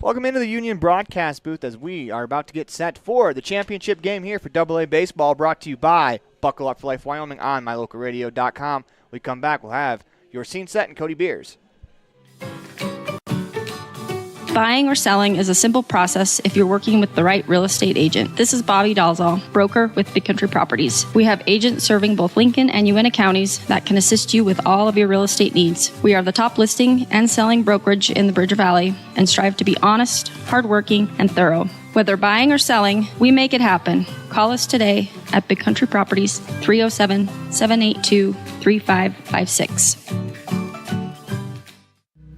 Welcome into the Union broadcast booth as we are about to get set for the championship game here for AA Baseball, brought to you by Buckle Up for Life Wyoming on mylocalradio.com. We come back, we'll have your scene set and Cody Beers. Buying or selling is a simple process if you're working with the right real estate agent. This is Bobby Dalzall, broker with Big Country Properties. We have agents serving both Lincoln and Uintah counties that can assist you with all of your real estate needs. We are the top listing and selling brokerage in the Bridger Valley and strive to be honest, hardworking, and thorough. Whether buying or selling, we make it happen. Call us today at Big Country Properties, 307-782-3556.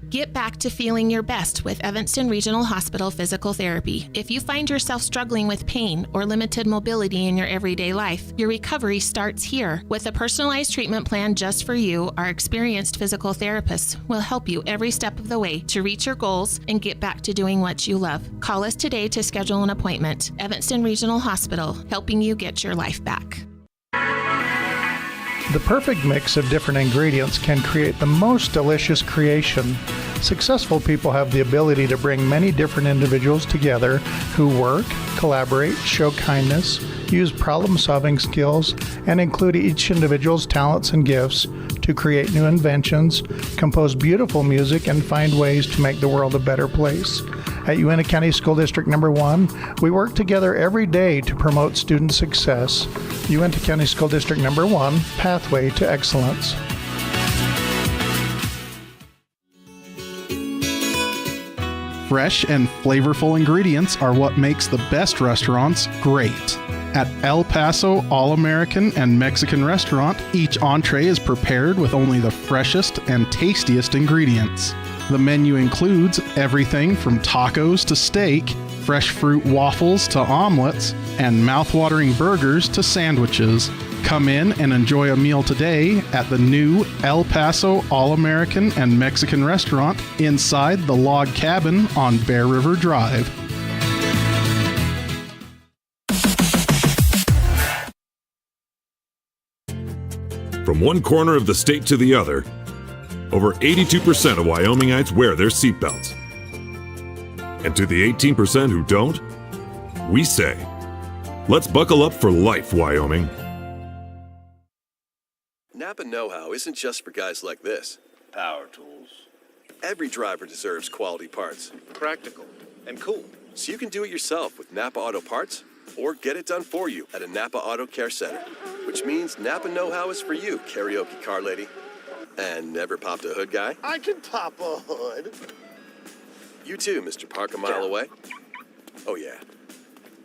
Get back to feeling your best with Evanston Regional Hospital Physical Therapy. If you find yourself struggling with pain or limited mobility in your everyday life, your recovery starts here. With a personalized treatment plan just for you, our experienced physical therapists will help you every step of the way to reach your goals and get back to doing what you love. Call us today to schedule an appointment. Evanston Regional Hospital, helping you get your life back. The perfect mix of different ingredients can create the most delicious creation. Successful people have the ability to bring many different individuals together who work, collaborate, show kindness, use problem-solving skills, and include each individual's talents and gifts to create new inventions, compose beautiful music, and find ways to make the world a better place. At Uintah County School District Number 1, we work together every day to promote student success. Uintah County School District Number 1, Pathway to Excellence. Fresh and flavorful ingredients are what makes the best restaurants great. At El Paso All-American and Mexican Restaurant, each entree is prepared with only the freshest and tastiest ingredients. The menu includes everything from tacos to steak, fresh fruit waffles to omelets, and mouth-watering burgers to sandwiches. Come in and enjoy a meal today at the new El Paso All-American and Mexican Restaurant inside the log cabin on Bear River Drive. From one corner of the state to the other, over 82% of Wyomingites wear their seatbelts. And to the 18% who don't, we say, let's buckle up for life, Wyoming. Napa know-how isn't just for guys like this. Power tools. Every driver deserves quality parts. Practical and cool. So you can do it yourself with Napa Auto Parts or get it done for you at a Napa Auto Care Center. Which means Napa know-how is for you, karaoke car lady. And never popped a hood guy? I can pop a hood. You too, Mr. Park a mile away. Oh yeah.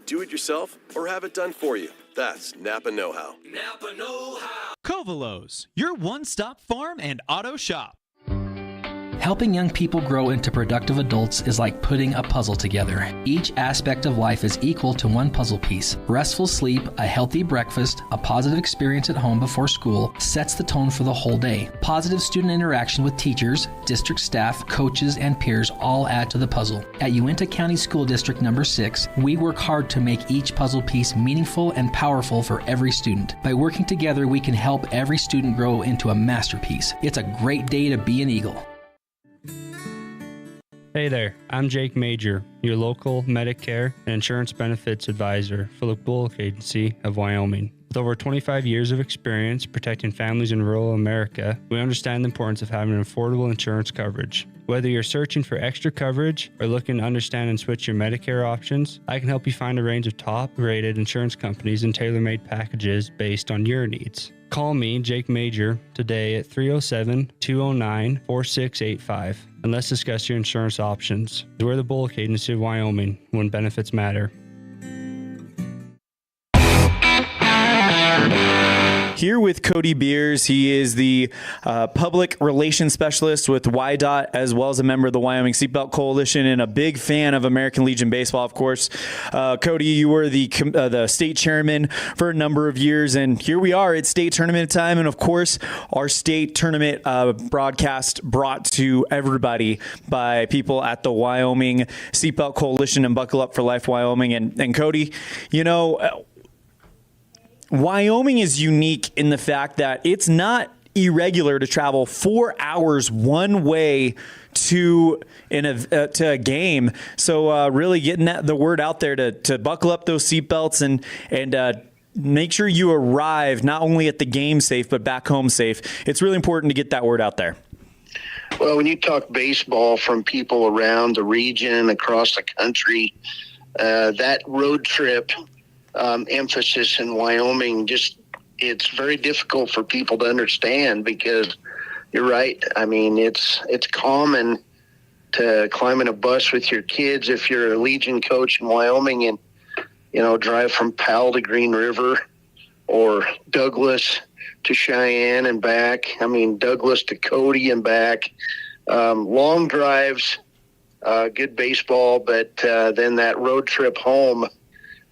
Do it yourself or have it done for you. That's Napa know-how. Napa know-how. Covelos, your one-stop farm and auto shop. Helping young people grow into productive adults is like putting a puzzle together. Each aspect of life is equal to one puzzle piece. Restful sleep, a healthy breakfast, a positive experience at home before school sets the tone for the whole day. Positive student interaction with teachers, district staff, coaches, and peers all add to the puzzle. At Uintah County School District Number 6, we work hard to make each puzzle piece meaningful and powerful for every student. By working together, we can help every student grow into a masterpiece. It's a great day to be an Eagle. Hey there, I'm Jake Major, your local Medicare and insurance benefits advisor for the Bullock Agency of Wyoming. With over 25 years of experience protecting families in rural America, we understand the importance of having affordable insurance coverage. Whether you're searching for extra coverage or looking to understand and switch your Medicare options, I can help you find a range of top-rated insurance companies and tailor-made packages based on your needs. Call me, Jake Major, today at 307-209-4685 and let's discuss your insurance options. We're the Bullock Agency of Wyoming when benefits matter. Here with Cody Beers. He is the public relations specialist with WYDOT, as well as a member of the Wyoming Seatbelt Coalition and a big fan of American Legion Baseball, of course. Cody, you were the state chairman for a number of years, and here we are at state tournament time, and of course, our state tournament broadcast brought to everybody by people at the Wyoming Seatbelt Coalition and Buckle Up for Life Wyoming. And Cody, you know, Wyoming is unique in the fact that it's not irregular to travel 4 hours one way to a game. So really getting the word out there to buckle up those seatbelts and make sure you arrive not only at the game safe, but back home safe. It's really important to get that word out there. Well, when you talk baseball from people around the region, across the country, that road trip emphasis in Wyoming, it's very difficult for people to understand, because you're right. I mean, it's common to climb in a bus with your kids if you're a Legion coach in Wyoming and, drive from Powell to Green River, or Douglas to Cheyenne and back. I mean, Douglas to Cody and back. Long drives, good baseball, but then that road trip home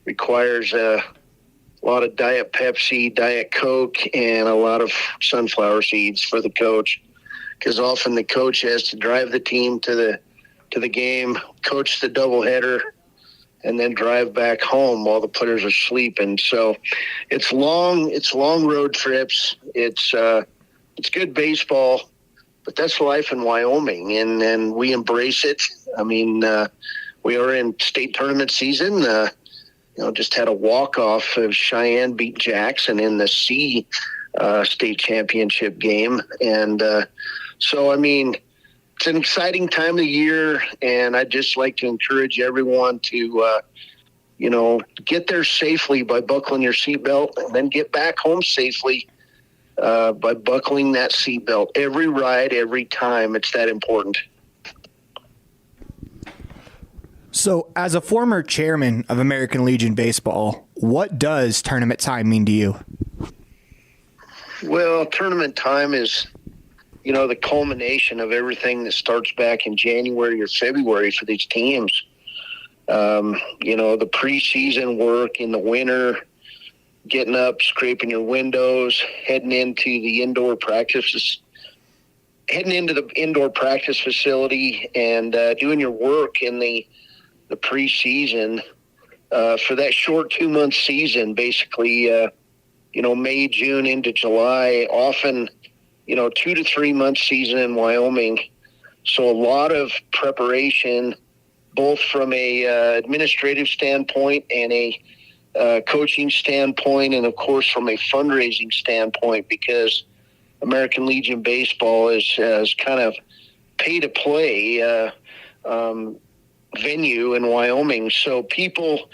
requires a lot of Diet Pepsi, Diet Coke, and a lot of sunflower seeds for the coach, because often the coach has to drive the team to the game, coach the doubleheader, and then drive back home while the players are sleeping. So it's long road trips. It's good baseball, but that's life in Wyoming, and we embrace it. I mean, we are in state tournament season. Just had a walk-off of Cheyenne beat Jackson in the C state championship game. And so, I mean, it's an exciting time of the year, and I'd just like to encourage everyone to, get there safely by buckling your seatbelt, and then get back home safely by buckling that seatbelt. Every ride, every time, it's that important. So, as a former chairman of American Legion Baseball, what does tournament time mean to you? Well, tournament time is, the culmination of everything that starts back in January or February for these teams. The preseason work in the winter, getting up, scraping your windows, heading into the indoor practice facility, and doing your work in the preseason for that short 2-month season, basically, May, June into July, often, 2 to 3 month season in Wyoming. So a lot of preparation, both from a administrative standpoint and a coaching standpoint, and of course from a fundraising standpoint, because American Legion Baseball is kind of pay to play venue in Wyoming. So people,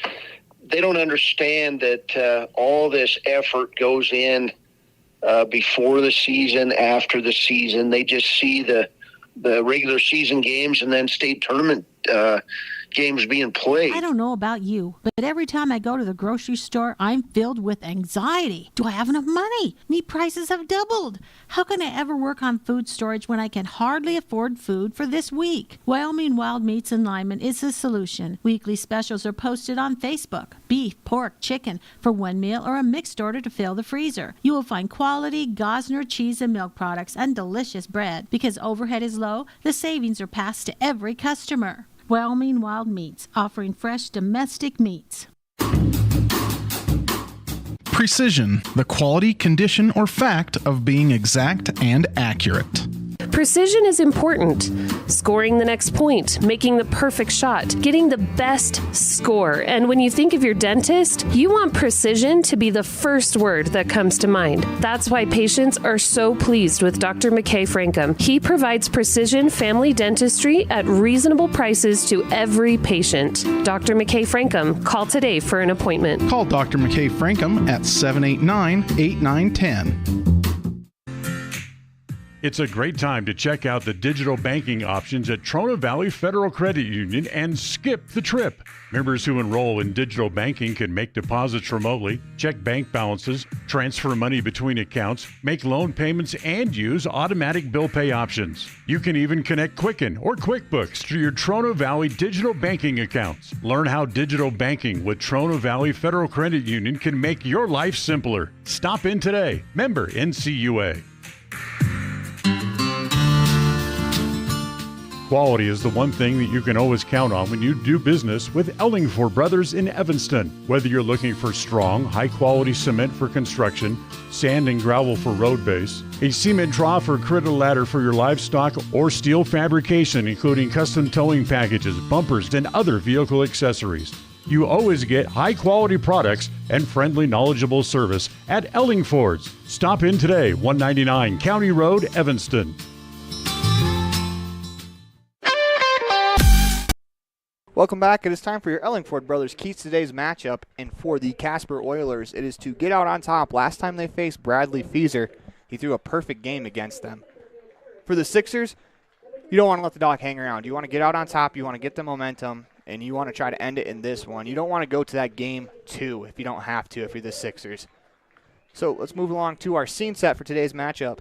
they don't understand that all this effort goes in before the season, after the season. They just see the regular season games and then state tournament games being played. I don't know about you, but every time I go to the grocery store, I'm filled with anxiety. Do I have enough money? Meat prices have doubled. How can I ever work on food storage when I can hardly afford food for this week? Wyoming Wild Meats in Lyman is the solution. Weekly specials are posted on Facebook. Beef, pork, chicken for one meal, or a mixed order to fill the freezer. You will find quality Gosner cheese and milk products and delicious bread. Because overhead is low, the savings are passed to every customer. Wyoming Wild Meats, offering fresh domestic meats. Precision, the quality, condition, or fact of being exact and accurate. Precision is important. Scoring the next point, making the perfect shot, getting the best score. And when you think of your dentist, you want precision to be the first word that comes to mind. That's why patients are so pleased with Dr. McKay Frankum. He provides precision family dentistry at reasonable prices to every patient. Dr. McKay Frankum, call today for an appointment. Call Dr. McKay Frankum at 789-8910. It's a great time to check out the digital banking options at Trona Valley Federal Credit Union and skip the trip. Members who enroll in digital banking can make deposits remotely, check bank balances, transfer money between accounts, make loan payments, and use automatic bill pay options. You can even connect Quicken or QuickBooks to your Trona Valley digital banking accounts. Learn how digital banking with Trona Valley Federal Credit Union can make your life simpler. Stop in today. Member NCUA. quality is the one thing that you can always count on when you do business with Ellingford Brothers in Evanston. Whether you're looking for strong, high-quality cement for construction, sand and gravel for road base, a cement trough or critter ladder for your livestock, or steel fabrication, including custom towing packages, bumpers, and other vehicle accessories, you always get high-quality products and friendly, knowledgeable service at Ellingford's. Stop in today, 199 County Road, Evanston. Welcome back. It is time for your Ellingford Brothers Keys today's matchup, and for the Casper Oilers, it is to get out on top. Last time they faced Bradley Feeser, he threw a perfect game against them. For the Sixers, you don't want to let the dog hang around. You want to get out on top. You want to get the momentum, and you want to try to end it in this one. You don't want to go to that game 2 if you don't have to, if you're the Sixers. So let's move along to our scene set for today's matchup,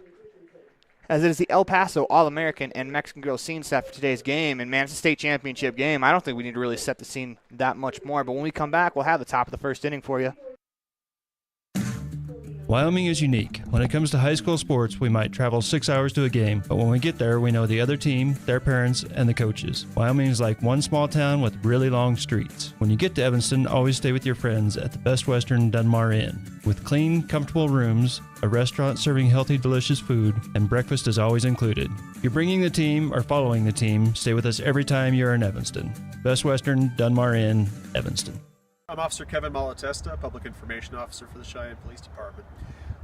as it is the El Paso All-American and Mexican Girls scene set for today's game. And man, it's a state championship game. I don't think we need to really set the scene that much more, but when we come back, we'll have the top of the first inning for you. Wyoming is unique. When it comes to high school sports, we might travel 6 hours to a game, but when we get there, we know the other team, their parents, and the coaches. Wyoming is like one small town with really long streets. When you get to Evanston, always stay with your friends at the Best Western Dunmar Inn. With clean, comfortable rooms, a restaurant serving healthy, delicious food, and breakfast is always included. If you're bringing the team or following the team, stay with us every time you're in Evanston. Best Western Dunmar Inn, Evanston. I'm Officer Kevin Malatesta, Public Information Officer for the Cheyenne Police Department.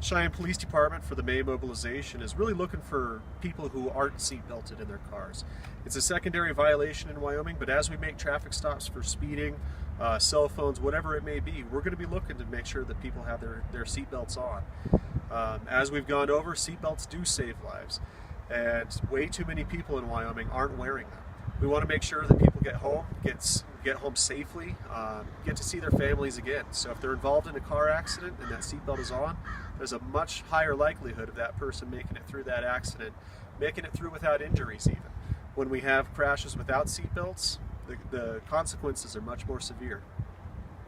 Cheyenne Police Department, for the May mobilization, is really looking for people who aren't seat belted in their cars. It's a secondary violation in Wyoming, but as we make traffic stops for speeding, cell phones, whatever it may be, we're going to be looking to make sure that people have their seat belts on. As we've gone over, seat belts do save lives, and way too many people in Wyoming aren't wearing them. We want to make sure that people get home safely, get to see their families again. So if they're involved in a car accident and that seatbelt is on, there's a much higher likelihood of that person making it through that accident, making it through without injuries even. When we have crashes without seatbelts, the consequences are much more severe.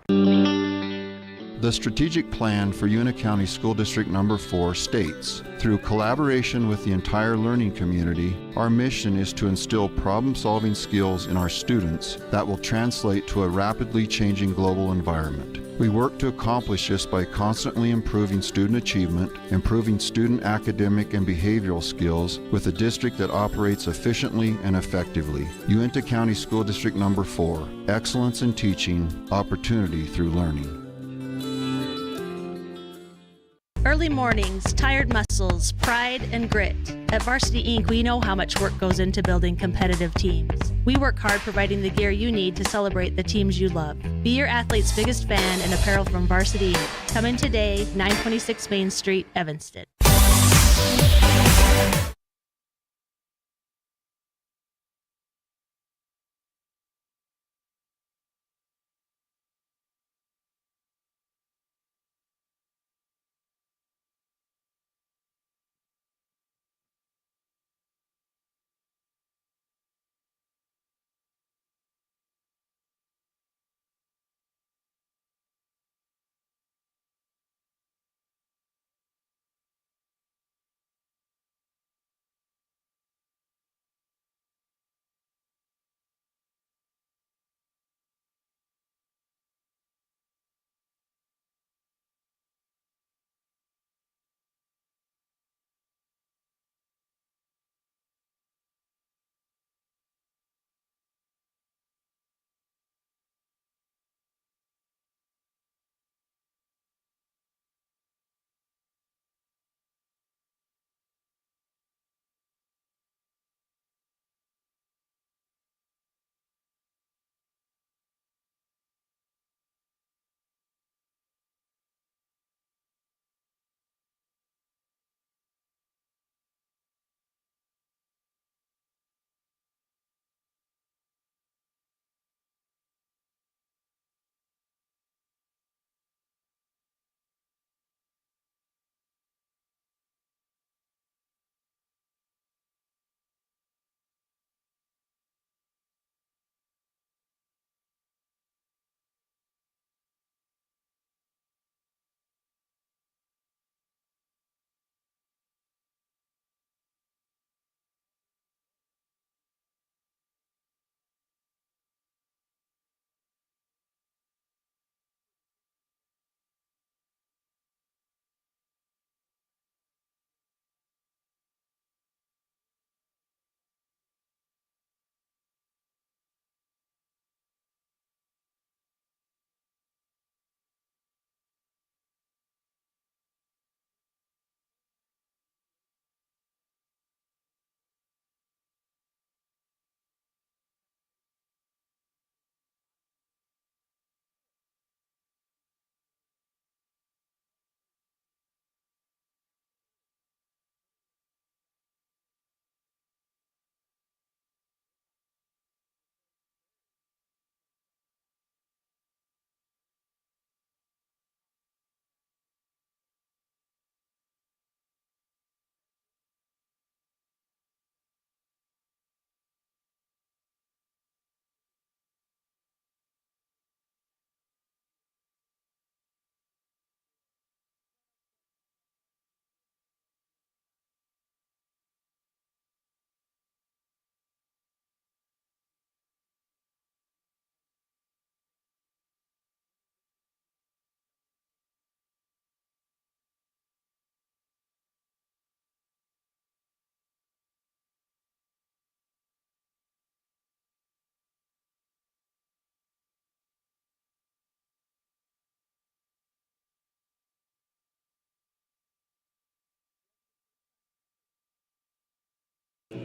The strategic plan for Una County School District Number 4 states, through collaboration with the entire learning community, our mission is to instill problem-solving skills in our students that will translate to a rapidly changing global environment. We work to accomplish this by constantly improving student achievement, improving student academic and behavioral skills with a district that operates efficiently and effectively. Uinta County School District Number 4, excellence in teaching, opportunity through learning. Early mornings, tired muscles, pride, and grit. At Varsity Inc., we know how much work goes into building competitive teams. We work hard providing the gear you need to celebrate the teams you love. Be your athlete's biggest fan in apparel from Varsity Inc. Come in today, 926 Main Street, Evanston.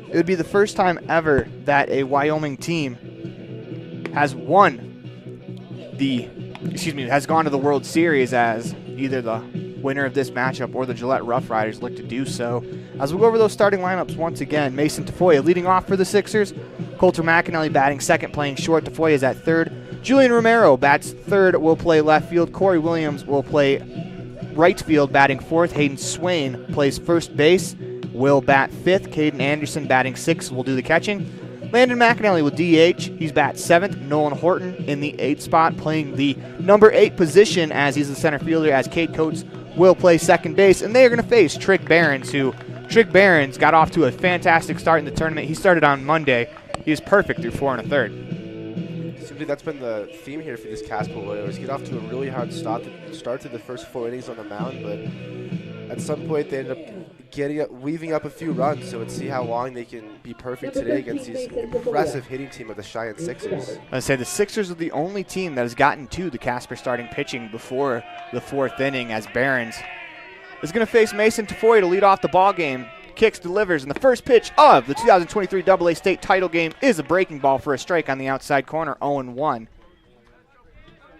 it would be the first time ever that a Wyoming team has gone to the World Series as either the winner of this matchup or the Gillette Rough Riders look to do so. As we'll go over those starting lineups once again, Mason Tafoya leading off for the Sixers. Coulter McAnally batting second, playing short. Tafoya is at third. Julian Romero bats third, will play left field. Corey Williams will play right field, batting fourth. Hayden Swain plays first base, will bat fifth. Caden Anderson batting sixth, will do the catching. Landon McAnally will DH. He's bat seventh. Nolan Horton in the 8th spot, playing the number 8 position as he's the center fielder, as Kate Coates will play second base. And they are going to face Trick Barons, Trick Barons got off to a fantastic start in the tournament. He started on Monday. He was perfect through 4 1/3. Simply, that's been the theme here for these Casper Warriors. Get off to a really hard start to the first 4 innings on the mound, but at some point they end up weaving up a few runs. So let's see how long they can be perfect today against these impressive hitting team of the Cheyenne Sixers. I'd say the Sixers are the only team that has gotten to the Casper starting pitching before the 4th inning, as Barons is going to face Mason Tafoya to lead off the ball game. Kicks, delivers, and the first pitch of the 2023 AA state title game is a breaking ball for a strike on the outside corner, 0-1.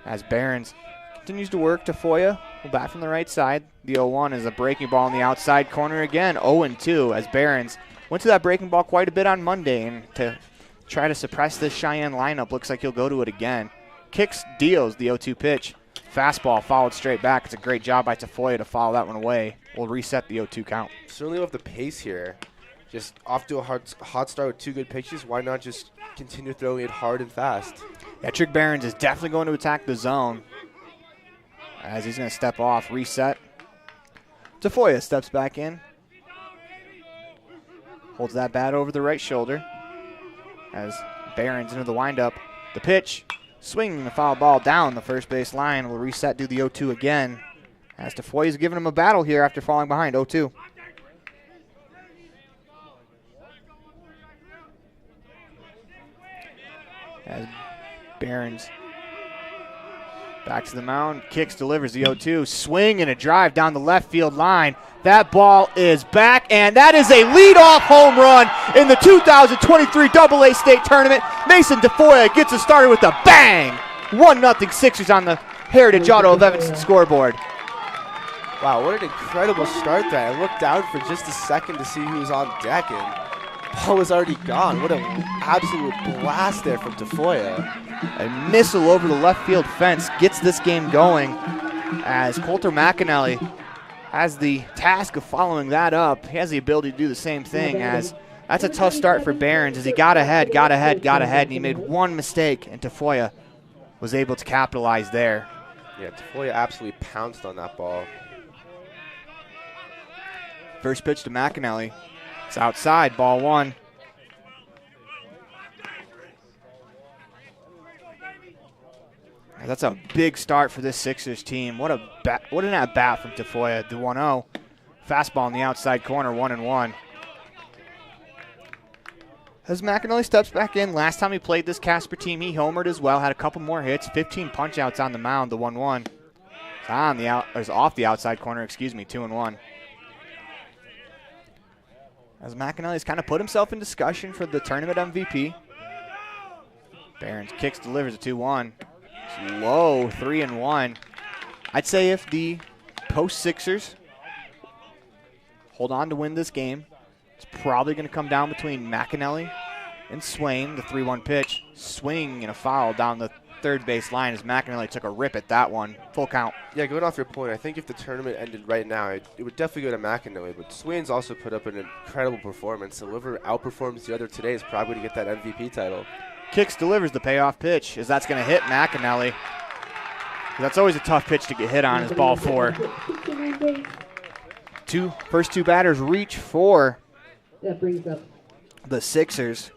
As Barons continues to work, Tafoya will bat from the right side. The 0-1 is a breaking ball in the outside corner again, 0-2, as Barons went to that breaking ball quite a bit on Monday, and to try to suppress this Cheyenne lineup, looks like he'll go to it again. Kicks, deals the 0-2 pitch. Fastball followed straight back. It's a great job by Tafoya to follow that one away. We'll reset the 0-2 count. Certainly love the pace here. Just off to a hot start with 2 good pitches. Why not just continue throwing it hard and fast? Yeah, Trick Barons is definitely going to attack the zone as he's going to step off, reset. Tafoya steps back in. Holds that bat over the right shoulder as Barons into the windup. The pitch. Swinging the foul ball down the first base line. Will reset, do the 0-2 again. As Tafoya's giving him a battle here after falling behind, 0-2. As Barons back to the mound, kicks, delivers the 0-2. Swing and a drive down the left field line. That ball is back, and that is a leadoff home run in the 2023 AA state tournament. Mason Tafoya gets it started with a bang. 1-0 Sixers on the Heritage Auto of Evanston scoreboard. Wow, what an incredible start there. I looked down for just a second to see who was on deck, and the ball was already gone. What an absolute blast there from Tafoya. A missile over the left field fence gets this game going, as Coulter McAnally has the task of following that up. He has the ability to do the same thing, as that's a tough start for Barons, as he got ahead, and he made one mistake, and Tafoya was able to capitalize there. Yeah, Tafoya absolutely pounced on that ball. First pitch to McAnally. It's outside, ball 1. That's a big start for this Sixers team. What an at-bat from Tafoya. The 1-0. Fastball in the outside corner, 1-1. As McAnally steps back in, last time he played this Casper team, he homered as well, had a couple more hits, 15 punch-outs on the mound, the 1-1. It's off the outside corner, 2-1. As McAnally's kind of put himself in discussion for the tournament MVP. Barons kicks, delivers a 2-1. It's low, 3-1. I'd say if the post-Sixers hold on to win this game, it's probably going to come down between McAnally and Swain, the 3-1 pitch. Swing and a foul down the third base line as McAnally took a rip at that one. Full count. Yeah, going off your point, I think if the tournament ended right now, it would definitely go to McAnally, but Swain's also put up an incredible performance. Whoever outperforms the other today is probably going to get that MVP title. Kicks, delivers the payoff pitch, as that's going to hit McAnally. That's always a tough pitch to get hit on, is ball 4. First two batters reach for the Sixers.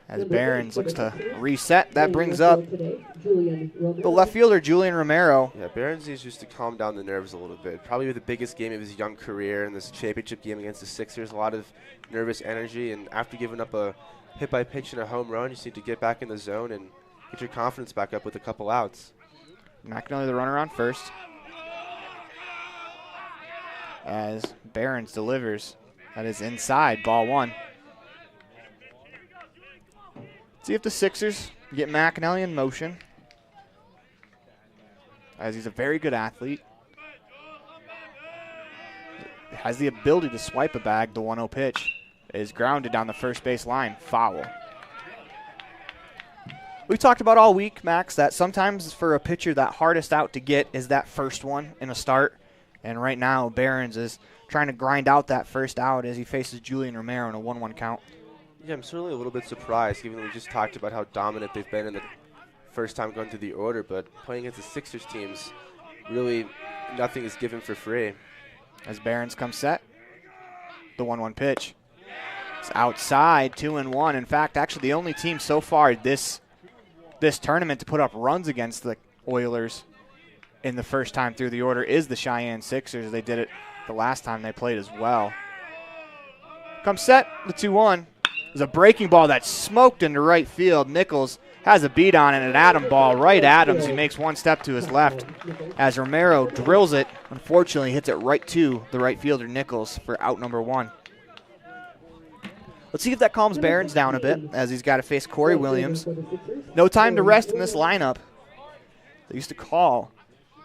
As Barons looks to reset, that brings up the left fielder, Julian Romero. Yeah, Barons needs just to calm down the nerves a little bit. Probably the biggest game of his young career in this championship game against the Sixers. A lot of nervous energy, and after giving up a hit by pitch and a home run, you just need to get back in the zone and get your confidence back up with a couple outs. McAnally the runner on first. As Barons delivers. That is inside, ball 1. See if the Sixers get McAnally in motion, as he's a very good athlete. Has the ability to swipe a bag. The 1-0 pitch is grounded down the first base line. Foul. We've talked about all week, Max, that sometimes for a pitcher, that hardest out to get is that first one in a start. And right now, Behrens is trying to grind out that first out as he faces Julian Romero in a 1-1 count. Yeah, I'm certainly a little bit surprised, given we just talked about how dominant they've been in the first time going through the order. But playing against the Sixers teams, really nothing is given for free. As Behrens comes set, the 1-1 pitch. It's outside, 2-1. In fact, actually the only team so far this tournament to put up runs against the Oilers in the first time through the order is the Cheyenne Sixers. They did it the last time they played as well. Comes set, the 2-1. There's a breaking ball that smoked into right field. Nichols has a beat on it, an Adam ball right at him. He makes one step to his left as Romero drills it. Unfortunately, hits it right to the right fielder, Nichols, for out number 1. Let's see if that calms Behrens down a bit, as he's got to face Corey Williams. No time to rest in this lineup. They used to call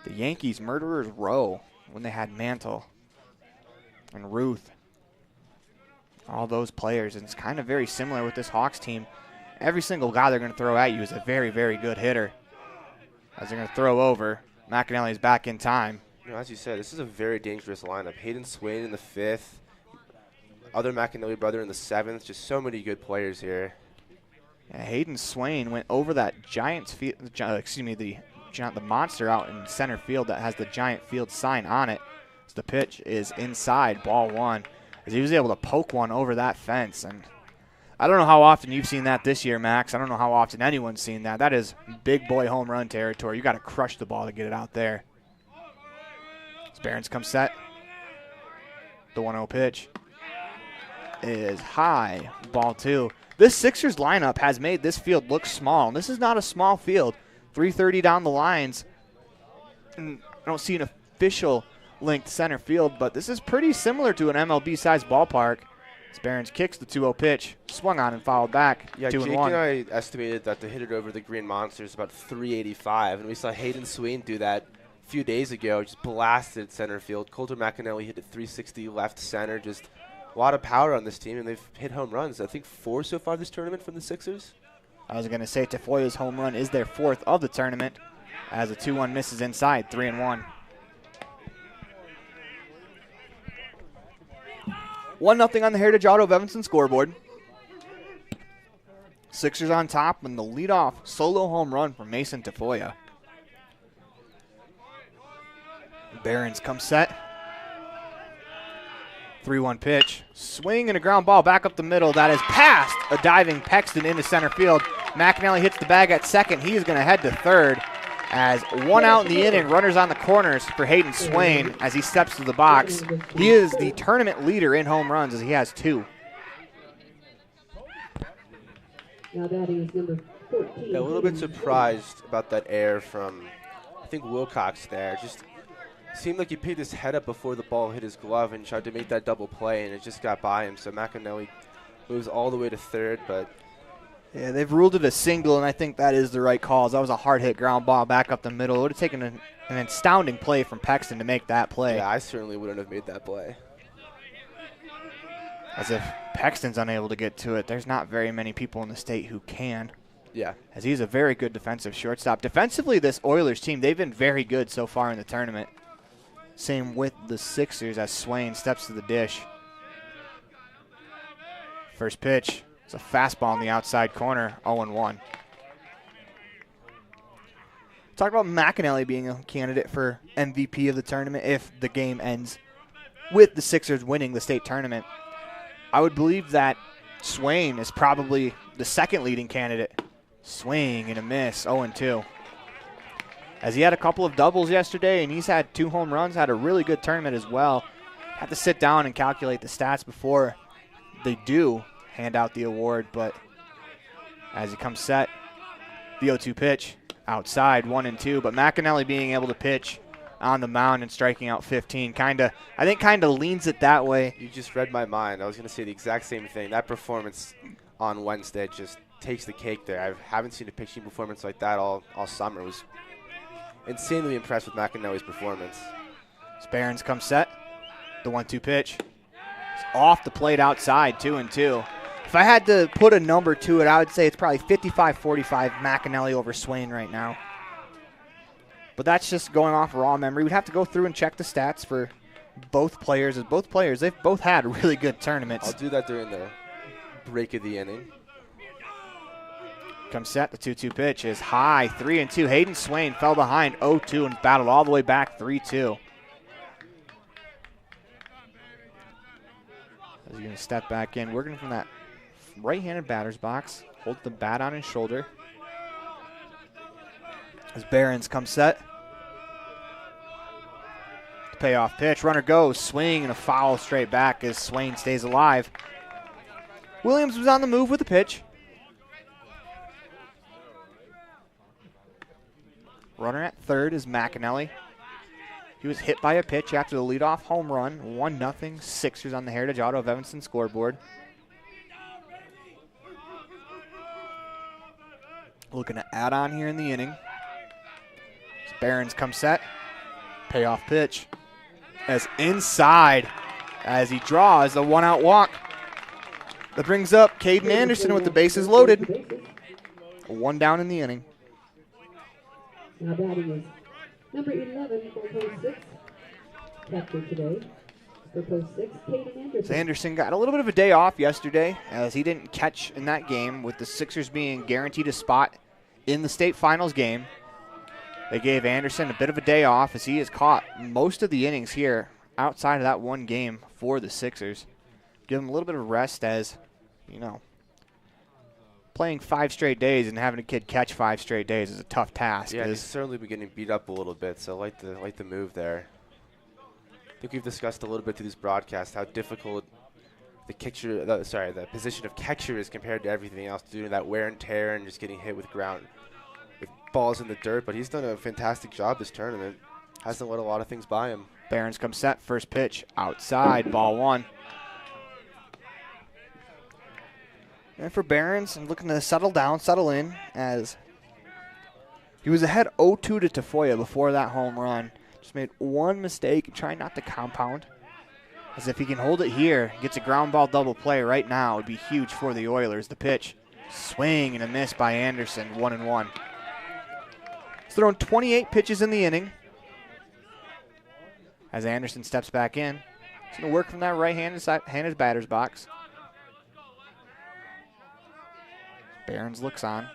the Yankees Murderers Row when they had Mantle and Ruth. All those players, and it's kind of very similar with this Hawks team. Every single guy they're going to throw at you is a very, very good hitter. As they're going to throw over, McAnally is back in time. You know, as you said, this is a very dangerous lineup. Hayden Swain in the 5th. Other McAnally brother in the 7th. Just so many good players here. Yeah, Hayden Swain went over that Giants field, the monster out in center field that has the Giant Field sign on it. So the pitch is inside, ball 1. As he was able to poke one over that fence. And I don't know how often you've seen that this year, Max. I don't know how often anyone's seen that. That is big boy home run territory. You got to crush the ball to get it out there. As Behrens comes set. The 1-0 pitch is high, ball 2. This Sixers lineup has made this field look small, and this is not a small field. 330 down the lines. And I don't see an official linked center field, but this is pretty similar to an MLB-sized ballpark. As Behrens kicks the 2-0 pitch, swung on and fouled back. Yeah, 2-1. Jake and I estimated that to hit it over the Green Monster is about 385, and we saw Hayden Swain do that a few days ago, just blasted center field. Coulter McAnally hit it 360 left center, just a lot of power on this team, and they've hit home runs. I think 4 so far this tournament from the Sixers. I was going to say Tafoya's home run is their 4th of the tournament, as a 2-1 misses inside, 3-1. 1-0 on the Heritage Auto of Evanston scoreboard. Sixers on top and the leadoff solo home run from Mason Tafoya. Behrens comes set. 3-1 pitch. Swing and a ground ball back up the middle. That is past a diving Pexton into center field. McAnally hits the bag at second. He is going to head to third. As 1 out in the inning, runners on the corners for Hayden Swain as he steps to the box. He is the tournament leader in home runs as he has 2. Yeah, a little bit surprised about that error from, I think, Wilcox there. Just seemed like he picked his head up before the ball hit his glove and tried to make that double play, and it just got by him. So McAnally moves all the way to third, but yeah, they've ruled it a single, and I think that is the right call. That was a hard-hit ground ball back up the middle. It would have taken an astounding play from Pexton to make that play. Yeah, I certainly wouldn't have made that play. As if Pexton's unable to get to it. There's not very many people in the state who can. Yeah. As he's a very good defensive shortstop. Defensively, this Oilers team, they've been very good so far in the tournament. Same with the Sixers as Swain steps to the dish. First pitch. It's a fastball in the outside corner, 0-1. Talk about McAnally being a candidate for MVP of the tournament if the game ends with the Sixers winning the state tournament. I would believe that Swain is probably the second leading candidate. Swing and a miss, 0-2. As he had a couple of doubles yesterday and he's had 2 home runs, had a really good tournament as well. Have to sit down and calculate the stats before they do hand out the award, but as he comes set, the 0-2 pitch outside, 1-2. But McAnally being able to pitch on the mound and striking out 15 kind of leans it that way. You just read my mind. I was going to say the exact same thing. That performance on Wednesday just takes the cake there. I haven't seen a pitching performance like that all summer. I was insanely impressed with McAnally's performance. As Barons comes set, the 1-2 pitch. It's off the plate outside, 2-2. If I had to put a number to it, I would say it's probably 55-45 McAnally over Swain right now. But that's just going off raw memory. We'd have to go through and check the stats for both players. As both players, they've both had really good tournaments. I'll do that during the break of the inning. Comes set, the 2-2 pitch is high, 3-2. Hayden Swain fell behind 0-2 and battled all the way back 3-2. As he's going to step back in, working from that right-handed batter's box, hold the bat on his shoulder. As Barons comes set. The payoff pitch, runner goes, swing and a foul straight back as Swain stays alive. Williams was on the move with the pitch. Runner at third is McAnally. He was hit by a pitch after the leadoff home run. 1-0 Sixers on the Heritage Auto of Evanston scoreboard. Looking to add on here in the inning. As Barons come set. Payoff pitch. As inside as he draws a 1-out walk. That brings up Caden Anderson with the bases loaded. 1 down in the inning. Now batting is number 11 for post 6. Catcher today for post 6, Caden Anderson. Anderson got a little bit of a day off yesterday as he didn't catch in that game with the Sixers being guaranteed a spot in the state finals game. They gave Anderson a bit of a day off as he has caught most of the innings here outside of that one game for the Sixers. Give him a little bit of rest as, you know, playing 5 straight days and having a kid catch 5 straight days is a tough task. Yeah, he's certainly been getting beat up a little bit, so I like the move there. I think we've discussed a little bit through this broadcast how difficult the position of catcher is compared to everything else, due to that wear and tear and just getting hit with balls in the dirt. But he's done a fantastic job this tournament. Hasn't let a lot of things by him. Barons come set, first pitch outside, ball 1. And for Barons, I'm looking to settle in, as he was ahead 0-2 to Tafoya before that home run. Just made one mistake, trying not to compound. As if he can hold it here, gets a ground ball double play right now, it would be huge for the Oilers. The pitch, swing and a miss by Anderson, 1-1. He's thrown 28 pitches in the inning. As Anderson steps back in, he's going to work from that right-handed batter's box. Barons looks on.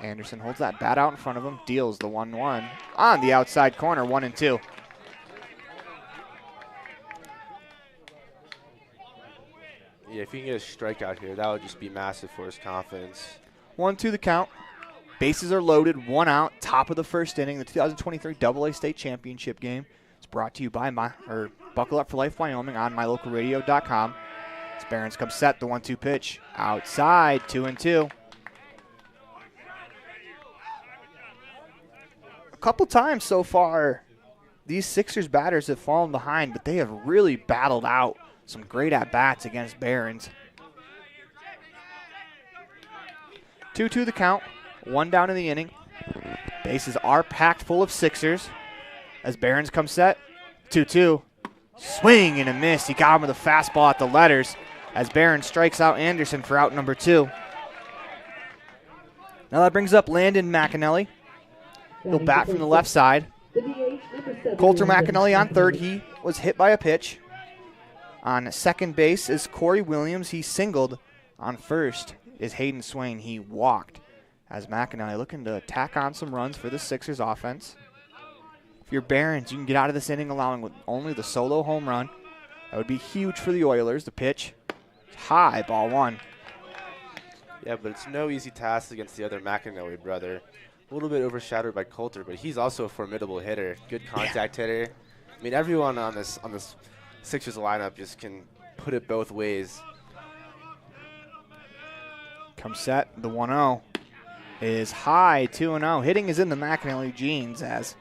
Anderson holds that bat out in front of him, deals the 1-1 on the outside corner, 1-2. Yeah, if he can get a strikeout here, that would just be massive for his confidence. 1-2 the count. Bases are loaded, 1 out, top of the first inning. The 2023 AA State Championship game is brought to you by Buckle Up for Life Wyoming on mylocalradio.com. As Barons comes set, the 1-2 pitch outside, 2-2. A couple times so far, these Sixers batters have fallen behind, but they have really battled out some great at-bats against Barons. 2-2 the count, 1 down in the inning. Bases are packed full of Sixers. As Barons come set, 2-2. Swing and a miss. He got him with a fastball at the letters as Barron strikes out Anderson for out number 2. Now that brings up Landon McAnally. He'll bat from the left side. Coulter McAnally on third. He was hit by a pitch. On second base is Corey Williams. He singled. On first is Hayden Swain. He walked. As McAnally looking to tack on some runs for the Sixers offense. If you're Barons, you can get out of this inning allowing with only the solo home run. That would be huge for the Oilers. The pitch, high, ball 1. Yeah, but it's no easy task against the other McAnally brother. A little bit overshadowed by Coulter, but he's also a formidable hitter. Good contact hitter. I mean, everyone on this Sixers lineup just can put it both ways. Comes set, the 1-0 is high, 2-0. Hitting is in the McAnally genes, as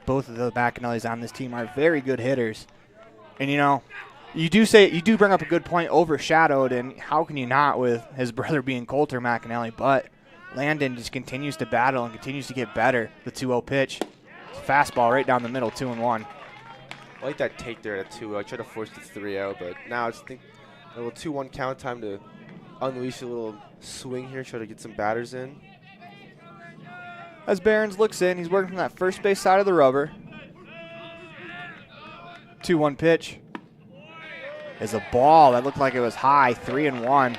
both of the McAnallys on this team are very good hitters. And, you know, You do bring up a good point, overshadowed, and how can you not with his brother being Coulter McAnally? But Landon just continues to battle and continues to get better. The 2-0 pitch. Fastball right down the middle, 2-1. I like that take there at 2-0. I tried to force the 3-0, but now it's a little 2-1 count, time to unleash a little swing here, try to get some batters in. As Behrens looks in, he's working from that first base side of the rubber. 2-1 pitch is a ball that looked like it was high, 3-1.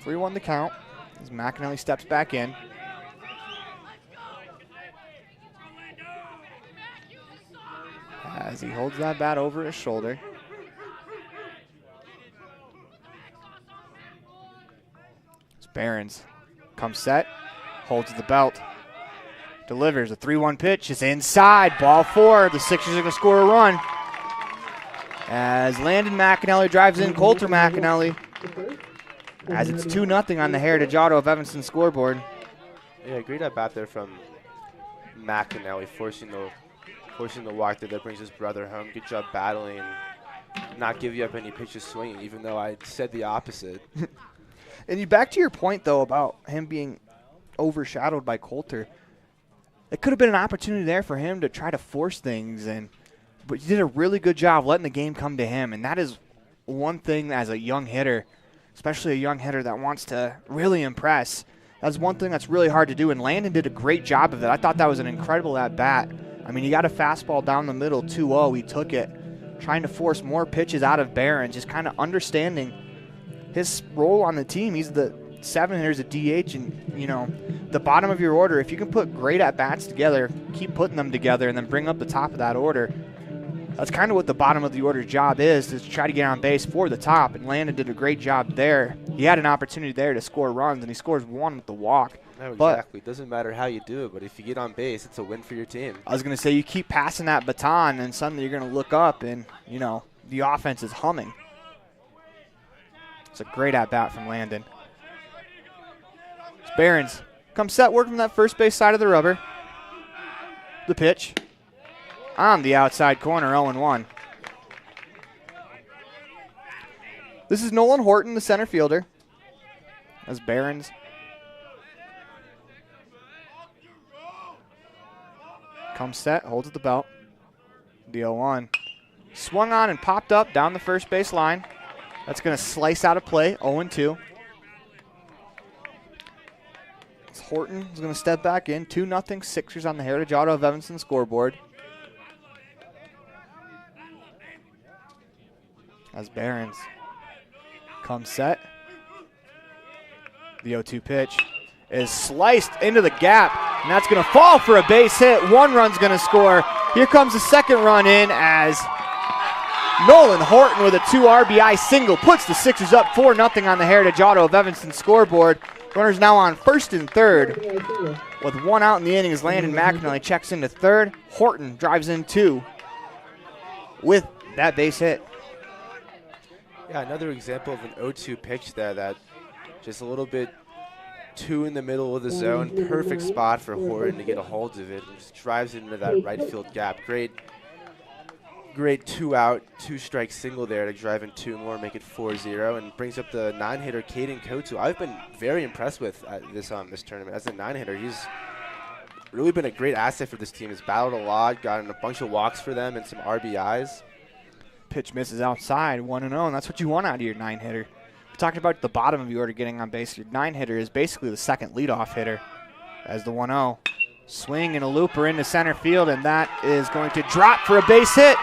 3-1 the count as McAnally steps back in. As he holds that bat over his shoulder. As Behrens comes set, holds the belt, delivers a 3-1 pitch. It's inside, ball 4. The Sixers are going to score a run. As Landon McAnally drives in Coulter McAnally. As it's 2-0 on the Heritage Auto of Evanston scoreboard. Yeah, great at bat there from McAnally, forcing the walk there that brings his brother home. Good job battling and not give you up any pitches swinging, even though I said the opposite. And back to your point, though, about him being overshadowed by Coulter. It could have been an opportunity there for him to try to force things, but he did a really good job letting the game come to him, and that is one thing as a young hitter, especially a young hitter that wants to really impress. That's one thing that's really hard to do, and Landon did a great job of it. I thought that was an incredible at-bat. I mean, he got a fastball down the middle, 2-0. He took it, trying to force more pitches out of Behrens, just kind of understanding his role on the team. He's the 7 hitters at DH, and, the bottom of your order, if you can put great at-bats together, keep putting them together, and then bring up the top of that order, that's kind of what the bottom of the order's job is to try to get on base for the top, and Landon did a great job there. He had an opportunity there to score runs, and he scores 1 with the walk. No, exactly. It doesn't matter how you do it, but if you get on base, it's a win for your team. I was going to say, you keep passing that baton, and suddenly you're going to look up, and, the offense is humming. It's a great at-bat from Landon. It's Behrens. Comes set, working from that first base side of the rubber. The pitch. On the outside corner, 0-1. This is Nolan Horton, the center fielder. As Behrens comes set, holds at the belt. The 0-1. Swung on and popped up down the first base line. That's going to slice out of play, 0-2. Horton is going to step back in. 2-0 Sixers on the Heritage Auto of Evanston scoreboard. As Behrens comes set. The 0-2 pitch is sliced into the gap, and that's going to fall for a base hit. 1 run's going to score. Here comes the second run in as Nolan Horton with a 2 RBI single puts the Sixers up 4-0 on the Heritage Auto of Evanston scoreboard. Runners now on first and third. With 1 out in the inning as Landon McAnally checks into third. Horton drives in 2 with that base hit. Yeah, another example of an 0-2 pitch there that just a little bit too in the middle of the zone. Perfect spot for Horton to get a hold of it. Just drives it into that right field gap. Great 2 out, 2 strike single there to drive in 2 more, make it 4-0, and brings up the 9-hitter Caden Coates, who I've been very impressed with at this tournament. As a 9-hitter, he's really been a great asset for this team. He's battled a lot, gotten a bunch of walks for them and some RBIs. Pitch misses outside, 1-0, and that's what you want out of your 9-hitter. We talked about the bottom of your order getting on base. Your 9-hitter is basically the second leadoff hitter as the 1-0. Swing and a looper into center field, and that is going to drop for a base hit.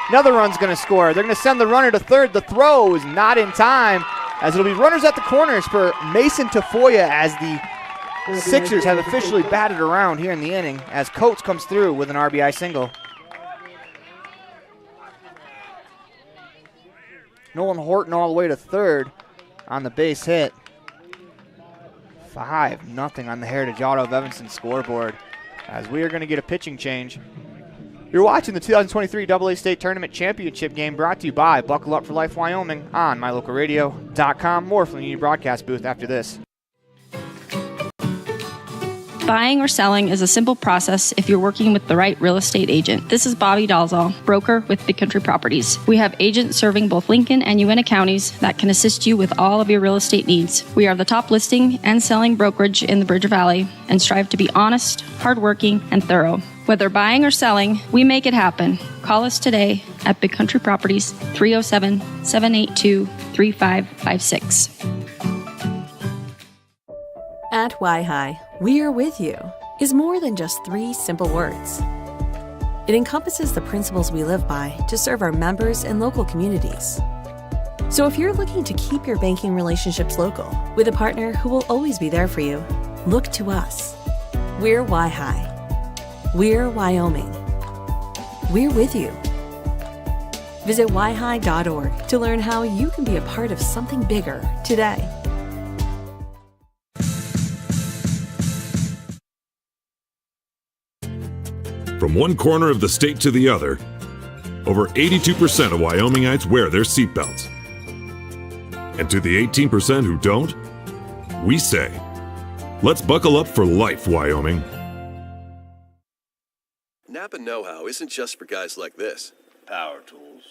Another run's going to score. They're going to send the runner to third. The throw is not in time, as it'll be runners at the corners for Mason Tafoya as the Sixers have officially batted around here in the inning as Coates comes through with an RBI single. Nolan Horton all the way to third on the base hit. 5-0 on the Heritage Auto of Evanston scoreboard as we are going to get a pitching change. You're watching the 2023 AA State Tournament Championship game brought to you by Buckle Up for Life Wyoming on mylocalradio.com. More from the Union Broadcast booth after this. Buying or selling is a simple process if you're working with the right real estate agent. This is Bobby Dalzall, broker with Big Country Properties. We have agents serving both Lincoln and Uintah counties that can assist you with all of your real estate needs. We are the top listing and selling brokerage in the Bridger Valley and strive to be honest, hardworking, and thorough. Whether buying or selling, we make it happen. Call us today at Big Country Properties, 307-782-3556. At Y-Hi, we are with you is more than just 3 simple words. It encompasses the principles we live by to serve our members and local communities. So if you're looking to keep your banking relationships local with a partner who will always be there for you, look to us. We're Y-Hi. We're Wyoming. We're with you. Visit yhi.org to learn how you can be a part of something bigger today. From one corner of the state to the other, over 82% of Wyomingites wear their seatbelts. And to the 18% who don't, we say, let's buckle up for life, Wyoming. Napa know-how isn't just for guys like this. Power tools.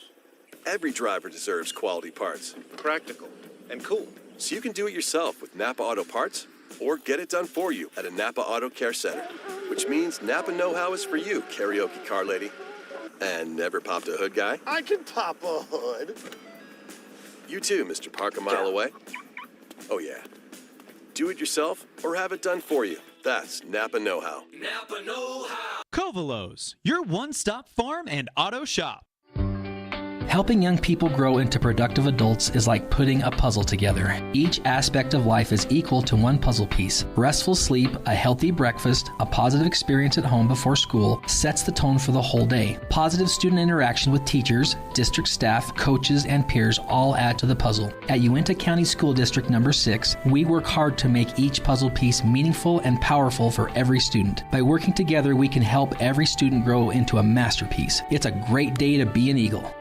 Every driver deserves quality parts. Practical and cool. So you can do it yourself with Napa Auto Parts or get it done for you at a Napa Auto Care Center. Which means Napa know-how is for you, karaoke car lady. And never popped a hood guy. I can pop a hood. You too, Mr. Park a mile away. Oh yeah. Do it yourself or have it done for you. That's Napa know-how. Napa know-how. Covalos, your one-stop farm and auto shop. Helping young people grow into productive adults is like putting a puzzle together. Each aspect of life is equal to one puzzle piece. Restful sleep, a healthy breakfast, a positive experience at home before school sets the tone for the whole day. Positive student interaction with teachers, district staff, coaches, and peers all add to the puzzle. At Uintah County School District Number 6, we work hard to make each puzzle piece meaningful and powerful for every student. By working together, we can help every student grow into a masterpiece. It's a great day to be an Eagle.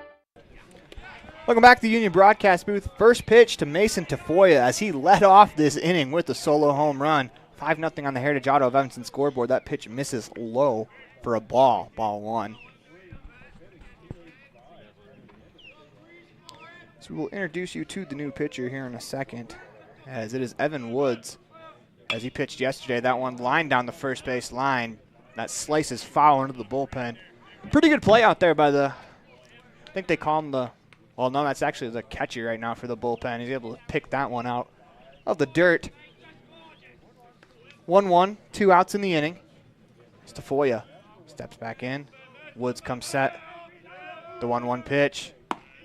Welcome back to the Union Broadcast Booth. First pitch to Mason Tafoya as he led off this inning with a solo home run. 5-0 on the Heritage Auto of Evanston scoreboard. That pitch misses low for a ball. Ball 1. So we'll introduce you to the new pitcher here in a second, as it is Evan Woods. As he pitched yesterday, that one lined down the first base line. That slices foul into the bullpen. Pretty good play out there by I think they call him the... Well, no, that's actually the catcher right now for the bullpen. He's able to pick that one out of the dirt. 1-1, 2 outs in the inning. Tafoya steps back in. Woods comes set. The 1-1 pitch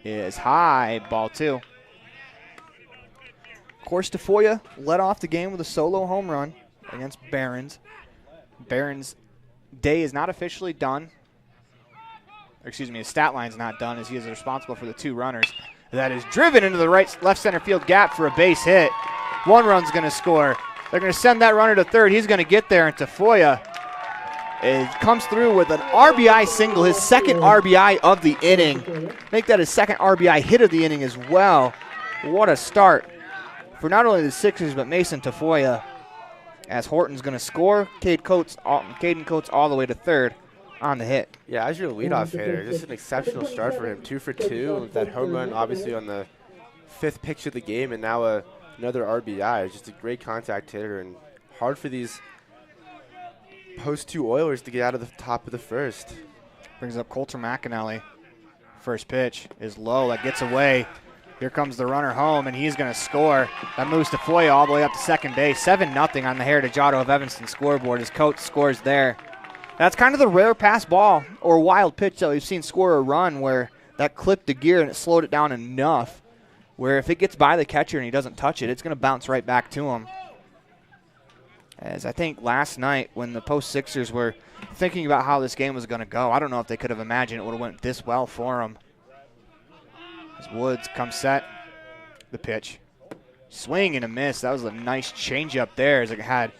is high, ball 2. Of course, Tafoya led off the game with a solo home run against Barron's. Barron's day is not officially done. His stat line's not done as he is responsible for the 2 runners. That is driven into the left center field gap for a base hit. 1 run's going to score. They're going to send that runner to third. He's going to get there, and Tafoya comes through with an RBI single, his second RBI of the inning. Make that his second RBI hit of the inning as well. What a start for not only the Sixers, but Mason Tafoya, as Horton's going to score. Caden Coates all the way to third on the hit. Yeah, as your leadoff hitter, just an exceptional start for him. 2 for 2 with that home run, obviously on the 5th pitch of the game, and now another RBI. Just a great contact hitter, and hard for these post 2 Oilers to get out of the top of the first. Brings up Coulter McAnally. First pitch is low. That gets away. Here comes the runner home, and he's going to score. That moves Tafoya all the way up to second base. 7-0 on the Heritage Auto of Evanston scoreboard as Coates scores there. That's kind of the rare pass ball or wild pitch that we've seen score a run where that clipped the gear and it slowed it down enough where if it gets by the catcher and he doesn't touch it, it's going to bounce right back to him. As I think last night when the post-Sixers were thinking about how this game was going to go, I don't know if they could have imagined it would have went this well for them. As Woods comes set, the pitch. Swing and a miss. That was a nice changeup there as it had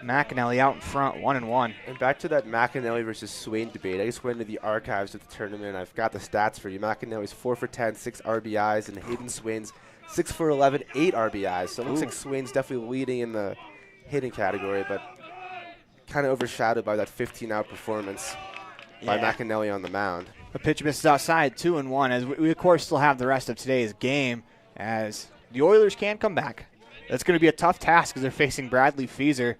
McAnally out in front, 1-1. And back to that McAnally versus Swain debate. I just went into the archives of the tournament. I've got the stats for you. McAnally's 4 for 10, 6 RBIs, and Hayden Swain's 6 for 11, 8 RBIs. So it looks like Swain's definitely leading in the hitting category, but kind of overshadowed by that 15-out performance by McAnally on the mound. The pitch misses outside, 2-1, as we, of course, still have the rest of today's game, as the Oilers can come back. That's going to be a tough task because they're facing Bradley Feaser,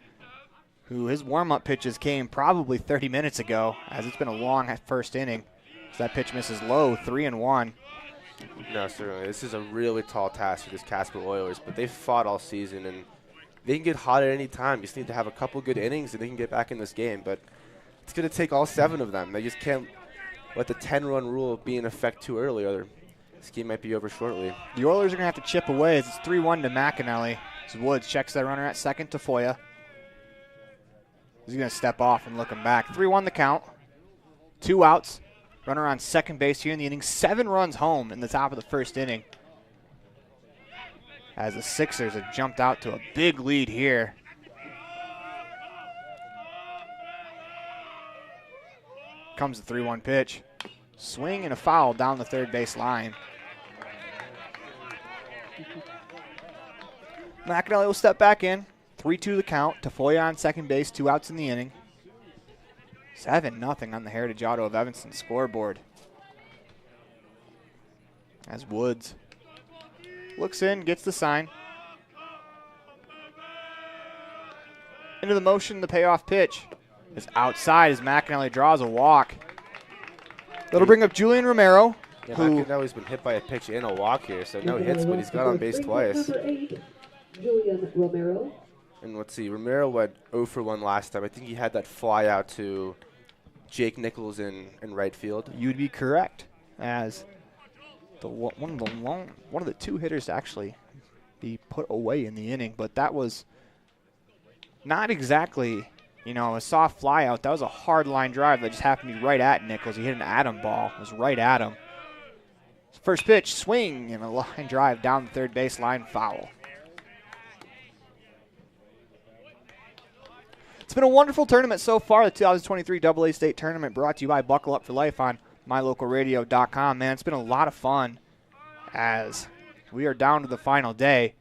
who his warm-up pitches came probably 30 minutes ago, as it's been a long first inning. So that pitch misses low, 3-1. No, certainly. This is a really tall task for this Casper Oilers, but they've fought all season, and they can get hot at any time. You just need to have a couple good innings, and they can get back in this game. But it's going to take all 7 of them. They just can't let the 10-run rule be in effect too early, or this game might be over shortly. The Oilers are going to have to chip away as it's 3-1 to McAnally. As Woods checks that runner at second to Foya. He's going to step off and look him back. 3-1 the count. 2 outs. Runner on second base here in the inning. 7 runs home in the top of the first inning, as the Sixers have jumped out to a big lead here. Comes the 3-1 pitch. Swing and a foul down the third base line. McAnally will step back in. 3-2 the count. Tafoya on second base. 2 outs in the inning. 7-0 on the Heritage Auto of Evanston scoreboard. As Woods looks in, gets the sign. Into the motion, the payoff pitch is outside as McAnally draws a walk. That'll bring up Julian Romero. Yeah, McAnally's been hit by a pitch and a walk here, so no hits, but he's got on base twice. Number 8, Julian Romero. And let's see, Romero went 0 for 1 last time. I think he had that fly out to Jake Nichols in right field. You'd be correct, as one of the 2 hitters to actually be put away in the inning, but that was not exactly, a soft fly out. That was a hard line drive that just happened to be right at Nichols. He hit an atom ball. It was right at him. First pitch, swing, and a line drive down the third base line, foul. It's been a wonderful tournament so far, the 2023 AA State Tournament, brought to you by Buckle Up for Life on mylocalradio.com. Man, it's been a lot of fun as we are down to the final day.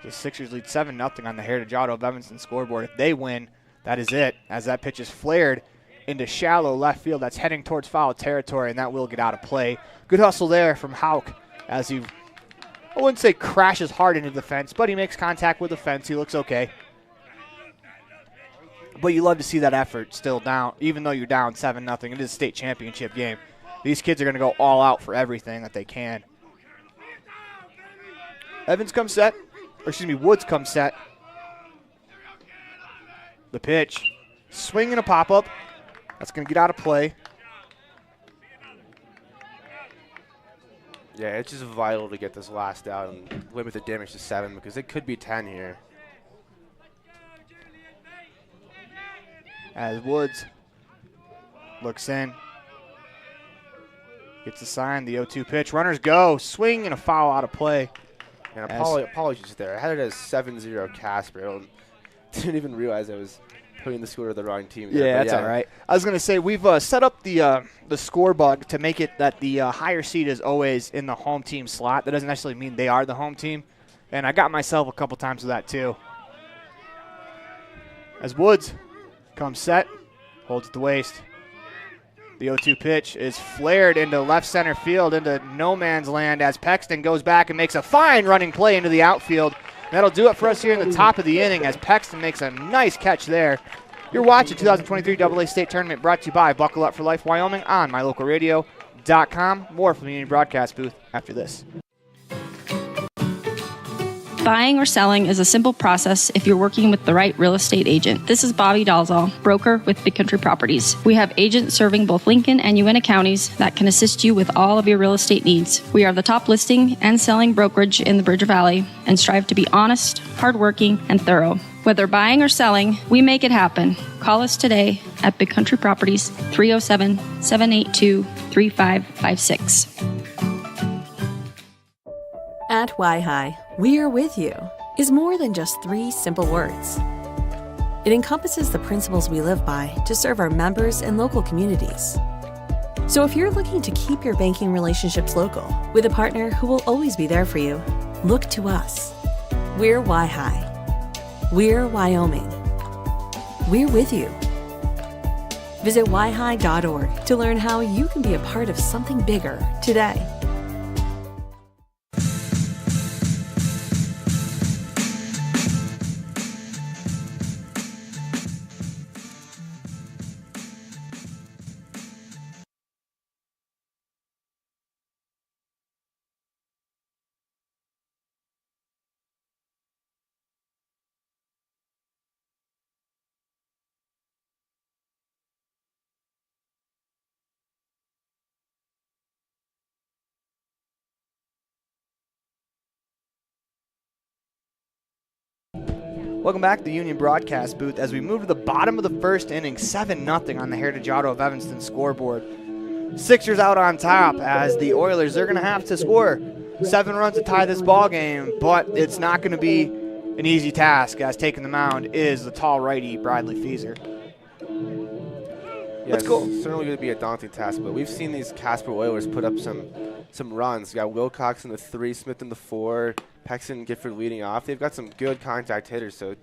The Sixers lead 7-0 on the Heritage Auto of Evanston scoreboard. If they win, that is it, as that pitch is flared into shallow left field. That's heading towards foul territory, and that will get out of play. Good hustle there from Hauk as he, I wouldn't say crashes hard into the fence, but he makes contact with the fence. He looks okay. But you love to see that effort still down, even though you're down 7-0. It is a state championship game. These kids are going to go all out for everything that they can. Woods comes set. The pitch. Swing and a pop-up. That's going to get out of play. Yeah, it's just vital to get this last out and limit the damage to 7 because it could be 10 here. As Woods looks in, gets the sign, the 0-2 pitch. Runners go, swing and a foul out of play. And apologies there. I had it as 7-0 Casper. I didn't even realize I was putting the score to the wrong team there. Yeah, that's all right. I was going to say, we've set up the score bug to make it that the higher seed is always in the home team slot. That doesn't necessarily mean they are the home team. And I got myself a couple times with that too. As Woods comes set, holds at the waist. The 0-2 pitch is flared into left center field, into no man's land, as Paxton goes back and makes a fine running play into the outfield. That'll do it for us here in the top of the inning, as Paxton makes a nice catch there. You're watching 2023 AA State Tournament, brought to you by Buckle Up for Life Wyoming on mylocalradio.com. More from the Union Broadcast booth after this. Buying or selling is a simple process if you're working with the right real estate agent. This is Bobby Dalzall, broker with Big Country Properties. We have agents serving both Lincoln and Uintah counties that can assist you with all of your real estate needs. We are the top listing and selling brokerage in the Bridger Valley and strive to be honest, hardworking, and thorough. Whether buying or selling, we make it happen. Call us today at Big Country Properties, 307-782-3556. At Y-Hi, we're with you is more than just 3 simple words. It encompasses the principles we live by to serve our members and local communities. So if you're looking to keep your banking relationships local with a partner who will always be there for you, look to us. We're Y-Hi. We're Wyoming. We're with you. Visit yhi.org to learn how you can be a part of something bigger today. Welcome back to the Union Broadcast booth as we move to the bottom of the first inning, 7-0 on the Heritage Auto of Evanston scoreboard. Sixers out on top as the Oilers, they're going to have to score 7 runs to tie this ball game, but it's not going to be an easy task as taking the mound is the tall righty Bradley Feaser. Yeah, it's certainly going to be a daunting task, but we've seen these Casper Oilers put up some runs. You got Wilcox in the 3, Smith in the 4, Paxton and Gifford leading off. They've got some good contact hitters, so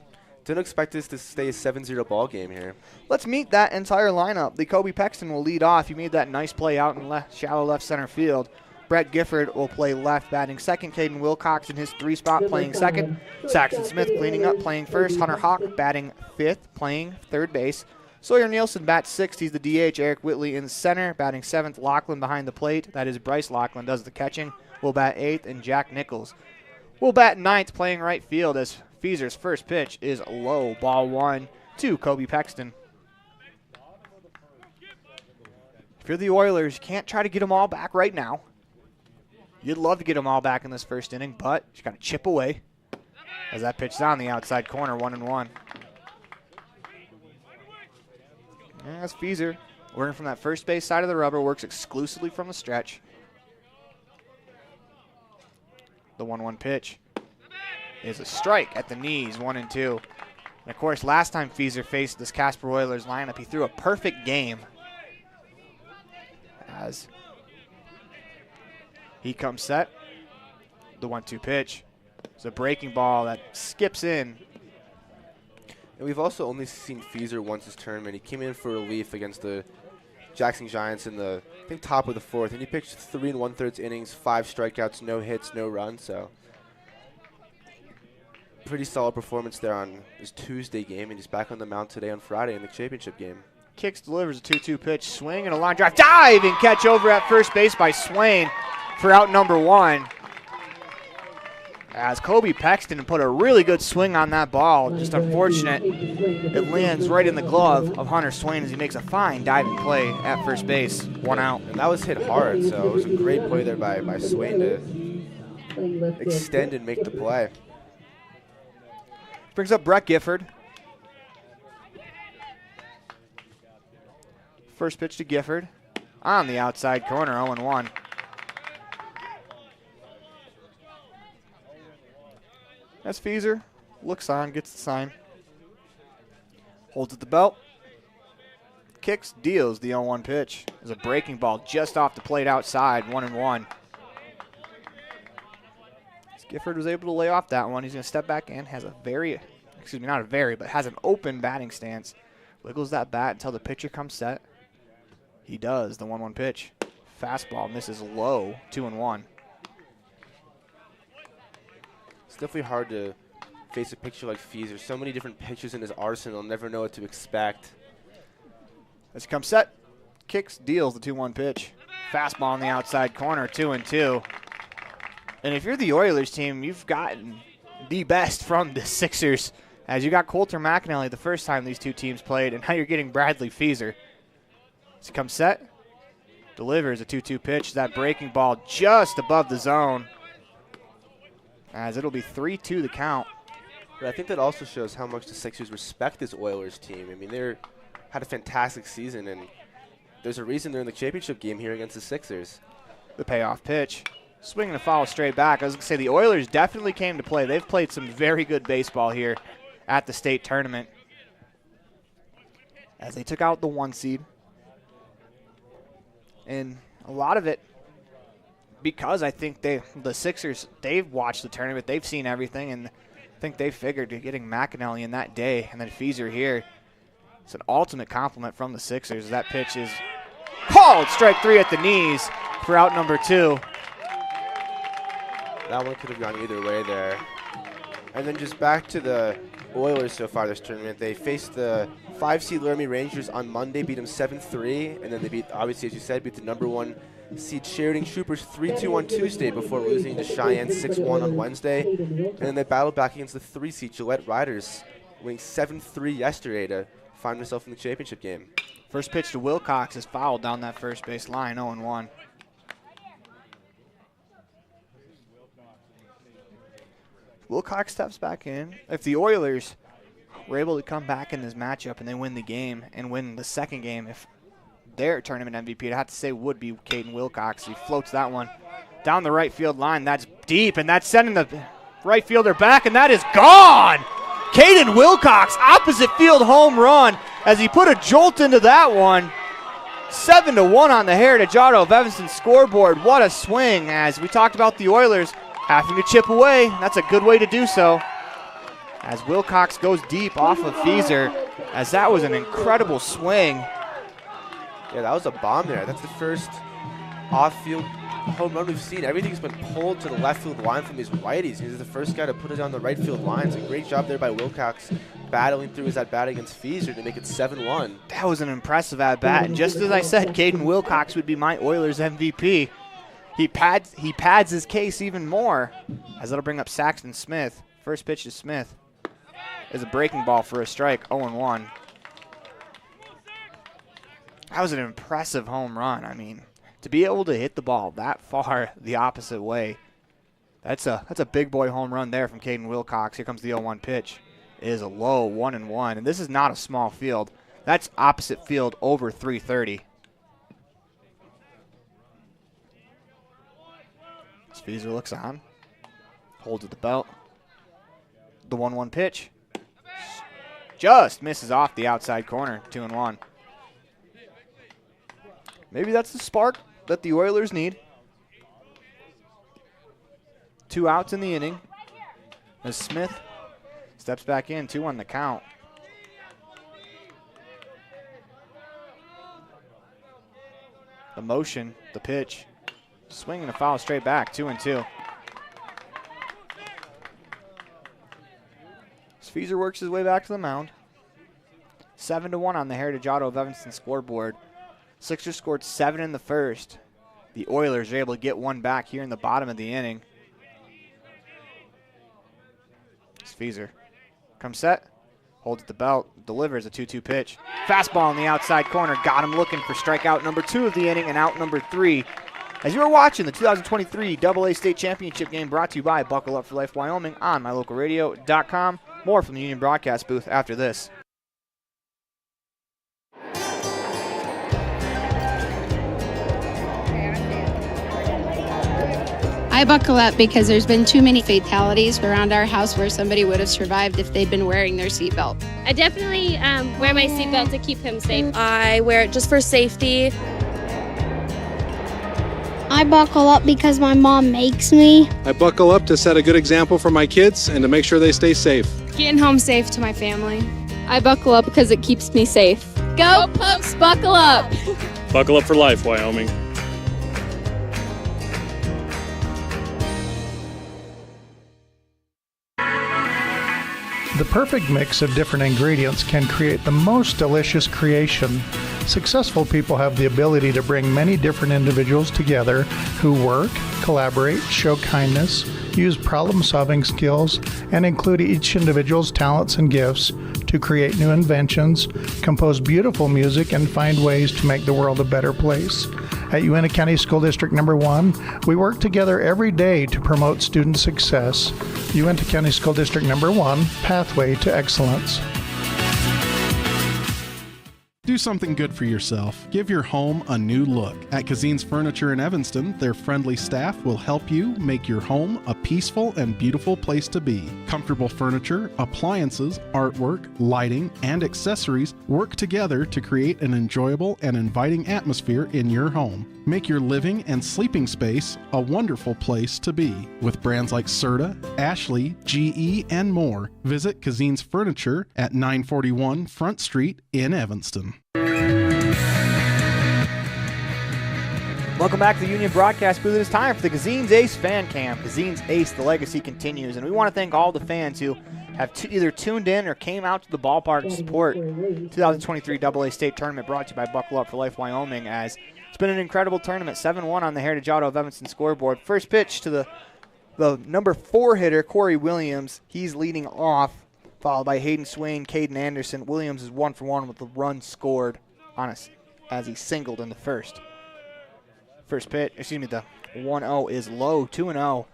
don't expect this to stay a 7-0 ball game here. Let's meet that entire lineup. The Kobe Paxton will lead off. He made that nice play out in shallow left center field. Brett Gifford will play left, batting second. Caden Wilcox in his 3 spot playing second. Saxon Smith cleaning up, playing first. Hunter Hawk batting 5th, playing third base. Sawyer Nielsen bats 6th. He's the DH. Eric Whitley in center, batting 7th. Lachlan behind the plate. That is Bryce Lachlan does the catching. Will bat 8th, and Jack Nichols will bat 9th, playing right field as Feaser's first pitch is low. Ball 1 to Kobe Paxton. If you're the Oilers, you can't try to get them all back right now. You'd love to get them all back in this first inning, but you got to chip away as that pitch is on the outside corner, 1-1. And that's Feaser working from that first base side of the rubber, works exclusively from the stretch. The 1-1 pitch is a strike at the knees, 1-2. And of course, last time Feaser faced this Casper Oilers lineup, he threw a perfect game as he comes set. The 1-2 pitch is a breaking ball that skips in. And we've also only seen Feaser once this tournament. He came in for relief against the Jackson Giants in the, I think, top of the 4th, and he pitched 3 1/3 innings, 5 strikeouts, no hits, no runs. So pretty solid performance there on his Tuesday game, and he's back on the mound today on Friday in the championship game. Kicks, delivers a 2-2 pitch, swing and a line drive, diving catch over at first base by Swain for out number 1. As Kobe Paxton put a really good swing on that ball. Just unfortunate it lands right in the glove of Hunter Swain as he makes a fine diving play at first base. 1 out. And that was hit hard, so it was a great play there by Swain to extend and make the play. Brings up Brett Gifford. First pitch to Gifford on the outside corner, 0-1. As Feaser looks on, gets the sign. Holds at the belt. Kicks, deals the 0-1 pitch. There's a breaking ball just off the plate outside, 1-1. As Gifford was able to lay off that one, he's going to step back and has has an open batting stance. Wiggles that bat until the pitcher comes set. He does, the 1-1 pitch. Fastball misses low, 2-1. It's definitely hard to face a pitcher like Feaser. So many different pitchers in his arsenal, never know what to expect. As he comes set, kicks, deals the 2-1 pitch. Fastball on the outside corner, 2-2. And if you're the Oilers team, you've gotten the best from the Sixers, as you got Coulter McAnally the first time these two teams played, and now you're getting Bradley Feaser. As he comes set, delivers a 2-2 pitch. That breaking ball just above the zone, as it'll be 3-2 the count. But I think that also shows how much the Sixers respect this Oilers team. I mean, they had a fantastic season, and there's a reason they're in the championship game here against the Sixers. The payoff pitch. Swinging a foul straight back. I was going to say the Oilers definitely came to play. They've played some very good baseball here at the state tournament, as they took out the 1 seed. And a lot of it because I think the Sixers, they've watched the tournament. They've seen everything, and I think they figured getting McAnally in that day and then Feaser here, It's an ultimate compliment from the Sixers. That pitch is called strike 3 at the knees for out number 2. That one could have gone either way there. And then just back to the Oilers so far this tournament. They faced the 5-seed Laramie Rangers on Monday, beat them 7-3, and then they beat, obviously, as you said, beat the number 1 seed Sheridan Troopers 3-2 on Tuesday before losing to Cheyenne 6-1 on Wednesday. And then they battled back against the 3-seed Gillette Riders, winning 7-3 yesterday to find themselves in the championship game. First pitch to Wilcox is fouled down that first base line, 0-1. Wilcox steps back in. If the Oilers were able to come back in this matchup and they win the game and win the second game, if their tournament MVP, I'd have to say, would be Caden Wilcox. He floats that one down the right field line. That's deep, and that's sending the right fielder back, and that is gone. Caden Wilcox, opposite field home run as he put a jolt into that one. 7-1 on the Heritage Auto of Evanston scoreboard. What a swing, as we talked about the Oilers having to chip away. That's a good way to do so. As Wilcox goes deep off of Feeser, as that was an incredible swing. Yeah, that was a bomb there. That's the first off-field home run we've seen. Everything's been pulled to the left field line from these righties. He's the first guy to put it on the right field line. It's a great job there by Wilcox, battling through his at-bat against Feeser to make it 7-1. That was an impressive at-bat. And just as I said, Caden Wilcox would be my Oilers MVP. He pads his case even more, as that'll bring up Saxton Smith. First pitch to Smith is a breaking ball for a strike, 0-1. That was an impressive home run. I mean, to be able to hit the ball that far the opposite way, that's a big boy home run there from Caden Wilcox. Here comes the 0-1 pitch. It is a low 1-1, and this is not a small field. That's opposite field over 330. Feeser looks on, holds at the belt. The 1-1 pitch just misses off the outside corner, 2-1. Maybe that's the spark that the Oilers need. 2 outs in the inning as Smith steps back in, 2-1 the count. The motion, the pitch. Swing and a foul straight back, 2-2. Feeser works his way back to the mound. 7-1 on the Heritage Auto of Evanston scoreboard. Sixers scored 7 in the first. The Oilers are able to get one back here in the bottom of the inning. Feeser comes set, holds at the belt, delivers a 2-2 pitch. Fastball in the outside corner, got him looking for strikeout number 2 of the inning and out number 3. As you are watching the 2023 AA State Championship game brought to you by Buckle Up for Life Wyoming on mylocalradio.com. More from the Union Broadcast booth after this. I buckle up because there's been too many fatalities around our house where somebody would have survived if they'd been wearing their seatbelt. I definitely wear my seatbelt to keep him safe. I wear it just for safety. I buckle up because my mom makes me. I buckle up to set a good example for my kids and to make sure they stay safe. Getting home safe to my family. I buckle up because it keeps me safe. Go Pups, buckle up! Buckle up for life, Wyoming. The perfect mix of different ingredients can create the most delicious creation. Successful people have the ability to bring many different individuals together who work, collaborate, show kindness, use problem-solving skills, and include each individual's talents and gifts to create new inventions, compose beautiful music, and find ways to make the world a better place. At Uintah County School District No. 1, we work together every day to promote student success. Uintah County School District No. 1, Pathway to Excellence. Do something good for yourself. Give your home a new look. At Kazine's Furniture in Evanston, their friendly staff will help you make your home a peaceful and beautiful place to be. Comfortable furniture, appliances, artwork, lighting, and accessories work together to create an enjoyable and inviting atmosphere in your home. Make your living and sleeping space a wonderful place to be. With brands like Serta, Ashley, GE, and more, visit Kazine's Furniture at 941 Front Street in Evanston. Welcome back to the Union Broadcast Booth. It is time for the Kazine's Ace Fan Cam. Kazine's Ace, the legacy continues, and we want to thank all the fans who have either tuned in or came out to the ballpark to support 2023 AA State Tournament, brought to you by Buckle Up for Life Wyoming, as it's been an incredible tournament. 7-1 on the Heritage Auto of Evanston scoreboard. First pitch to the number 4 hitter, Corey Williams. He's leading off, followed by Hayden Swain, Caden Anderson. Williams is 1 for 1 with the run scored on us as he singled in the first. First pitch, the 1-0 is low, 2-0.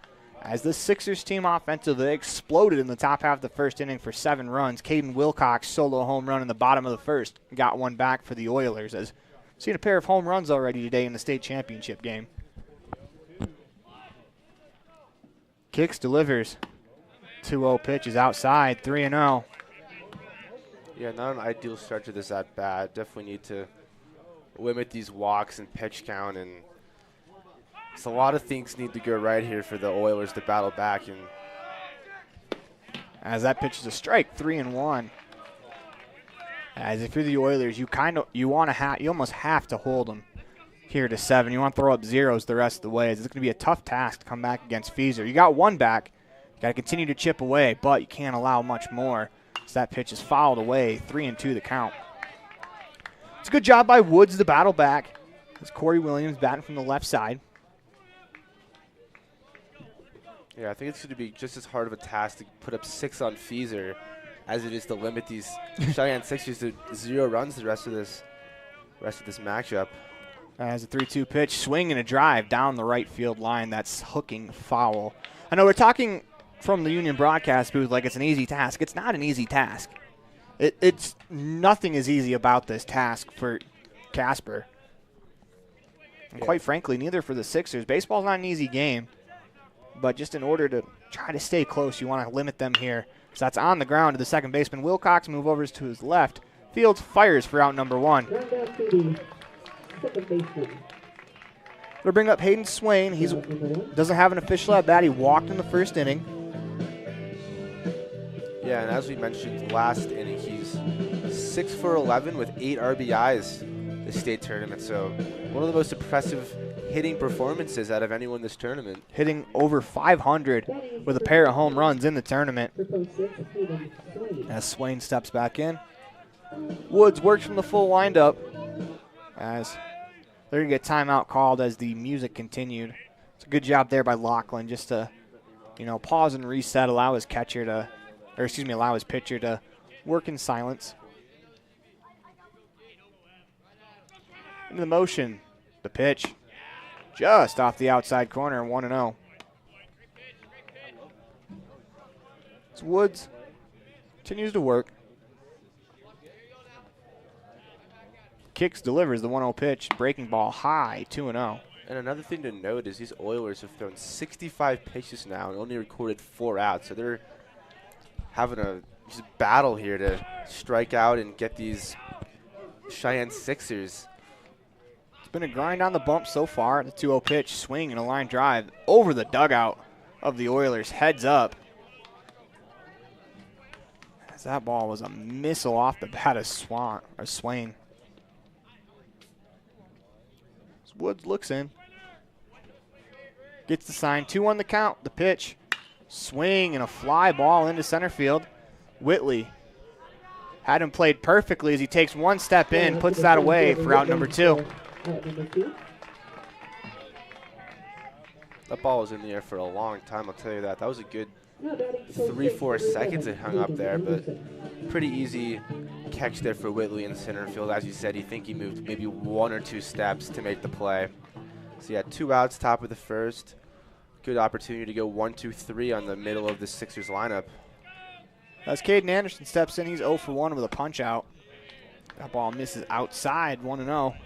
As the Sixers team offensively exploded in the top half of the first inning for 7 runs. Caden Wilcox solo home run in the bottom of the first. Got one back for the Oilers, as we've seen a pair of home runs already today in the state championship game. Kicks, delivers. 2-0 pitch is outside, 3-0. Yeah, not an ideal start to this at bat. Definitely need to limit these walks and pitch count, and so a lot of things need to go right here for the Oilers to battle back. And as that pitch is a strike, 3-1. As if you're the Oilers, you almost have to hold them here to 7. You want to throw up zeros the rest of the way. It's going to be a tough task to come back against Feezer. You got one back. You got to continue to chip away, but you can't allow much more. So that pitch is fouled away, 3-2 the count. It's a good job by Woods to battle back. It's Corey Williams batting from the left side. Yeah, I think it's going to be just as hard of a task to put up 6 on Feezer as it is to limit these Cheyenne Sixers to 0 runs the rest of this matchup. As a 3-2 pitch, swing and a drive down the right field line. That's hooking foul. I know we're talking from the Union broadcast booth like it's an easy task. It's not an easy task. It's nothing is easy about this task for Casper. And quite frankly, neither for the Sixers. Baseball's not an easy game, but just in order to try to stay close, you want to limit them here. So that's on the ground to the second baseman. Wilcox move over to his left. Fields fires for out number 1. We'll bring up Hayden Swain. He doesn't have an official at bat. He walked in the first inning. Yeah, and as we mentioned last inning, he's 6 for 11 with 8 RBIs this state tournament. So one of the most impressive hitting performances out of anyone this tournament. Hitting over 500 with a pair of home runs in the tournament. As Swain steps back in. Woods works from the full windup as they're going to get timeout called as the music continued. It's a good job there by Lachlan just to, pause and reset, allow his pitcher to work in silence. Into the motion, the pitch, just off the outside corner, 1-0. As Woods continues to work. Kicks, delivers the 1-0 pitch, breaking ball high, 2-0. And another thing to note is these Oilers have thrown 65 pitches now and only recorded 4 outs. So they're having a battle here to strike out and get these Cheyenne Sixers. It's been a grind on the bump so far. The 2-0 pitch, swing and a line drive over the dugout of the Oilers, heads up. As that ball was a missile off the bat of Swain. Woods looks in. Gets the sign. 2-1 the count. The pitch. Swing and a fly ball into center field. Whitley had him played perfectly as he takes one step in, puts that away for out number 2. That ball was in the air for a long time, I'll tell you that. That was a good 3-4 seconds it hung up there, but pretty easy catch there for Whitley in center field. As you said, you think he moved maybe 1 or 2 steps to make the play. So he had 2 outs, top of the first. Good opportunity to go 1-2-3 on the middle of the Sixers lineup. As Caden Anderson steps in, he's 0 for 1 with a punch out. That ball misses outside, 1-0.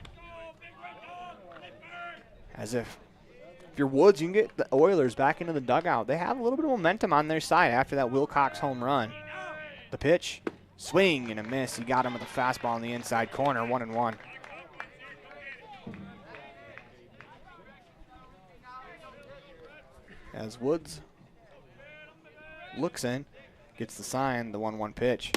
As if you're Woods, you can get the Oilers back into the dugout. They have a little bit of momentum on their side after that Wilcox home run. The pitch, swing and a miss. He got him with a fastball in the inside corner, 1-1. As Woods looks in, gets the sign, the 1-1 pitch.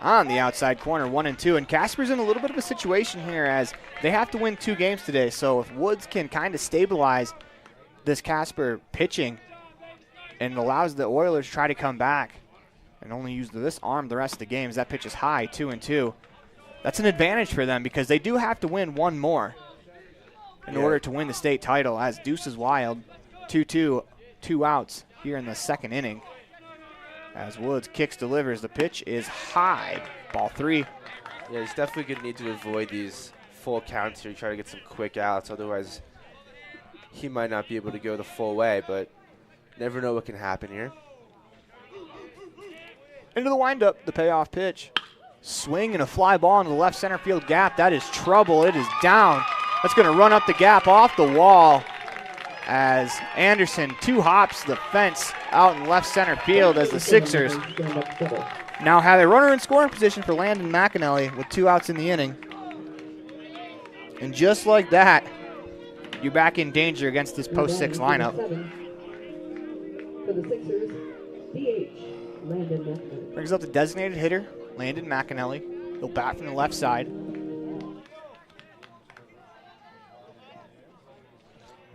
On the outside corner, 1-2. And Casper's in a little bit of a situation here as they have to win 2 games today. So if Woods can kind of stabilize this Casper pitching and allows the Oilers to try to come back and only use this arm the rest of the games, that pitch is high, 2-2. That's an advantage for them because they do have to win 1 more in order to win the state title. As Deuce is wild, 2-2, 2 outs here in the 2nd inning. As Woods kicks, delivers. The pitch is high. Ball 3. Yeah, he's definitely going to need to avoid these full counts here. Try to get some quick outs. Otherwise, he might not be able to go the full way, but never know what can happen here. Into the windup, the payoff pitch. Swing and a fly ball into the left center field gap. That is trouble. It is down. That's going to run up the gap off the wall as Anderson 2 hops the fence out in left center field as the Sixers now have a runner in scoring position for Landon McAnally with 2 outs in the inning. And just like that, you're back in danger against this post-6 lineup. For the Sixers, DH, Landon McAnally. Brings up the designated hitter, Landon McAnally. He'll bat from the left side.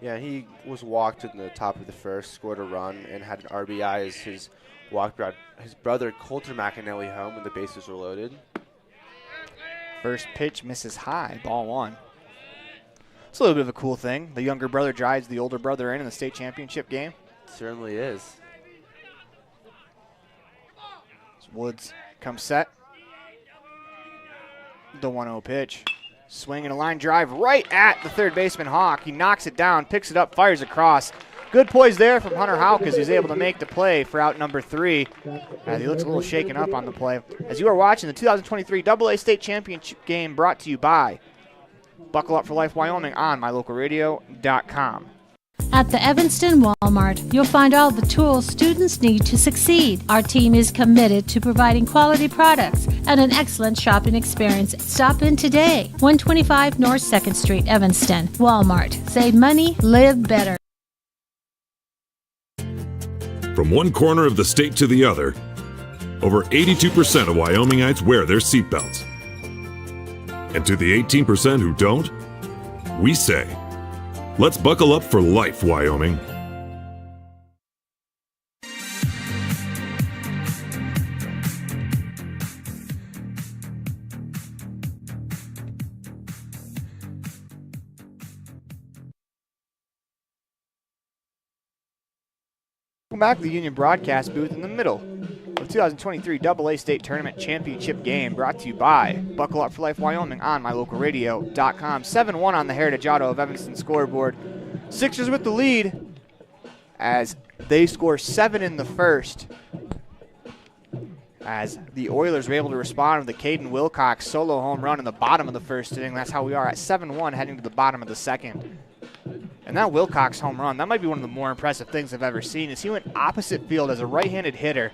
Yeah, he was walked in the top of the 1st, scored a run, and had an RBI as his walk brought his brother Colter McAnally home when the bases were loaded. First pitch misses high, ball 1. It's a little bit of a cool thing. The younger brother drives the older brother in the state championship game. It certainly is. Woods comes set. The 1-0 pitch. Swing and a line drive right at the third baseman Hawk. He knocks it down, picks it up, fires across. Good poise there from Hunter Houck as he's able to make the play for out number 3. As he looks a little shaken up on the play. As you are watching the 2023 AA State Championship game brought to you by Buckle Up for Life Wyoming on mylocalradio.com. At the Evanston Walmart, you'll find all the tools students need to succeed. Our team is committed to providing quality products and an excellent shopping experience. Stop in today. 125 North 2nd Street, Evanston. Walmart. Save money, live better. From one corner of the state to the other, over 82% of Wyomingites wear their seatbelts. And to the 18% who don't, we say, let's buckle up for life, Wyoming. Welcome back to the Union Broadcast booth in the middle of 2023 AA State Tournament Championship game brought to you by Buckle Up for Life Wyoming on mylocalradio.com. 7-1 on the Heritage Auto of Evanston scoreboard. Sixers with the lead as they score 7 in the first. As the Oilers were able to respond with the Caden Wilcox solo home run in the bottom of the first inning. That's how we are at 7-1 heading to the bottom of the second. And that Wilcox home run, that might be one of the more impressive things I've ever seen, is he went opposite field as a right-handed hitter.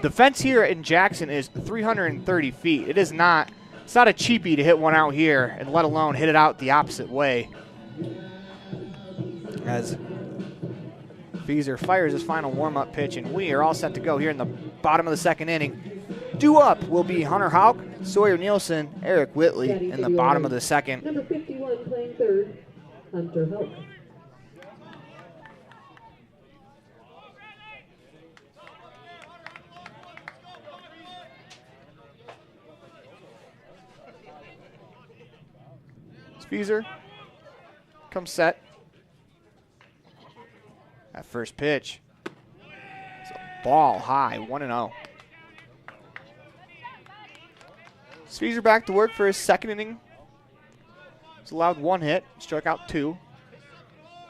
The fence here in Jackson is 330 feet. It's not a cheapie to hit one out here, and let alone hit it out the opposite way. As Feeser fires his final warm-up pitch, and we are all set to go here in the bottom of the second inning. Due up will be Hunter Houck, Sawyer Nielsen, Eric Whitley in the bottom of the second. Number 51 playing third, Hunter Houck. Feeser comes set. That first pitch. It's a ball high, 1-0. Feeser back to work for his second inning. He's allowed 1 hit, struck out 2.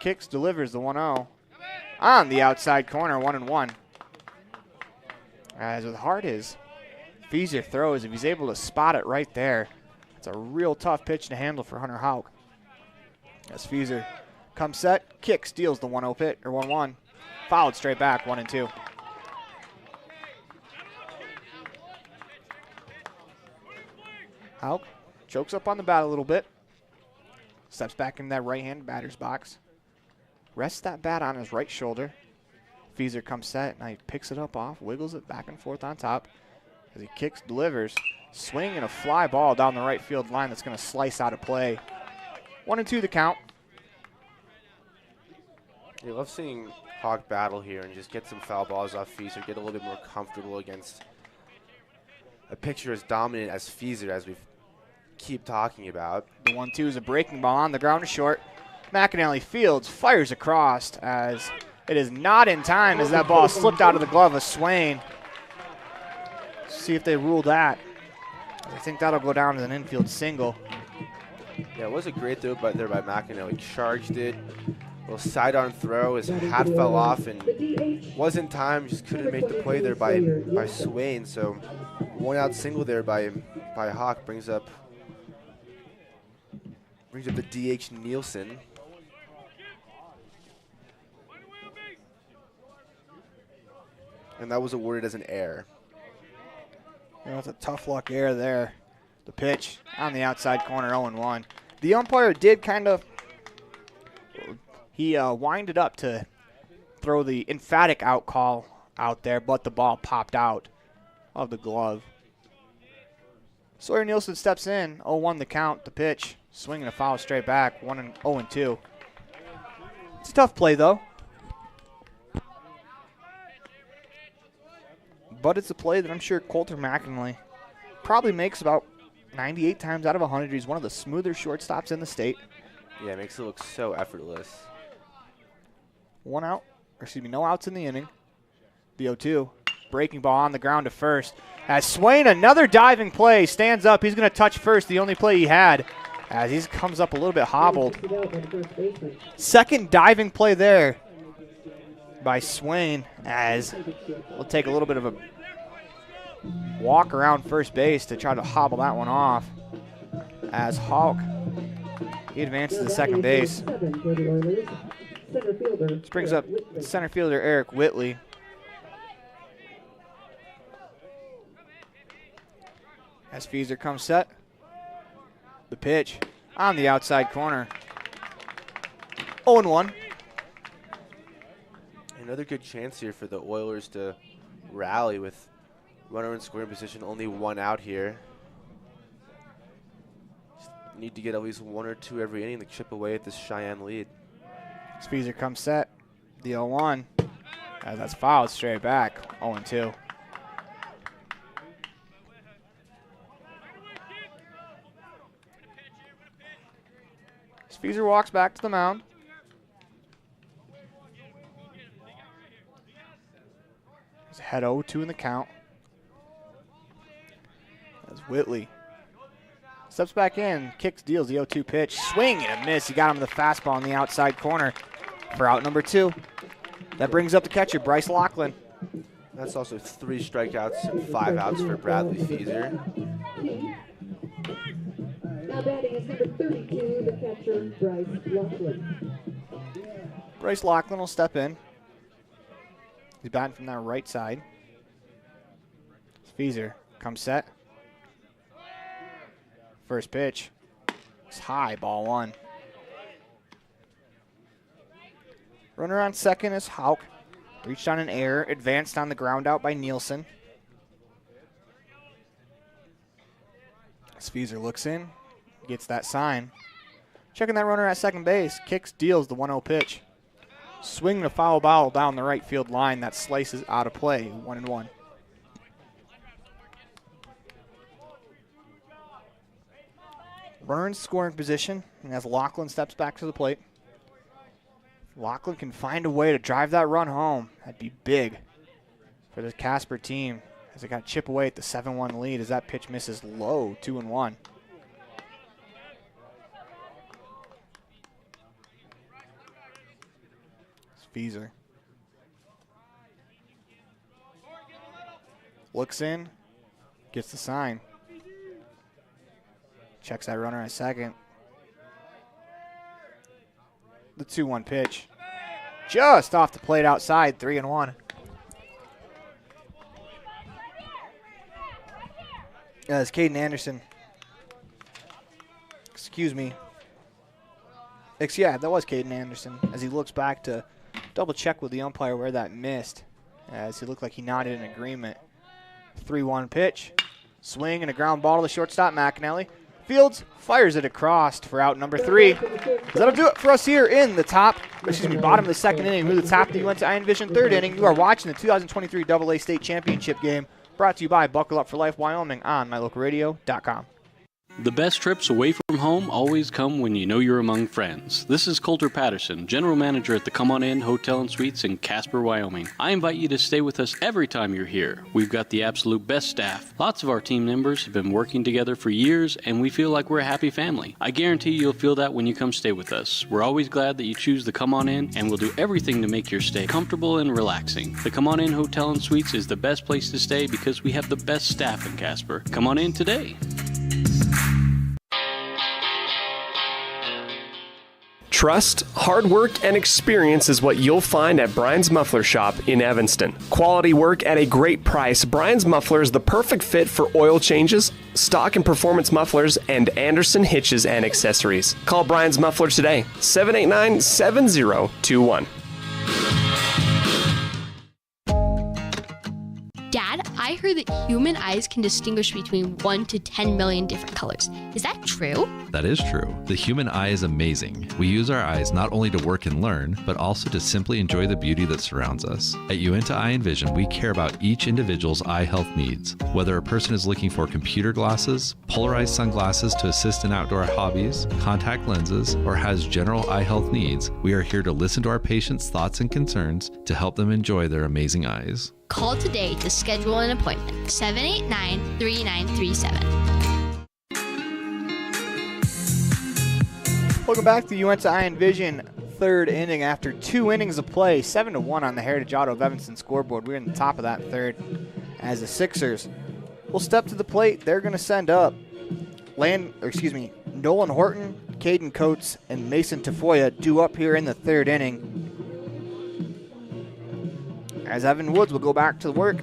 Kicks, delivers the 1-0. On the outside corner, 1-1. As with heart is Feeser throws, if he's able to spot it right there, it's a real tough pitch to handle for Hunter Hauk. As Feeser comes set, kick, steals the 1-0 pitch, or 1-1. Fouled straight back, 1-2. Hauk chokes up on the bat a little bit. Steps back in that right-hand batter's box. Rests that bat on his right shoulder. Feeser comes set, and he picks it up off, wiggles it back and forth on top. As he kicks, delivers, swinging a fly ball down the right field line that's going to slice out of play. 1-2 the count. You love seeing Hawk battle here and just get some foul balls off Feeser, get a little bit more comfortable against a pitcher as dominant as Feeser, as we keep talking about. The 1-2 is a breaking ball on the ground to short. McAnally fields, fires across as it is not in time as that ball slipped out of the glove of Swain. See if they rule that. I think that'll go down as an infield single. Yeah, it was a great throw there by McAnally. Charged it. A little sidearm throw. His hat fell off and was in time. Just couldn't make the play there by Swain. So 1 out single there by Hawk brings up the DH Nielsen. And that was awarded as an error. That's a tough luck error there. The pitch on the outside corner, 0-1. The umpire did kind of, he winded up to throw the emphatic out call out there, but the ball popped out of the glove. Sawyer Nielsen steps in, 0-1 the count, the pitch, swinging a foul straight back, 0-2. It's a tough play though. But it's a play that I'm sure Colter McAnally probably makes about 98 times out of 100. He's one of the smoother shortstops in the state. Yeah, it makes it look so effortless. No outs in the inning. The 0-2. Breaking ball on the ground to first. As Swain, another diving play, stands up. He's going to touch first, the only play he had, as he comes up a little bit hobbled. Second diving play there by Swain, as we'll take a little bit of a walk around first base to try to hobble that one off. As Hawk, he advances to second base. This brings up center fielder Eric Whitley. As Feeser comes set, the pitch on the outside corner. 0-1. Another good chance here for the Oilers to rally with runner in scoring position, only 1 out here. Just need to get at least 1 or 2 every inning to chip away at this Cheyenne lead. Feeser comes set, the 0-1, as that's fouled straight back, 0-2. Feeser walks back to the mound. He's ahead 0-2 in the count. As Whitley steps back in, kicks, deals the 0-2 pitch. Swing and a miss. He got him the fastball on the outside corner for out number 2. That brings up the catcher, Bryce Lachlan. That's also 3 strikeouts and 5 outs for Bradley Feeser. Now batting is number 32, the catcher, Bryce Lachlan. Bryce Lachlan will step in. He's batting from that right side. Feeser comes set. First pitch. It's high, ball 1. Runner on second is Hauk. Reached on an error, advanced on the ground out by Nielsen. As Feeser looks in, gets that sign. Checking that runner at second base, kicks, deals the 1-0 pitch. Swinging a foul ball down the right field line that slices out of play, 1-1. Runner in scoring position, and as Lachlan steps back to the plate. Lachlan can find a way to drive that run home. That'd be big for the Casper team as they got to chip away at the 7-1 lead as that pitch misses low, 2-1. Feeser looks in, Gets the sign. Checks that runner at second. The 2-1 pitch. Just off the plate outside, 3-1. As Caden Anderson. Excuse me. Yeah, that was Caden Anderson. As he looks back to double check with the umpire where that missed. As he looked like he nodded in agreement. 3-1 pitch. Swing and a ground ball to the shortstop, McAnally. Fields fires it across for out number 3. That'll do it for us here in the bottom of the second inning. We're the top of the UNT Iron Vision third inning. You are watching the 2023 AA State Championship game, brought to you by Buckle Up for Life Wyoming on mylocalradio.com. The best trips away from home always come when you know you're among friends. This is Coulter Patterson, General Manager at the Come On In Hotel and Suites in Casper, Wyoming. I invite you to stay with us every time you're here. We've got the absolute best staff. Lots of our team members have been working together for years, and we feel like we're a happy family. I guarantee you'll feel that when you come stay with us. We're always glad that you choose the Come On In, and we'll do everything to make your stay comfortable and relaxing. The Come On In Hotel and Suites is the best place to stay because we have the best staff in Casper. Come on in today. Trust, hard work, and experience is what you'll find at Brian's Muffler Shop in Evanston. Quality work at a great price. Brian's Muffler is the perfect fit for oil changes, stock and performance mufflers, and Anderson hitches and accessories. Call Brian's Muffler today, 789-7021. Dad, I heard that human eyes can distinguish between 1 to 10 million different colors. Is that true? That is true. The human eye is amazing. We use our eyes not only to work and learn, but also to simply enjoy the beauty that surrounds us. At Uinta Eye and Vision, we care about each individual's eye health needs. Whether a person is looking for computer glasses, polarized sunglasses to assist in outdoor hobbies, contact lenses, or has general eye health needs, we are here to listen to our patients' thoughts and concerns to help them enjoy their amazing eyes. Call today to schedule an appointment. 789-3937. Welcome back to Uinta Iron Vision third inning after 2 innings of play. 7-1 on the Heritage Auto of Evanston scoreboard. We're in the top of that third as the Sixers will step to the plate. They're going to send up Nolan Horton, Caden Coates, and Mason Tafoya due up here in the third inning. As Evan Woods will go back to work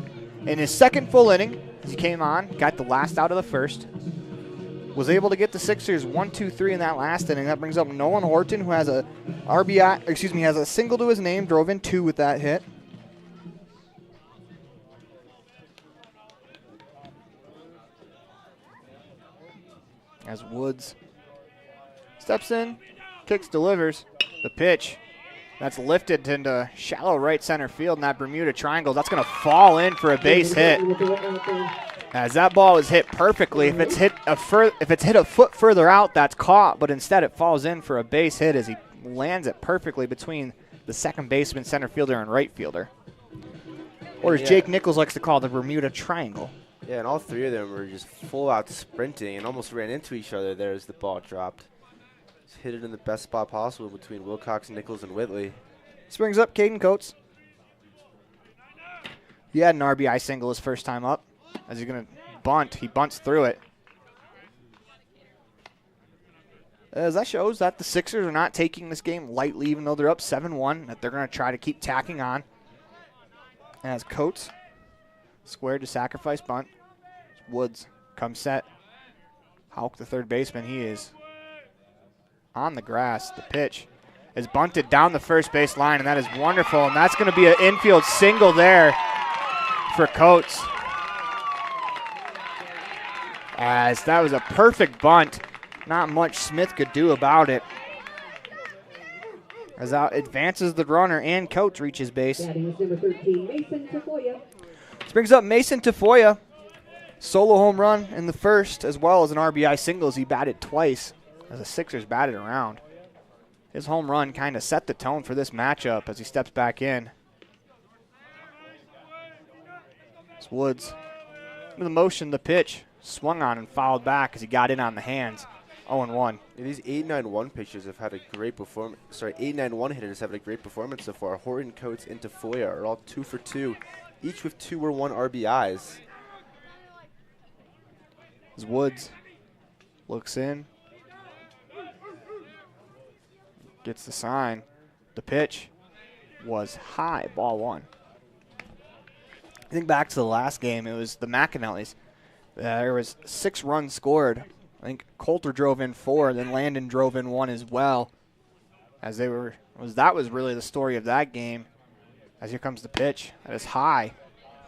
in his second full inning as he came on, got the last out of the first. Was able to get the Sixers 1-2-3 in that last inning. That brings up Nolan Horton, who has a has a single to his name, drove in 2 with that hit. As Woods steps in, kicks, delivers. The pitch. That's lifted into shallow right center field in that Bermuda Triangle. That's going to fall in for a base hit. As that ball is hit perfectly. If it's hit a foot further out, that's caught. But instead, it falls in for a base hit as he lands it perfectly between the second baseman, center fielder, and right fielder. Or as Jake Nichols likes to call the Bermuda Triangle. Yeah, and all three of them were just full out sprinting and almost ran into each other there as the ball dropped. Hit it in the best spot possible between Wilcox, Nichols, and Whitley. This brings up Caden Coates. He had an RBI single his first time up. As he's going to bunt, he bunts through it. As that shows that the Sixers are not taking this game lightly, even though they're up 7-1, that they're going to try to keep tacking on. As Coates squared to sacrifice bunt. Woods comes set. Houck, the third baseman, he is on the grass. The pitch is bunted down the first base line, and that is wonderful. And that's going to be an infield single there for Coates. As that was a perfect bunt. Not much Smith could do about it. As out advances the runner, and Coates reaches base. Batting is number 13, Mason Tafoya. This brings up Mason Tafoya. Solo home run in the first, as well as an RBI single as he batted twice as the Sixers batted around. His home run kind of set the tone for this matchup as he steps back in. It's Woods. Into the motion, the pitch. Swung on and fouled back as he got in on the hands. 0-1. Yeah, these 8-9-1 pitchers have had a great performance. 8-9-1 hitters have had a great performance so far. Horton, Coates, and Tafoya are all 2 for 2, each with 2 or 1 RBIs. As Woods looks in. Gets the sign. The pitch was high, ball one. I think back to the last game, it was the McAnallys. There was 6 runs scored. I think Coulter drove in 4, then Landon drove in 1 as well. As that was really the story of that game. As here comes the pitch. That is high,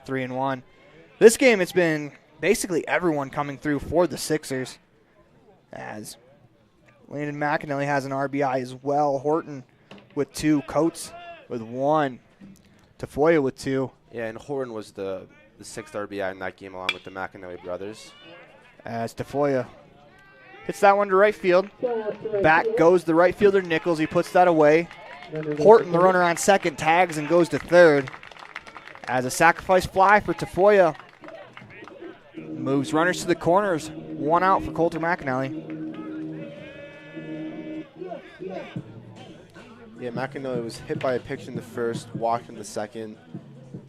3-1. This game, it's been basically everyone coming through for the Sixers. As Landon McAnally has an RBI as well. Horton with 2, Coates with 1, Tafoya with 2. Yeah, and Horton was the 6th RBI in that game along with the McAnally brothers. As Tafoya hits that one to right field. Back goes the right fielder Nichols. He puts that away. Horton, the runner on second, tags and goes to third. As a sacrifice fly for Tafoya. Moves runners to the corners. 1 out for Coulter McAnally. Yeah, McAnally was hit by a pitch in the first, walked in the second.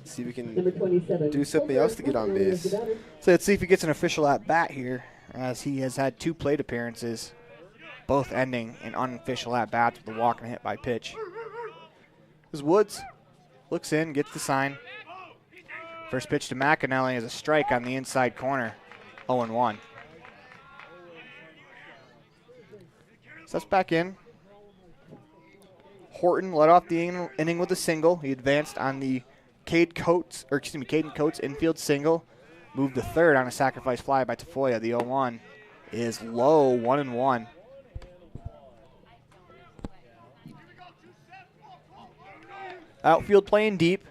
See if we can do something else to get on base. So let's see if he gets an official at-bat here, as he has had 2 plate appearances, both ending in unofficial at-bats with a walk and a hit by pitch. As Woods looks in, gets the sign. First pitch to McAnally is a strike on the inside corner, 0-1. Steps back in. Horton led off the inning with a single. He advanced on the Caden Coates infield single. Moved to third on a sacrifice fly by Tafoya. The 0-1 is low, 1-1. Outfield playing deep.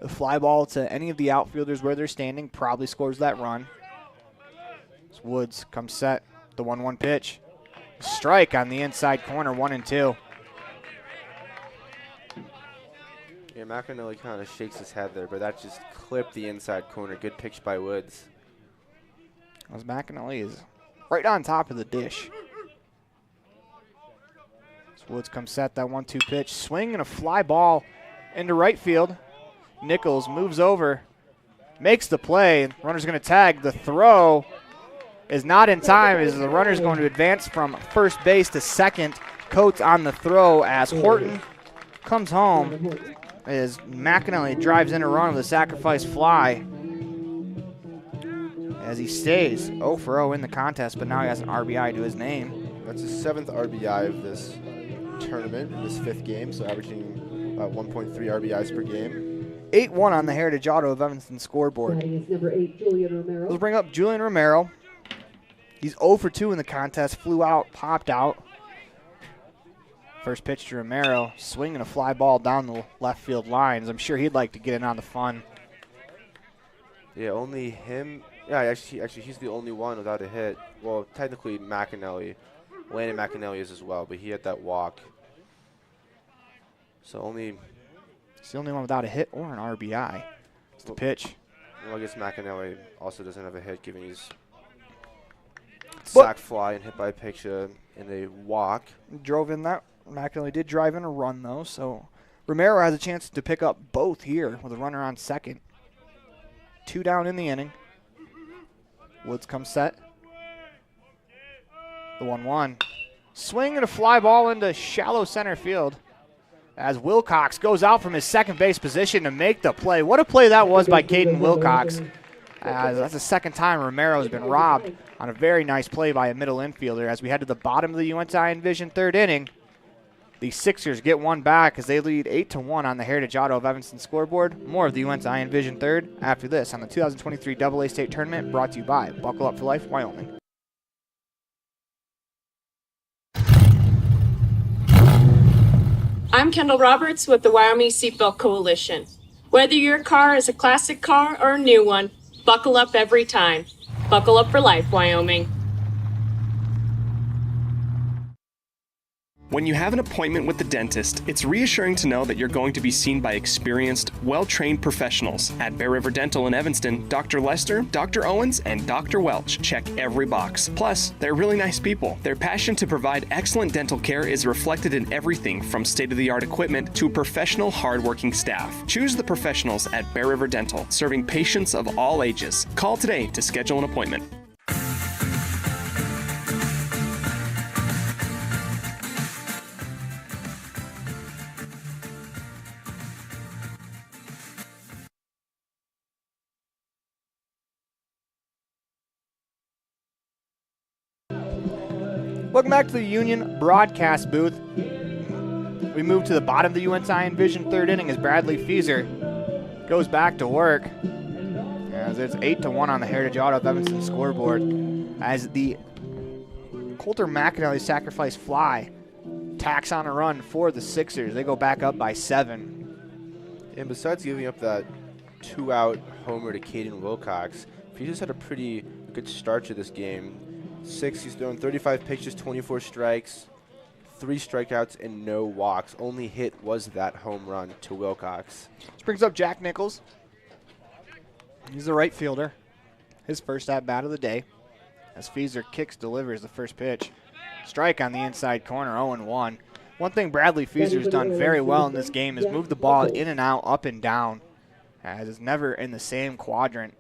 The fly ball to any of the outfielders where they're standing probably scores that run. As Woods comes set. The 1-1 pitch. Strike on the inside corner, 1-2. Yeah, McAnally kind of shakes his head there, but that just clipped the inside corner. Good pitch by Woods. As McAnally is right on top of the dish. As Woods comes set, that 1-2 pitch. Swing and a fly ball into right field. Nichols moves over, makes the play. Runner's going to tag. The throw is not in time as the runner's going to advance from first base to second. Coates on the throw as Horton comes home. As McAnally drives in a run with a sacrifice fly. As he stays 0-0 in the contest, but now he has an RBI to his name. That's his 7th RBI of this tournament, in this 5th game, so averaging about 1.3 RBIs per game. 8-1 on the Heritage Auto of Evanston scoreboard. Number 8, Julian Romero. Let's bring up Julian Romero. He's 0-2 in the contest, flew out, popped out. First pitch to Romero, swinging a fly ball down the left field lines. I'm sure he'd like to get in on the fun. Yeah, only him. Yeah, actually, he's the only one without a hit. Well, technically McAnally, Landon McAnally is as well, but he had that walk. So only. He's the only one without a hit or an RBI. It's the pitch. Well, I guess McAnally also doesn't have a hit, given he's sack fly and hit by a pitch in a walk. Drove in that. McAnally did drive in a run, though, so Romero has a chance to pick up both here with a runner on second. 2 down in the inning. Woods comes set. The 1-1. Swing and a fly ball into shallow center field as Wilcox goes out from his second base position to make the play. What a play that was by Caden Wilcox. That's the second time Romero has been robbed on a very nice play by a middle infielder. As we head to the bottom of the UNT Envision 3rd inning, the Sixers get one back as they lead 8-1 on the Heritage Auto of Evanston scoreboard. More of the UNT Envision 3rd after this on the 2023 AA State Tournament, brought to you by Buckle Up for Life, Wyoming. I'm Kendall Roberts with the Wyoming Seatbelt Coalition. Whether your car is a classic car or a new one, buckle up every time. Buckle up for life, Wyoming. When you have an appointment with the dentist, it's reassuring to know that you're going to be seen by experienced, well-trained professionals. At Bear River Dental in Evanston, Dr. Lester, Dr. Owens, and Dr. Welch check every box. Plus, they're really nice people. Their passion to provide excellent dental care is reflected in everything from state-of-the-art equipment to professional, hardworking staff. Choose the professionals at Bear River Dental, serving patients of all ages. Call today to schedule an appointment. Welcome back to the Union broadcast booth. We move to the bottom of the UNTI Envision third inning as Bradley Fieser goes back to work. As it's 8-1 on the Heritage Auto of Evanston scoreboard. As the Coulter McAnally sacrifice fly tacks on a run for the Sixers. They go back up by 7. And besides giving up that 2-out homer to Caden Wilcox, Fieser's had a pretty good start to this game. He's thrown 35 pitches, 24 strikes, 3 strikeouts, and no walks. Only hit was that home run to Wilcox. This brings up Jack Nichols. He's the right fielder. His first at-bat of the day. As Fieser delivers the first pitch. Strike on the inside corner, 0-1. One thing Bradley Fieser's done very well in this game is move the ball in and out, up and down. As it's never in the same quadrant.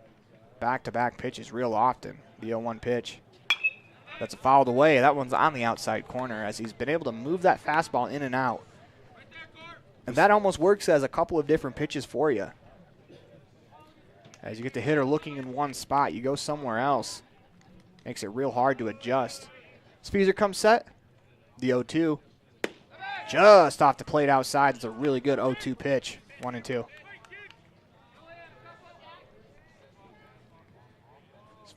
Back-to-back pitches real often. The 0-1 pitch. That's fouled away. That one's on the outside corner as he's been able to move that fastball in and out. And that almost works as a couple of different pitches for you. As you get the hitter looking in one spot, you go somewhere else. Makes it real hard to adjust. Fieser comes set. The 0-2. Just off the plate outside. It's a really good 0-2 pitch. 1-2.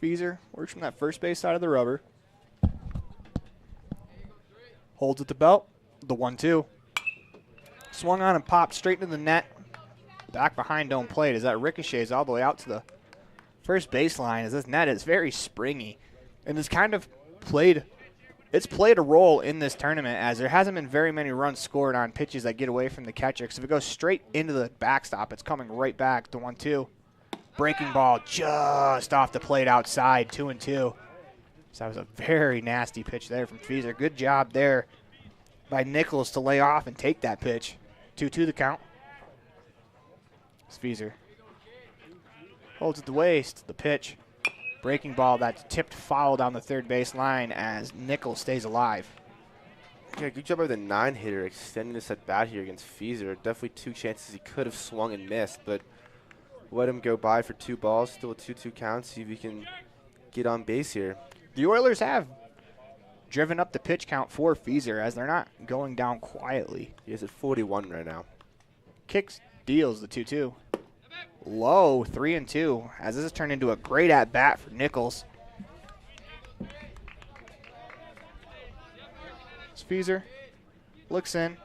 Fieser works from that first base side of the rubber. Holds at the belt. The 1-2. Swung on and popped straight into the net. Back behind home plate as that ricochets all the way out to the first baseline. As this net is very springy. And it's kind of played a role in this tournament as there hasn't been very many runs scored on pitches that get away from the catcher. Because if it goes straight into the backstop, it's coming right back. The 1-2. Breaking ball just off the plate outside. 2-2. So that was a very nasty pitch there from Fieser. Good job there by Nichols to lay off and take that pitch. 2-2 the count. Fieser holds at the waist. The pitch. Breaking ball that's tipped foul down the third base line as Nichols stays alive. Yeah, good job by the 9-hitter extending this at bat here against Fieser. Definitely 2 chances he could have swung and missed, but let him go by for 2 balls. Still a 2-2 count. See if he can get on base here. The Oilers have driven up the pitch count for Fieser as they're not going down quietly. He is at 41 right now. Kicks, deals the 2-2. Low, 3-2, as this has turned into a great at-bat for Nichols. Fieser looks in.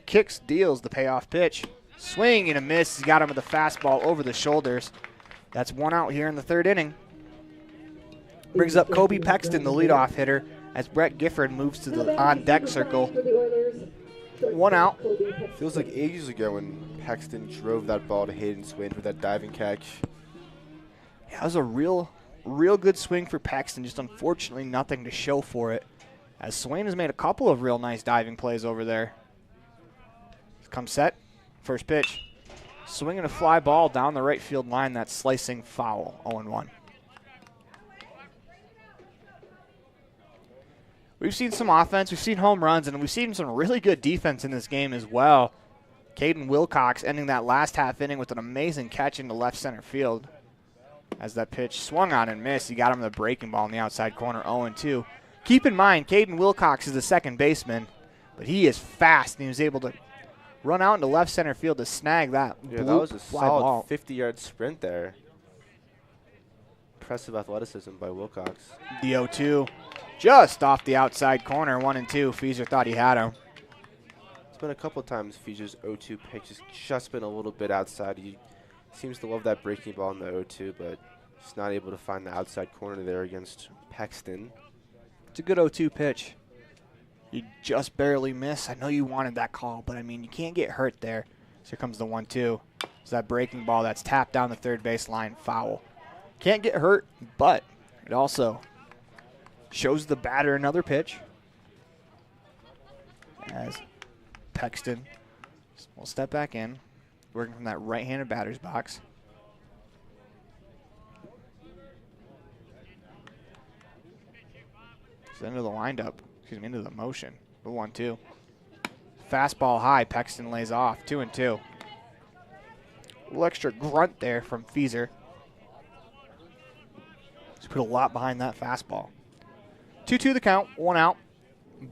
Kicks, deals the payoff pitch. Swing and a miss. He's got him with the fastball over the shoulders. That's 1 out here in the third inning. Brings up Kobe Pexton, the leadoff hitter, as Brett Gifford moves to the on-deck circle. 1 out. Feels like ages ago when Paxton drove that ball to Hayden Swain for that diving catch. Yeah, that was a real good swing for Paxton, just unfortunately nothing to show for it. As Swain has made a couple of real nice diving plays over there. Comes set, first pitch. Swinging a fly ball down the right field line, that's slicing foul, 0-1. We've seen some offense, we've seen home runs, and we've seen some really good defense in this game as well. Caden Wilcox ending that last half inning with an amazing catch into left center field. As that pitch swung on and missed, he got him the breaking ball in the outside corner, 0-2. Keep in mind, Caden Wilcox is the second baseman, but he is fast, and he was able to run out into left center field to snag that. Yeah, that was a solid ball. 50-yard sprint there. Impressive athleticism by Wilcox. The 0-2. Just off the outside corner, 1-2. Fieser thought he had him. It's been a couple of times Fieser's 0-2 pitch has just been a little bit outside. He seems to love that breaking ball in the 0-2, but he's not able to find the outside corner there against Paxton. It's a good 0-2 pitch. You just barely miss. I know you wanted that call, but, I mean, you can't get hurt there. So here comes the 1-2. It's that breaking ball that's tapped down the third base line, foul. Can't get hurt, but it also shows the batter another pitch. As Paxton will step back in, working from that right-handed batter's box. It's into the windup. Excuse me, into the motion. The 1-2. Fastball high. Paxton lays off. 2-2. A little extra grunt there from Fieser. Just put a lot behind that fastball. 2-2 the count, 1 out.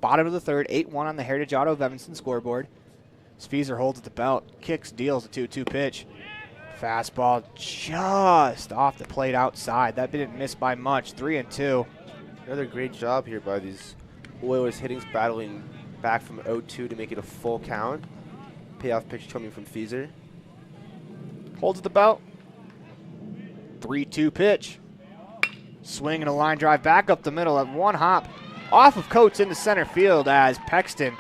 Bottom of the third, 8-1 on the Heritage Auto of Evanston scoreboard. Feeser holds at the belt, kicks, deals a 2-2 pitch. Fastball just off the plate outside. That didn't miss by much, 3-2. Another great job here by these Oilers hittings, battling back from 0-2 to make it a full count. Payoff pitch coming from Feeser. Holds at the belt. 3-2 pitch. Swing and a line drive back up the middle at one hop. Off of Coates into center field as Pexton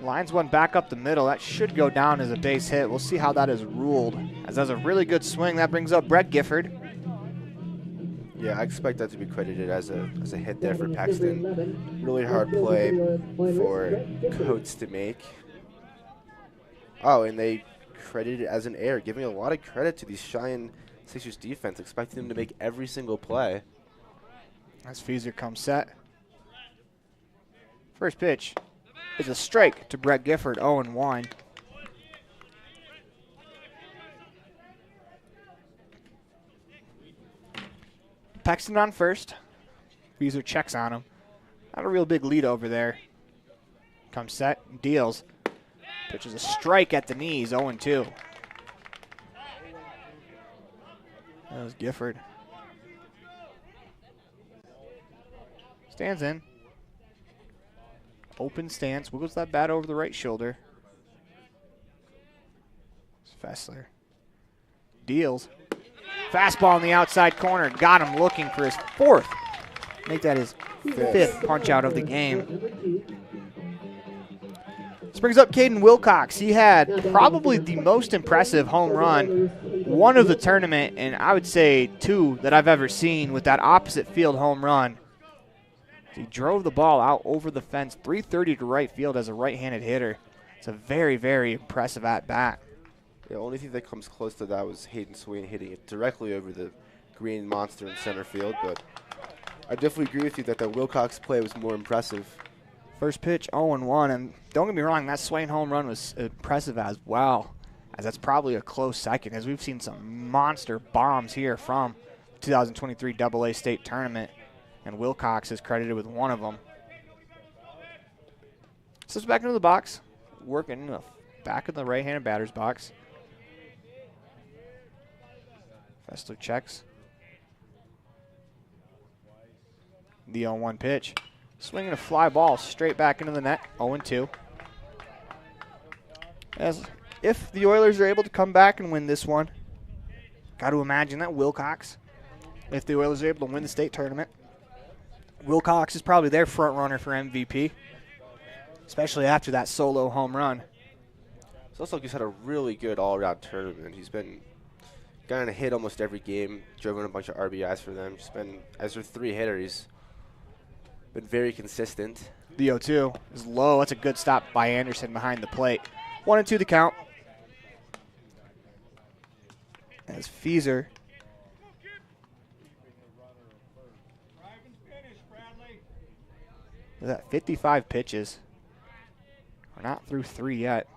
lines one back up the middle. That should go down as a base hit. We'll see how that is ruled. As that's a really good swing. That brings up Brett Gifford. Yeah, I expect that to be credited as a hit there for Pexton. Really hard play for Coates to make. Oh, and they credited it as an error, giving a lot of credit to these Cheyenne Sixers defense, expecting them to make every single play. As Feeser comes set. First pitch is a strike to Brett Gifford, 0-1. Pexton on first. Feeser checks on him. Not a real big lead over there. Comes set, deals. Pitches a strike at the knees, 0-2. That was Gifford. Stands in. Open stance. Wiggles that bat over the right shoulder. It's Fessler. Deals. Fastball in the outside corner. Got him looking for his fourth. Make that his fifth punch out of the game. This brings up Caden Wilcox. He had probably the most impressive home run, one of the tournament, and I would say two that I've ever seen with that opposite field home run. He drove the ball out over the fence, 330 to right field as a right-handed hitter. It's a very, very impressive at-bat. The only thing that comes close to that was Hayden Swain hitting it directly over the green monster in center field, but I definitely agree with you that the Wilcox play was more impressive. First pitch, 0-1, and don't get me wrong, that Swain home run was impressive as well, as that's probably a close second, as we've seen some monster bombs here from the 2023 AA state tournament, and Wilcox is credited with one of them. So it's back into the box, working in the back of the right-handed batter's box. Fessler checks. The 0-1 pitch. Swinging a fly ball straight back into the net, 0-2. As if the Oilers are able to come back and win this one, got to imagine that Wilcox, if the Oilers are able to win the state tournament, Wilcox is probably their front runner for MVP, especially after that solo home run. It's also he's had a really good all-around tournament. He's been gotten a hit almost every game, driven a bunch of RBIs for them. Just been, as their three hitter, he's been very consistent. The 0-2 is low. That's a good stop by Anderson behind the plate. 1-2 the count. As Feeser is at 55 pitches. We're not through 3 yet.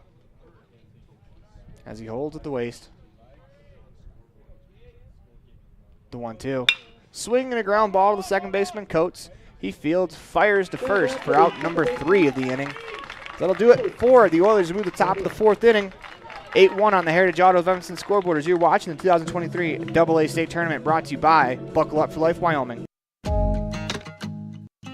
As he holds at the waist. The 1-2. Swing and a ground ball to the second baseman, Coates. He fields, fires to first for out number 3 of the inning. That'll do it for the Oilers to move to the top of the 4th inning. 8-1 on the Heritage Auto of Evanston scoreboard as you're watching the 2023 AA State Tournament, brought to you by Buckle Up for Life Wyoming.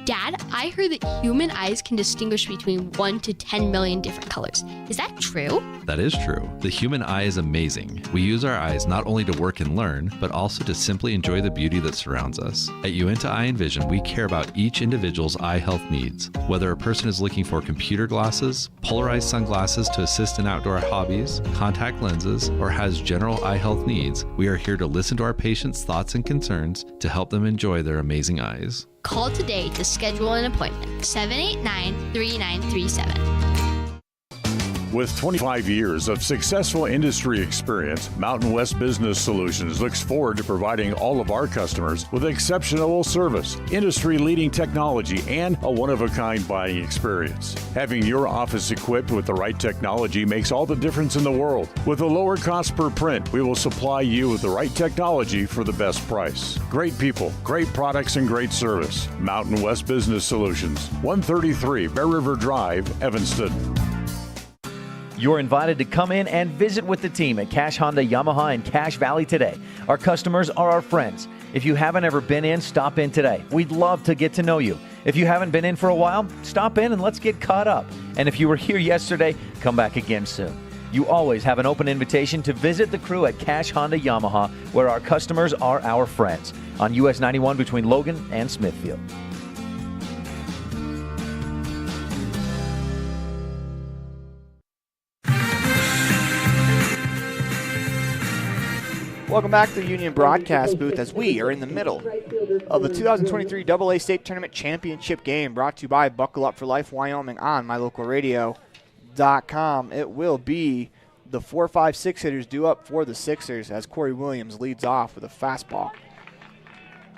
Dad, I heard that human eyes can distinguish between 1 to 10 million different colors. Is that true? That is true. The human eye is amazing. We use our eyes not only to work and learn, but also to simply enjoy the beauty that surrounds us. At Uinta Eye and Vision, we care about each individual's eye health needs. Whether a person is looking for computer glasses, polarized sunglasses to assist in outdoor hobbies, contact lenses, or has general eye health needs, we are here to listen to our patients' thoughts and concerns to help them enjoy their amazing eyes. Call today to schedule an appointment. 789-3937. With 25 years of successful industry experience, Mountain West Business Solutions looks forward to providing all of our customers with exceptional service, industry-leading technology, and a one-of-a-kind buying experience. Having your office equipped with the right technology makes all the difference in the world. With a lower cost per print, we will supply you with the right technology for the best price. Great people, great products, and great service. Mountain West Business Solutions, 133 Bear River Drive, Evanston. You're invited to come in and visit with the team at Cash Honda Yamaha in Cache Valley today. Our customers are our friends. If you haven't ever been in, stop in today. We'd love to get to know you. If you haven't been in for a while, stop in and let's get caught up. And if you were here yesterday, come back again soon. You always have an open invitation to visit the crew at Cash Honda Yamaha, where our customers are our friends, on US 91 between Logan and Smithfield. Welcome back to the Union Broadcast Booth as we are in the middle of the 2023 AA State Tournament Championship game, brought to you by Buckle Up for Life Wyoming on mylocalradio.com. It will be the 4-5-6 hitters due up for the Sixers as Corey Williams leads off with a fastball.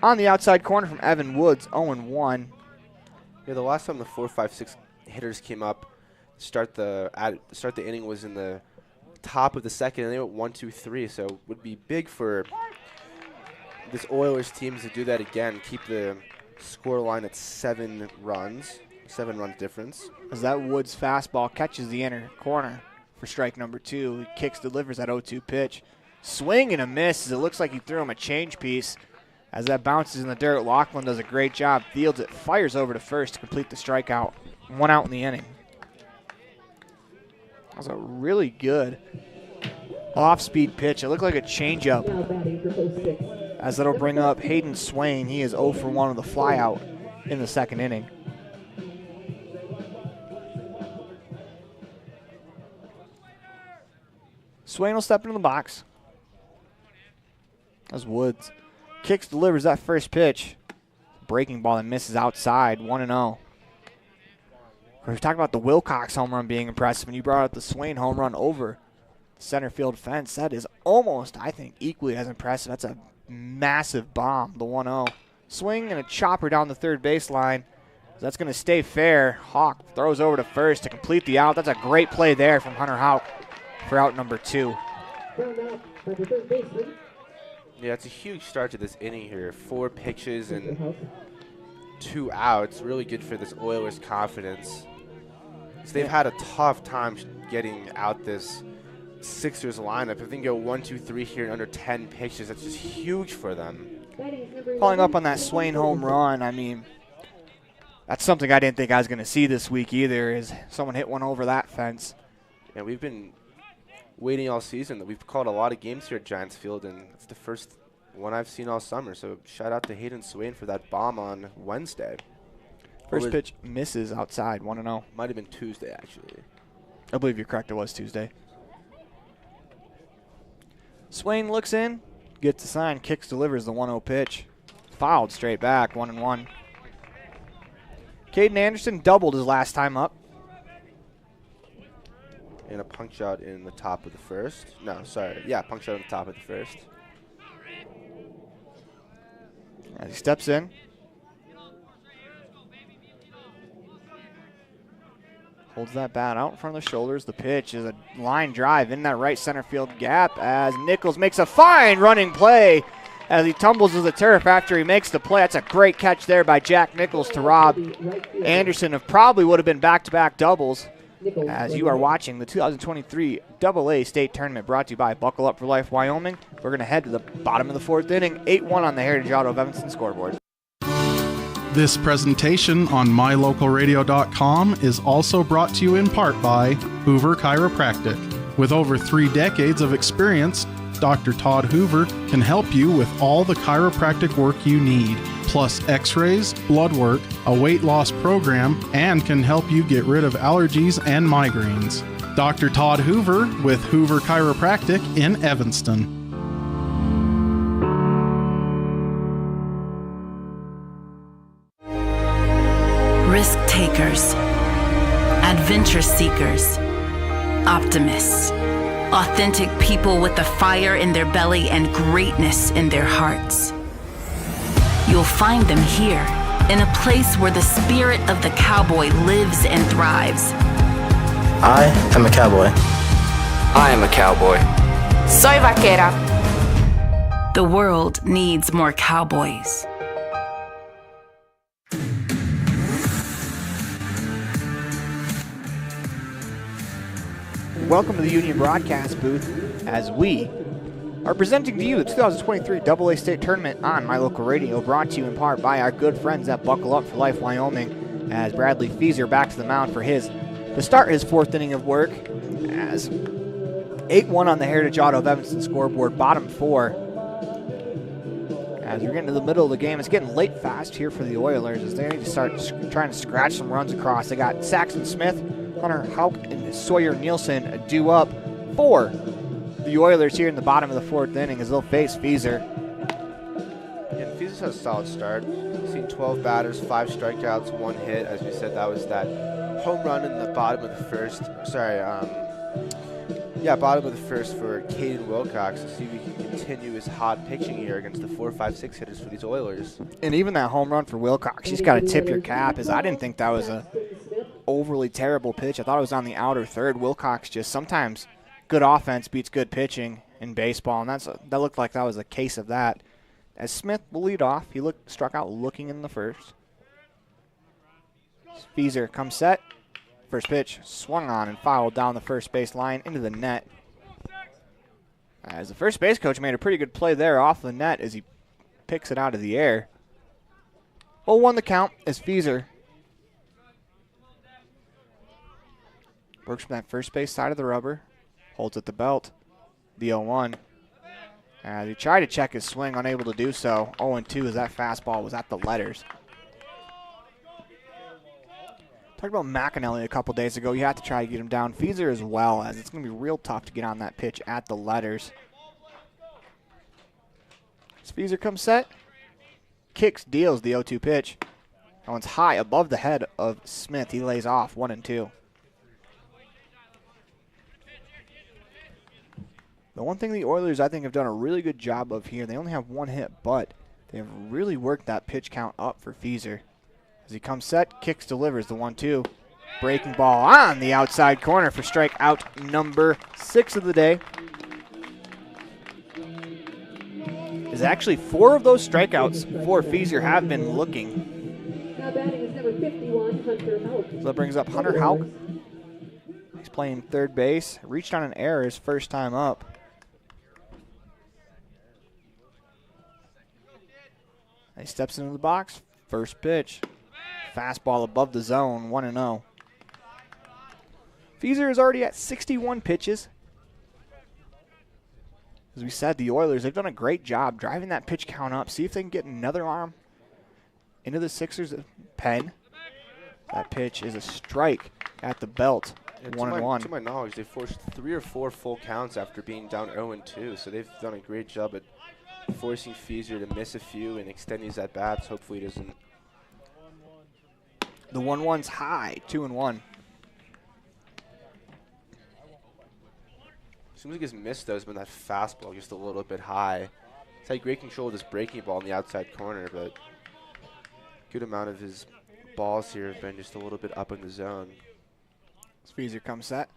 On the outside corner from Evan Woods, 0-1. Yeah, the last time the 4-5-6 hitters came up, start the inning was in the top of the second, and they went 1-2-3, so it would be big for this Oilers team to do that again, keep the score line at 7 run difference. As that Woods fastball catches the inner corner for strike number 2. He kicks, delivers that 0-2 pitch. Swing and a miss as it looks like he threw him a change piece. As that bounces in the dirt, Lachlan does a great job, fields it, fires over to first to complete the strikeout. 1 out in the inning. That was a really good off-speed pitch. It looked like a changeup. As that'll bring up Hayden Swain. He is 0 for 1 with a flyout in the second inning. Swain will step into the box. As Woods kicks, delivers that first pitch. Breaking ball that misses outside, 1-0. We talked about the Wilcox home run being impressive, and you brought up the Swain home run over the center field fence. That is almost, I think, equally as impressive. That's a massive bomb, the 1-0. Swing and a chopper down the third baseline. That's going to stay fair. Hawk throws over to first to complete the out. That's a great play there from Hunter Houck for out number 2. Yeah, it's a huge start to this inning here. 4 pitches and 2 outs. Really good for this Oilers' confidence. So they've had a tough time getting out this Sixers lineup. If they can go 1-2-3 here in under 10 pitches, that's just huge for them. Following up on that Swain home run, I mean, that's something I didn't think I was going to see this week either, is someone hit one over that fence. Yeah, we've been waiting all season. We've called a lot of games here at Giants Field, and it's the first one I've seen all summer. So shout out to Hayden Swain for that bomb on Wednesday. First pitch misses outside, 1-0. Might have been Tuesday, actually. I believe you're correct. It was Tuesday. Swain looks in, gets the sign, kicks, delivers the 1-0 pitch. Fouled straight back, 1-1. Caden Anderson doubled his last time up. And a punch out in the top of the first. No, sorry. Yeah, punch out in the top of the first. As he steps in. Holds that bat out in front of the shoulders. The pitch is a line drive in that right center field gap as Nichols makes a fine running play as he tumbles to the turf after he makes the play. That's a great catch there by Jack Nichols to rob Anderson of probably would have been back-to-back doubles. As you are watching the 2023 AA State Tournament brought to you by Buckle Up for Life Wyoming. We're going to head to the bottom of the 4th inning, 8-1 on the Heritage Auto of Evanston scoreboard. This presentation on mylocalradio.com is also brought to you in part by Hoover Chiropractic. With over 3 decades of experience, Dr. Todd Hoover can help you with all the chiropractic work you need, plus x-rays, blood work, a weight loss program, and can help you get rid of allergies and migraines. Dr. Todd Hoover with Hoover Chiropractic in Evanston. Risk takers, adventure seekers, optimists. Authentic people with the fire in their belly and greatness in their hearts. You'll find them here, in a place where the spirit of the cowboy lives and thrives. I am a cowboy. I am a cowboy. Soy vaquera. The world needs more cowboys. Welcome to the Union Broadcast booth as we are presenting to you the 2023 AA State Tournament on My Local Radio, brought to you in part by our good friends at Buckle Up for Life Wyoming, as Bradley Feaser back to the mound to start his fourth inning of work, as 8-1 on the Heritage Auto of Evanston scoreboard, bottom 4. As we're getting to the middle of the game, it's getting late fast here for the Oilers as they need to start trying to scratch some runs across. They got Saxon Smith, Hunter Hauk, and Sawyer Nielsen due up for the Oilers here in the bottom of the fourth inning as they'll face Feaser. Yeah, Feaser's had a solid start. Seen 12 batters, 5 strikeouts, 1 hit. As we said, that was that home run in the bottom of the first. Bottom of the first for Caden Wilcox to see if he can continue his hot pitching here against the 4, 5, 6 hitters for these Oilers. And even that home run for Wilcox, you just got to tip your cap, as I didn't think that was a overly terrible pitch. I thought it was on the outer third. Wilcox just sometimes good offense beats good pitching in baseball, and that looked like that was a case of that. As Smith will lead off, he struck out looking in the first. Feaser comes set. First pitch swung on and fouled down the first base line into the net. As the first base coach made a pretty good play there off the net as he picks it out of the air. 0-1 the count as Feaser works from that first base side of the rubber, holds at the belt, the 0-1. As he tried to check his swing, unable to do so. 0-2 as that fastball was at the letters. Talked about McAnally a couple days ago. You have to try to get him down. Feaser as well, as it's going to be real tough to get on that pitch at the letters. As Feaser comes set, kicks, deals the 0-2 pitch. That one's high above the head of Smith. He lays off 1-2. The one thing the Oilers, I think, have done a really good job of here, they only have 1 hit, but they have really worked that pitch count up for Feaser. As he comes set, kicks, delivers the 1-2. Breaking ball on the outside corner for strikeout number 6 of the day. Is actually 4 of those strikeouts for Feaser have been looking. Now batting is number 51, Hunter Hauk. So that brings up Hunter Hauk. He's playing third base. Reached on an error his first time up. He steps into the box. First pitch. Fastball above the zone, 1-0. Feaser is already at 61 pitches. As we said, the Oilers, they've done a great job driving that pitch count up. See if they can get another arm into the Sixers' pen. That pitch is a strike at the belt, 1-1. To my knowledge, they forced 3 or 4 full counts after being down 0-2, so they've done a great job at forcing Feaser to miss a few and extend these at-bats. Hopefully he doesn't. The 1-1's high, 2-1. Seems like he's missed those, but that fastball just a little bit high. He's had great control of this breaking ball in the outside corner, but good amount of his balls here have been just a little bit up in the zone. Feaser comes set,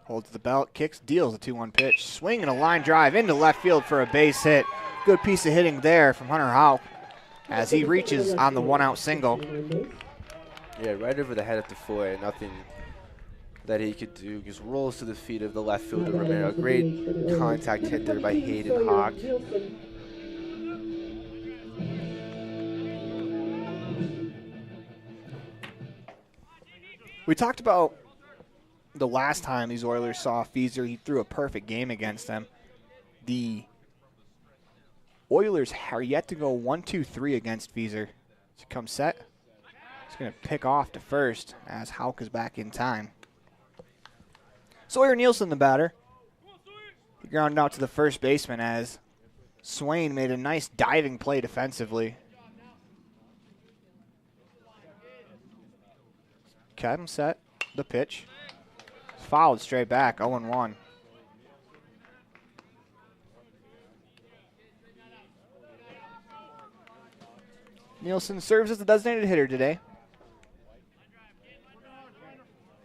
holds the belt, kicks, deals a 2-1 pitch. Swing and a line drive into left field for a base hit. Good piece of hitting there from Hunter Hauk as he reaches on the 1-out single. Yeah, right over the head at the foot. Nothing that he could do. Just rolls to the feet of the left fielder Romero. Great contact hit there by Hayden Hauk. We talked about the last time these Oilers saw Feaser. He threw a perfect game against them. The Oilers are yet to go 1-2-3 against Feaser. He comes set. He's going to pick off to first as Hauk is back in time. Sawyer Nielsen, the batter. He grounded out to the first baseman as Swain made a nice diving play defensively. Cat him set. The pitch. fouled straight back, 0-1. Nielsen serves as the designated hitter today.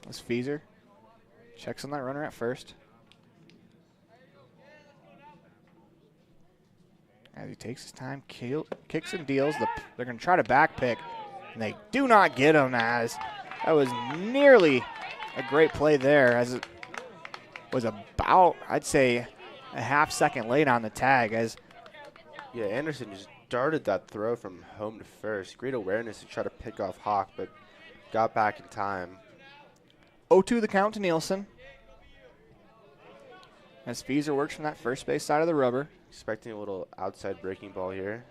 That's Feeser. Checks on that runner at first. As he takes his time, kicks and deals. They're going to try to back pick, and they do not get him, as that was nearly a great play there, as it was about, I'd say, a half second late on the tag. Yeah, Anderson just darted that throw from home to first. Great awareness to try to pick off Hawk, but got back in time. 0-2 the count to Nielsen. As Feeser works from that first base side of the rubber. Expecting a little outside breaking ball here.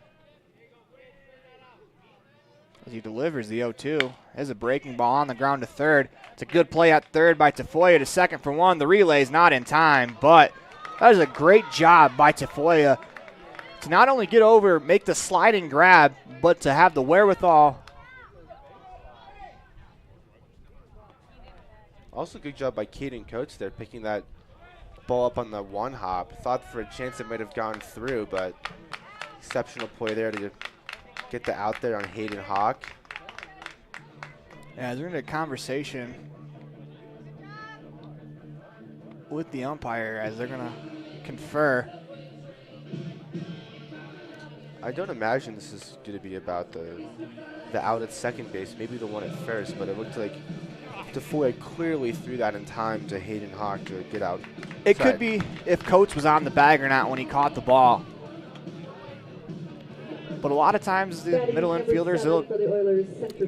As he delivers the 0-2. There's a breaking ball on the ground to third. It's a good play at third by Tafoya to second for one. The relay's not in time, but that is a great job by Tafoya to not only get over, make the sliding grab, but to have the wherewithal. Also good job by Caden Coates there, picking that ball up on the one hop. Thought for a chance it might have gone through, but exceptional play there to get the out there on Hayden Hawk. Yeah, they're in a conversation with the umpire as they're going to confer. I don't imagine this is going to be about the out at second base, maybe the one at first, but it looked like Tafoya clearly threw that in time to Hayden Hawk to get out. It could be if Coates was on the bag or not when he caught the ball. But a lot of times the middle infielders will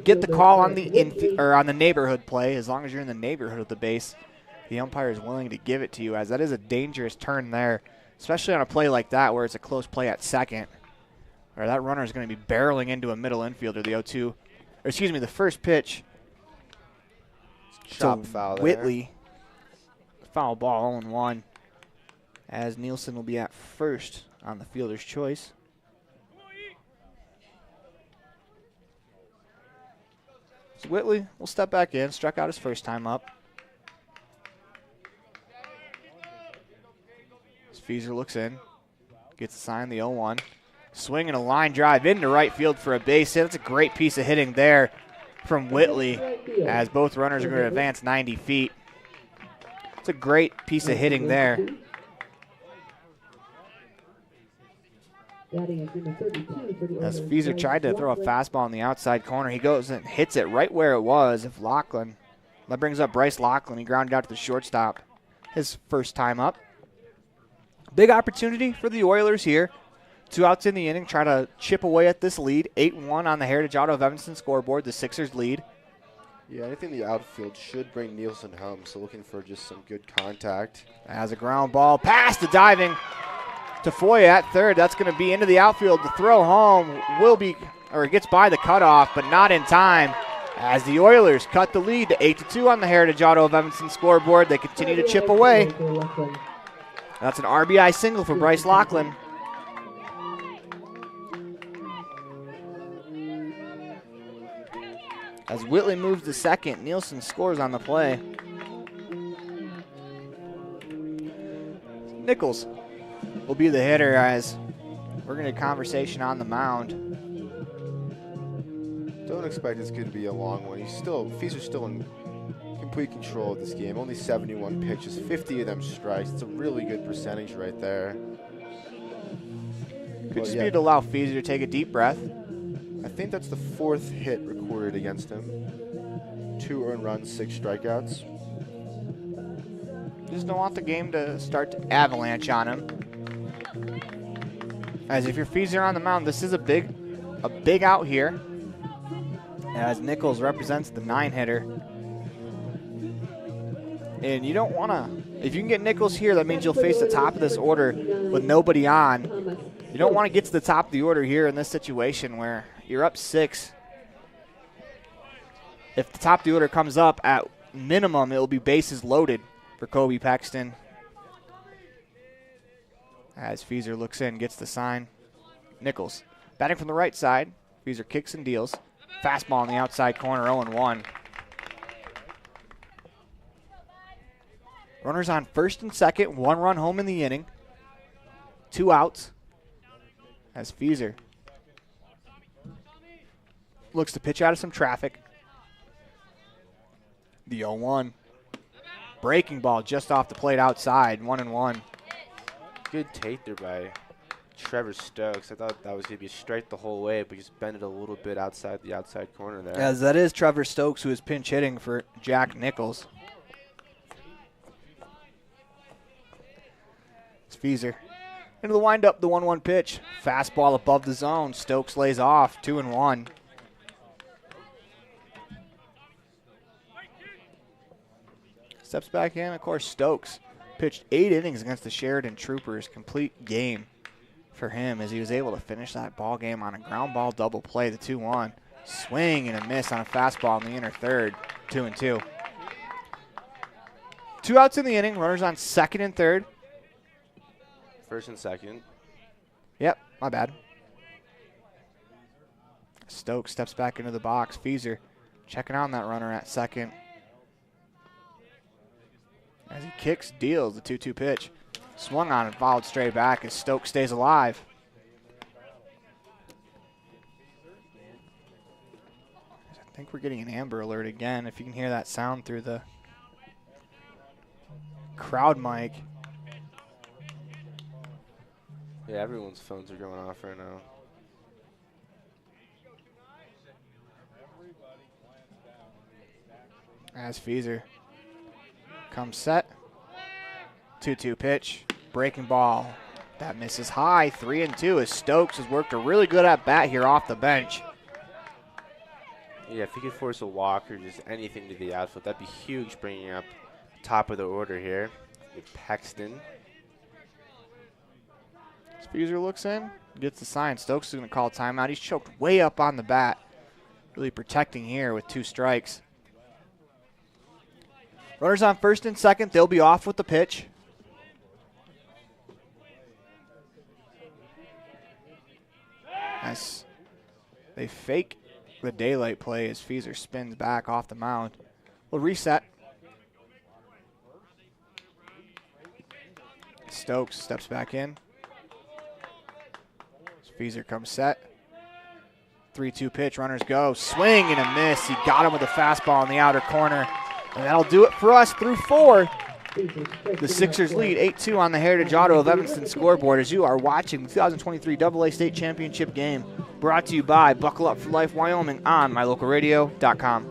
get the call on the neighborhood play. As long as you're in the neighborhood of the base, the umpire is willing to give it to you, as that is a dangerous turn there, especially on a play like that where it's a close play at second, or that runner is going to be barreling into a middle infielder. The 0-2, or excuse me, the first pitch. Chop foul there. Whitley, foul ball, 0-1, as Nielsen will be at first on the fielder's choice. So Whitley will step back in, struck out his first time up. As Feeser looks in, gets the sign, the 0-1. Swinging a line drive into right field for a base hit. That's a great piece of hitting there from Whitley, as both runners are going to advance 90 feet. It's a great piece of hitting there. As Feeser tried to throw a fastball in the outside corner, he goes and hits it right where it was. If Lachlan, that brings up Bryce Lachlan. He grounded out to the shortstop his first time up. Big opportunity for the Oilers here. 2 outs in the inning, try to chip away at this lead. 8-1 on the Heritage Auto of Evanston scoreboard, the Sixers lead. Yeah, anything in the outfield should bring Nielsen home, so looking for just some good contact. As a ground ball past the diving Tafoya at third. That's going to be into the outfield. The throw home will be, or it gets by the cutoff, but not in time, as the Oilers cut the lead to 8-2 on the Heritage Auto of Evanston scoreboard. They continue to chip away. That's an RBI single for Bryce Lachlan. As Whitley moves to second, Nielsen scores on the play. Nichols will be the hitter, as we're going to have a conversation on the mound. Don't expect it's going to be a long one. Feeser's still in complete control of this game. Only 71 pitches, 50 of them strikes. It's a really good percentage right there. Could just be to allow Feeser to take a deep breath. I think that's the 4th hit recorded against him. 2 earned runs, 6 strikeouts. Just don't want the game to start to avalanche on him. As if you're Feeser on the mound, this is a big out here. As Nichols represents the 9-hitter. And you don't want to, if you can get Nichols here, that means you'll face the top of this order with nobody on. You don't want to get to the top of the order here in this situation where you're up 6. If the top of the order comes up, at minimum, it will be bases loaded for Kobe Paxton. As Feeser looks in, gets the sign. Nichols batting from the right side. Feeser kicks and deals. Fastball in the outside corner, 0-1. Runners on first and second, 1 run home in the inning. 2 outs. As Feeser looks to pitch out of some traffic. The 0-1. Breaking ball just off the plate outside, 1-1. Good take there by Trevor Stokes. I thought that was going to be straight the whole way, but just bent it a little bit outside the outside corner there. As that is Trevor Stokes, who is pinch hitting for Jack Nichols. It's Feeser. Into the windup, the 1-1 pitch. Fastball above the zone. Stokes lays off, 2-1. Steps back in, of course, Stokes pitched 8 innings against the Sheridan Troopers. Complete game for him as he was able to finish that ball game on a ground ball double play, the 2-1. Swing and a miss on a fastball in the inner third, 2-2. 2 outs in the inning, runners on second and third. First and second. Yep, my bad. Stokes steps back into the box. Feeser checking on that runner at second. As he kicks, deals the 2-2 pitch. Swung on and fouled straight back as Stokes stays alive. I think we're getting an Amber Alert again. If you can hear that sound through the crowd mic. Yeah, everyone's phones are going off right now. As Feeser comes set. 2-2 pitch. Breaking ball. That misses high. 3-2 as Stokes has worked a really good at bat here off the bench. Yeah, if he could force a walk or just anything to the outfield, that'd be huge, bringing up top of the order here with Paxton. Feeser looks in, gets the sign. Stokes is going to call timeout. He's choked way up on the bat. Really protecting here with 2 strikes. Runners on first and second. They'll be off with the pitch. As they fake the daylight play as Feeser spins back off the mound. We'll reset. Stokes steps back in. Feeser comes set. 3-2 pitch, runners go. Swing and a miss. He got him with a fastball in the outer corner. And that'll do it for us through 4. The Sixers lead 8-2 on the Heritage Auto of Evanston scoreboard as you are watching the 2023 AA State Championship game, brought to you by Buckle Up for Life Wyoming on mylocalradio.com.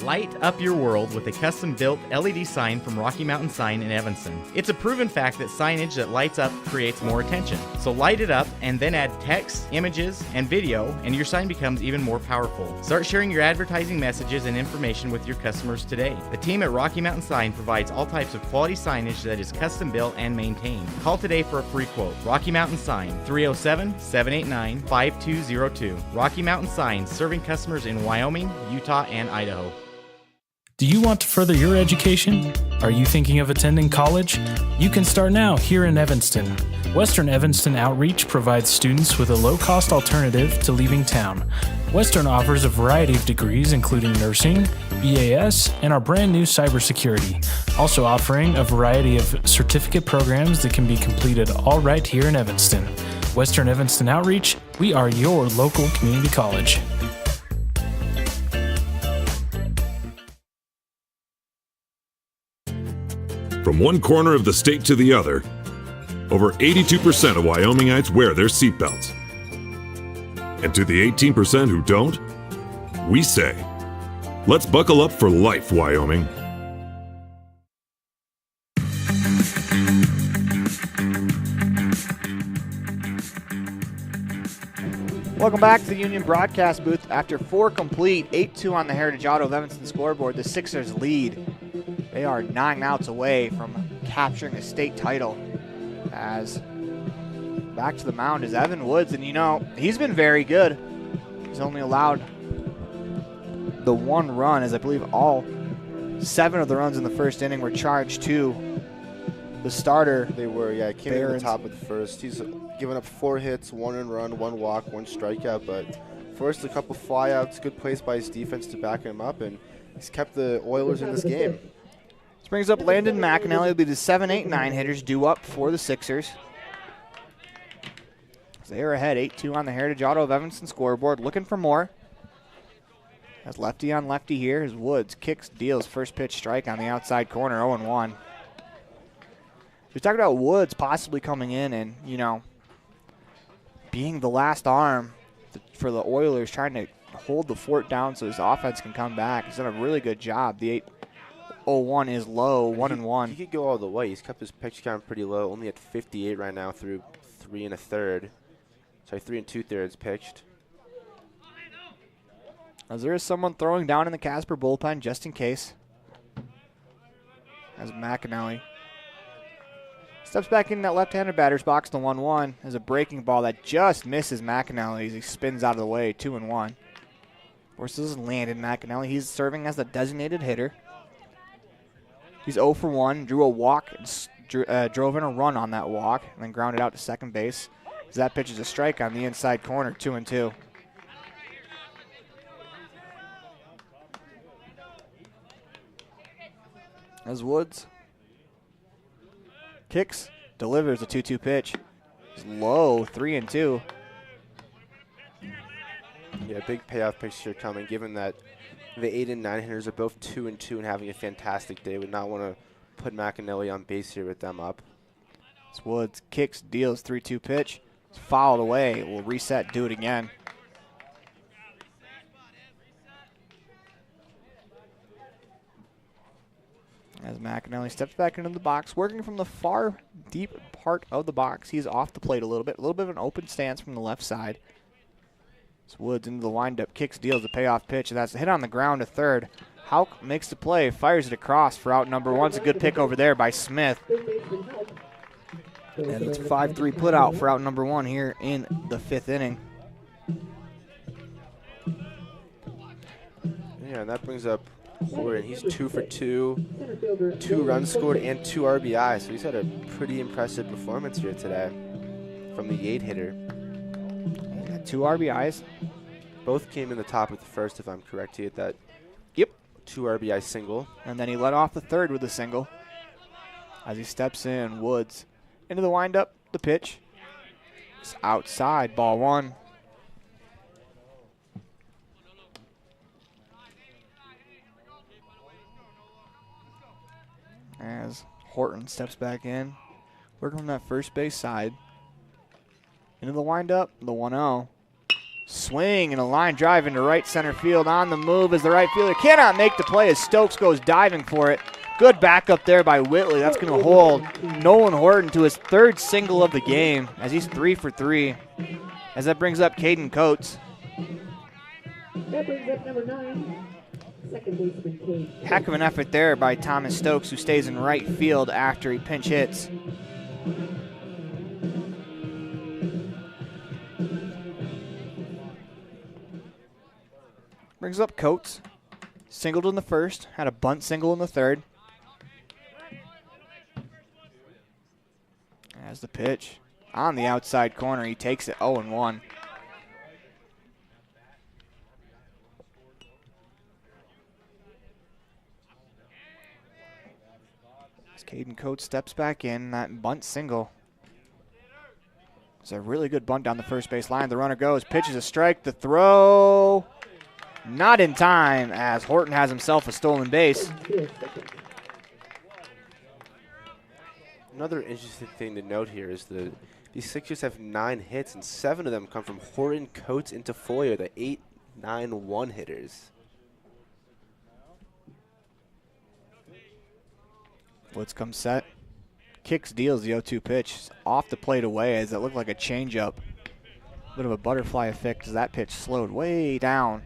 Light up your world with a custom-built LED sign from Rocky Mountain Sign in Evanston. It's a proven fact that signage that lights up creates more attention. So light it up and then add text, images, and video, and your sign becomes even more powerful. Start sharing your advertising messages and information with your customers today. The team at Rocky Mountain Sign provides all types of quality signage that is custom-built and maintained. Call today for a free quote. Rocky Mountain Sign, 307-789-5202. Rocky Mountain Sign, serving customers in Wyoming, Utah, and Idaho. Do you want to further your education? Are you thinking of attending college? You can start now here in Evanston. Western Evanston Outreach provides students with a low-cost alternative to leaving town. Western offers a variety of degrees including nursing, BAS, and our brand new cybersecurity, also offering a variety of certificate programs that can be completed all right here in Evanston. Western Evanston Outreach, we are your local community college. From one corner of the state to the other, over 82% of Wyomingites wear their seatbelts. And to the 18% who don't, we say, let's buckle up for life, Wyoming. Welcome back to the Union Broadcast Booth. After 4 complete, 8-2 on the Heritage Auto of Evanston scoreboard, the Sixers lead. They are 9 outs away from capturing a state title. As back to the mound is Evan Woods, and you know, he's been very good. He's only allowed the 1 run, as I believe all 7 of the runs in the first inning were charged to the starter. They were, yeah. Came in the top of the first. He's given up 4 hits, 1 earned run, 1 walk, 1 strikeout, but forced a couple flyouts. Good plays by his defense to back him up, and he's kept the Oilers in this game. This brings up Landon McAnally. Will be the 7, 8, 9 hitters due up for the Sixers. They are ahead 8-2 on the Heritage Auto of Evanston scoreboard. Looking for more. As lefty on lefty here is Woods. Kicks, deals, first pitch strike on the outside corner, 0-1. We talked about Woods possibly coming in and, you know, being the last arm for the Oilers, trying to hold the fort down so his offense can come back. He's done a really good job. The 8-0-1 is low, 1-1. He could go all the way. He's kept his pitch count pretty low, only at 58 right now through 3 2/3 pitched. As there is someone throwing down in the Casper bullpen just in case. As McAnally steps back in that left-handed batter's box, the 1-1 is a breaking ball that just misses McAnally as he spins out of the way, 2-1. Of course, this is Landon McAnally. He's serving as the designated hitter. He's 0 for 1, drew a walk, drove in a run on that walk, and then grounded out to second base. As that pitch is a strike on the inside corner, 2-2. As Woods kicks, delivers a 2-2 pitch. It's low, 3-2. Yeah, big payoff pitch here coming, given that the 8 and 9 hitters are both 2-2 and having a fantastic day. Would not want to put McAnally on base here with them up. As Woods kicks, deals, 3-2 pitch. It's fouled away. We'll reset, do it again. As McAnally steps back into the box, working from the far deep part of the box. He's off the plate a little bit of an open stance from the left side. As Woods into the windup, kicks, deals the payoff pitch, and that's a hit on the ground to third. Hauk makes the play, fires it across for out number 1. It's a good pick over there by Smith. And it's a 5-3 put out for out number 1 here in the 5th inning. Yeah, and that brings up Horton. He's 2 for 2, 2 runs scored and 2 RBI. So he's had a pretty impressive performance here today from the 8 hitter. 2 RBIs. Both came in the top of the first, if I'm correct. He hit that 2 RBI single. And then he led off the third with a single. As he steps in, Woods into the windup, the pitch. It's outside, ball 1. As Horton steps back in, working on that first base side. Into the windup, the 1-0. Swing and a line drive into right center field. On the move as the right fielder cannot make the play as Stokes goes diving for it. Good backup there by Whitley. That's going to hold Nolan Horton to his 3rd single of the game as he's 3 for 3. As that brings up Caden Coates. That brings up number 9, second baseman Cade. Heck of an effort there by Thomas Stokes, who stays in right field after he pinch hits. Brings up Coates. Singled in the first, had a bunt single in the third. As the pitch on the outside corner, he takes it 0-1. As Caden Coates steps back in, that bunt single. It's a really good bunt down the first base line. The runner goes, pitches a strike, the throw. Not in time as Horton has himself a stolen base. Another interesting thing to note here is that these Sixers have 9 hits, and 7 of them come from Horton, Coates, and Tafoya, the 8, 9, 1 hitters. Woods comes set. Kicks, deals the 0-2 pitch. Off the plate away as it looked like a changeup. Bit of a butterfly effect as that pitch slowed way down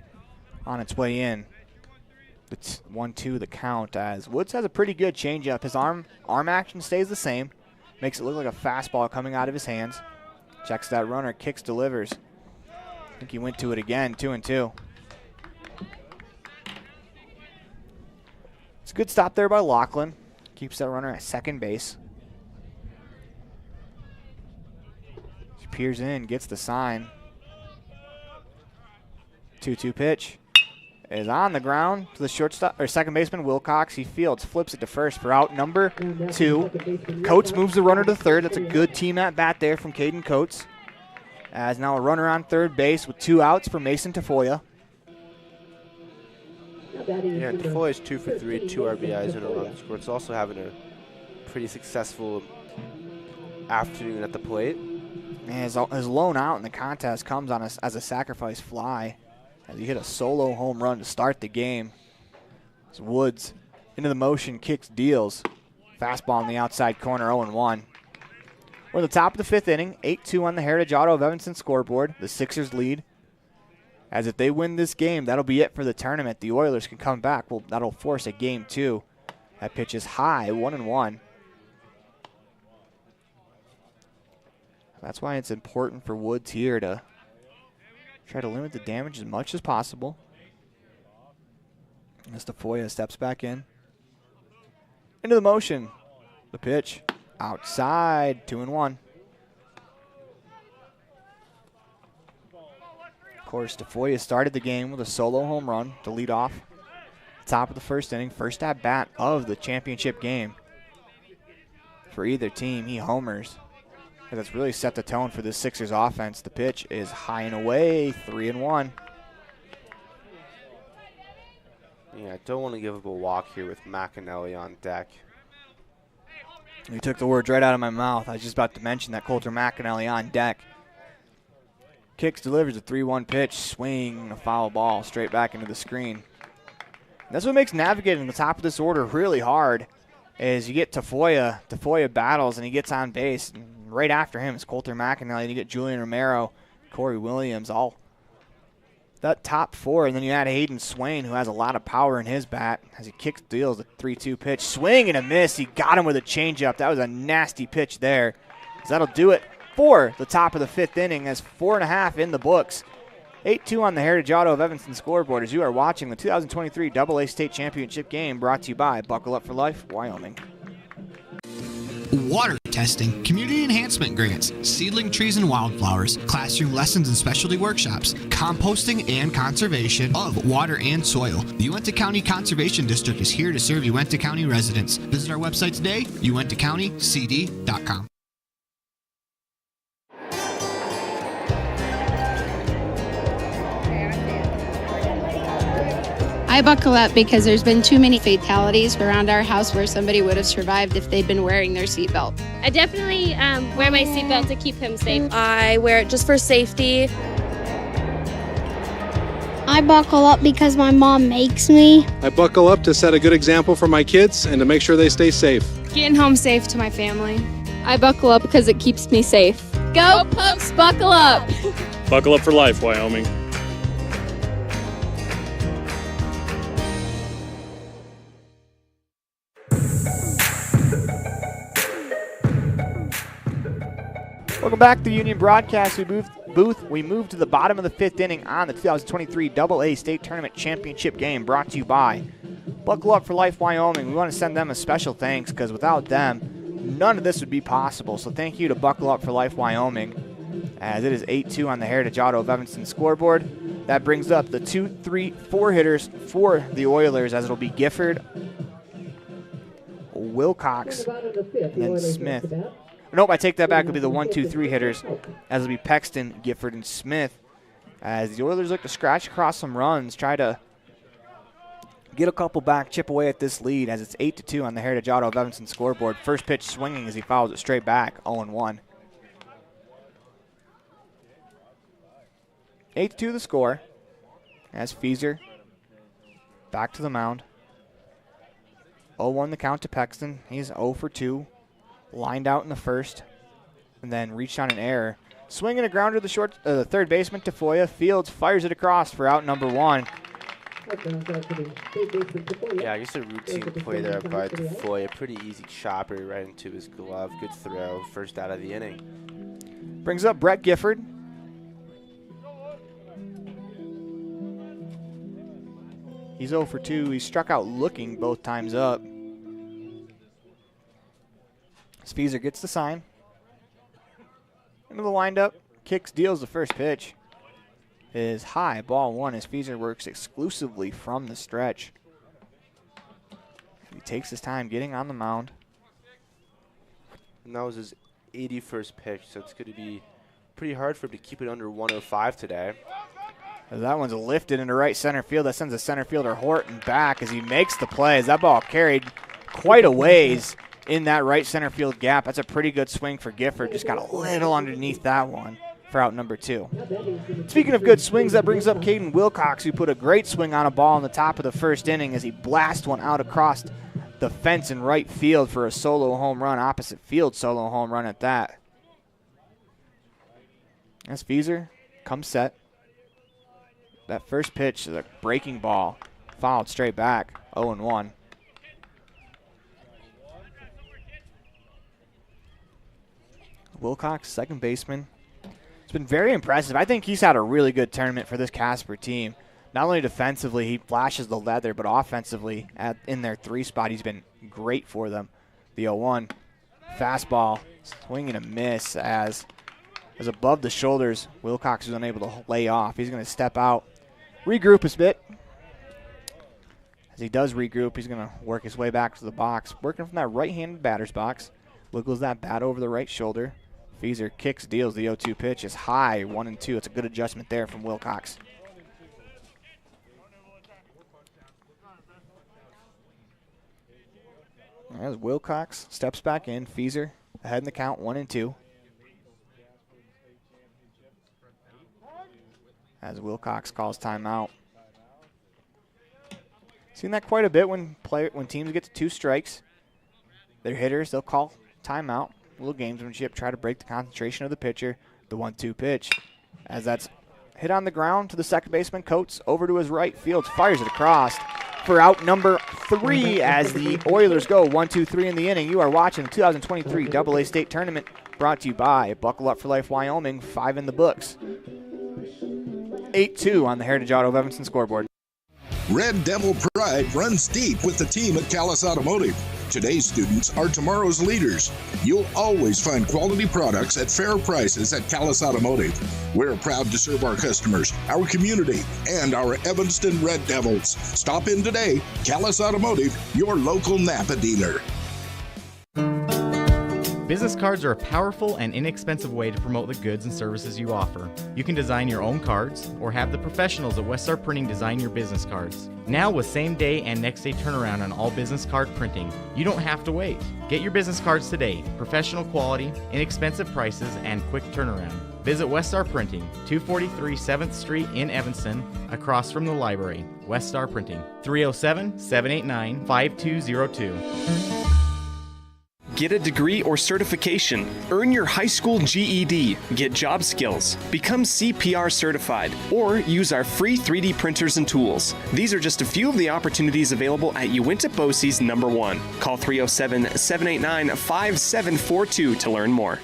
on its way in. It's 1-2 the count as Woods has a pretty good changeup. His arm action stays the same. Makes it look like a fastball coming out of his hands. Checks that runner, kicks, delivers. I think he went to it again, 2-2. It's a good stop there by Lachlan. Keeps that runner at second base. He peers in, gets the sign. 2-2 pitch. is on the ground to the shortstop or second baseman Wilcox. He fields, flips it to first for out number 2. Coates moves the runner to third. That's a good team at bat there from Caden Coates. As now a runner on third base with 2 outs for Mason Tafoya. Yeah, and Tafoya's 2 for 3, 2 RBIs and a run score. It's also having a pretty successful afternoon at the plate. And his lone out in the contest comes on as a sacrifice fly as he hit a solo home run to start the game. As Woods into the motion, kicks, deals. Fastball in the outside corner, 0-1. We're at the top of the 5th inning, 8-2 on the Heritage Auto of Evanston scoreboard. The Sixers lead. As if they win this game, that'll be it for the tournament. The Oilers can come back. Well, that'll force a game 2. That pitch is high, 1-1. That's why it's important for Woods here to try to limit the damage as much as possible. As Tafoya steps back in. Into the motion. The pitch. Outside. 2-1. Of course, Tafoya started the game with a solo home run to lead off. Top of the 1st inning. First at bat of the championship game. For either team, he homers. That's really set the tone for this Sixers offense. The pitch is high and away, 3-1. Yeah, I don't want to give up a walk here with McAnally on deck. You took the words right out of my mouth. I was just about to mention that Coulter McAnally on deck. Kicks, delivers a 3-1 pitch, swing, a foul ball straight back into the screen. And that's what makes navigating the top of this order really hard. Is you get Tafoya battles and he gets on base. And right after him is Coulter McAnally, and you get Julian Romero, Corey Williams, all that top 4. And then you add Hayden Swain, who has a lot of power in his bat as he kicks, deals a 3-2 pitch. Swing and a miss. He got him with a changeup. That was a nasty pitch there. So that'll do it for the top of the 5th inning as 4.5 in the books. 8-2 on the Heritage Auto of Evanston scoreboard as you are watching the 2023 AA State Championship game brought to you by Buckle Up for Life, Wyoming. Water testing, community enhancement grants, seedling trees and wildflowers, classroom lessons and specialty workshops, composting and conservation of water and soil. The Uintah County Conservation District is here to serve Uintah County residents. Visit our website today, uintahcountycd.com. I buckle up because there's been too many fatalities around our house where somebody would have survived if they'd been wearing their seatbelt. I definitely wear my seatbelt to keep him safe. I wear it just for safety. I buckle up because my mom makes me. I buckle up to set a good example for my kids and to make sure they stay safe. Getting home safe to my family. I buckle up because it keeps me safe. Go Pokes, buckle up! Buckle up for life, Wyoming. Welcome back to the Union Broadcast booth. We move to the bottom of the 5th inning on the 2023 AA State Tournament Championship game brought to you by Buckle Up for Life Wyoming. We want to send them a special thanks because without them, none of this would be possible. So thank you to Buckle Up for Life Wyoming as it is 8-2 on the Heritage Auto of Evanston scoreboard. That brings up the 2, 3, 4 hitters for the Oilers as it'll be Gifford, Wilcox, and then Smith. Nope, I take that back. It'll be the 1, 2, 3 hitters, as it'll be Paxton, Gifford, and Smith. As the Oilers look to scratch across some runs, try to get a couple back, chip away at this lead, as it's 8-2 on the Heritage Auto of Evanston scoreboard. First pitch swinging as he fouls it straight back, 0-1. 8-2 the score, as Feeser back to the mound. 0-1 the count to Paxton. He's 0 for 2. Lined out in the first, and then reached on an error. Swinging a grounder to the third baseman, Tafoya. Fields fires it across for out number 1. Yeah, just a routine play there by Tafoya. Pretty easy chopper right into his glove. Good throw. First out of the inning. Brings up Brett Gifford. He's 0 for 2. He struck out looking both times up. Feeser gets the sign. Into the windup. Kicks, deals the first pitch. is high. Ball one as Fieser works exclusively from the stretch. He takes his time getting on the mound. And that was his 81st pitch, so it's going to be pretty hard for him to keep it under 105 today. As that one's lifted into right center field. That sends the center fielder Horton back as he makes the play. As that ball carried quite a ways in that right center field gap. That's a pretty good swing for Gifford. Just got a little underneath that one for out number 2. Speaking of good swings, that brings up Caden Wilcox, who put a great swing on a ball in the top of the first inning as he blasts one out across the fence in right field for a solo home run, opposite field solo home run at that. As Fieser comes set. That first pitch is a breaking ball, fouled straight back, 0-1. Wilcox, second baseman. It's been very impressive. I think he's had a really good tournament for this Casper team. Not only defensively, he flashes the leather, but offensively in their 3 spot, he's been great for them. The 0-1 fastball, swing and a miss as above the shoulders. Wilcox was unable to lay off. He's going to step out, regroup a bit. As he does regroup, he's going to work his way back to the box. Working from that right-handed batter's box. Wiggles that bat over the right shoulder. Fieser kicks, deals. The 0-2 pitch is high, 1-2. It's a good adjustment there from Wilcox. As Wilcox steps back in, Fieser ahead in the count, 1-2. As Wilcox calls timeout. Seen that quite a bit when teams get to 2 strikes. Their hitters, they'll call timeout. A little gamesmanship, try to break the concentration of the pitcher. The 1-2 pitch. As that's hit on the ground to the second baseman, Coates over to his right field, fires it across for out number 3 as the Oilers go 1-2-3 in the inning. You are watching the 2023 AA State Tournament brought to you by Buckle Up for Life Wyoming, 5 in the books. 8-2 on the Heritage Auto of Evanston scoreboard. Red Devil pride runs deep with the team at Callis Automotive. Today's students are tomorrow's leaders. You'll always find quality products at fair prices at Callis Automotive. We're proud to serve our customers, our community, and our Evanston Red Devils. Stop in today. Callis Automotive, your local Napa dealer. Business cards are a powerful and inexpensive way to promote the goods and services you offer. You can design your own cards or have the professionals at Westar Printing design your business cards. Now with same day and next day turnaround on all business card printing, you don't have to wait. Get your business cards today. Professional quality, inexpensive prices, and quick turnaround. Visit Westar Printing, 243 7th Street in Evanston, across from the library. Westar Printing, 307-789-5202. Get a degree or certification. Earn your high school GED. Get job skills. Become CPR certified. Or use our free 3D printers and tools. These are just a few of the opportunities available at Uinta BOCES number 1. Call 307-789-5742 to learn more.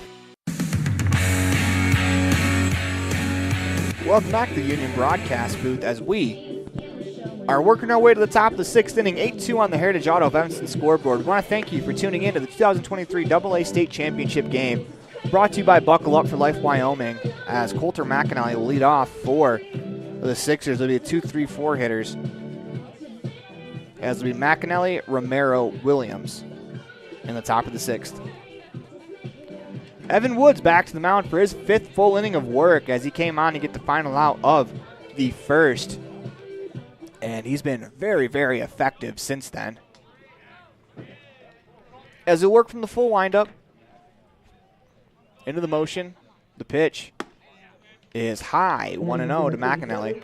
Welcome back to the Union Broadcast booth as we are working our way to the top of the 6th inning, 8-2 on the Heritage Auto of Evanston scoreboard. We want to thank you for tuning in to the 2023 AA State Championship game, brought to you by Buckle Up for Life Wyoming, as Coulter McAnally will lead off for the Sixers. It'll be a 2-3-4 hitters, as it'll be McAnally, Romero, Williams in the top of the 6th. Evan Woods back to the mound for his 5th full inning of work as he came on to get the final out of the first. And he's been very, very effective since then. As he'll work from the full windup into the motion, the pitch is high, 1-0 to McAnally.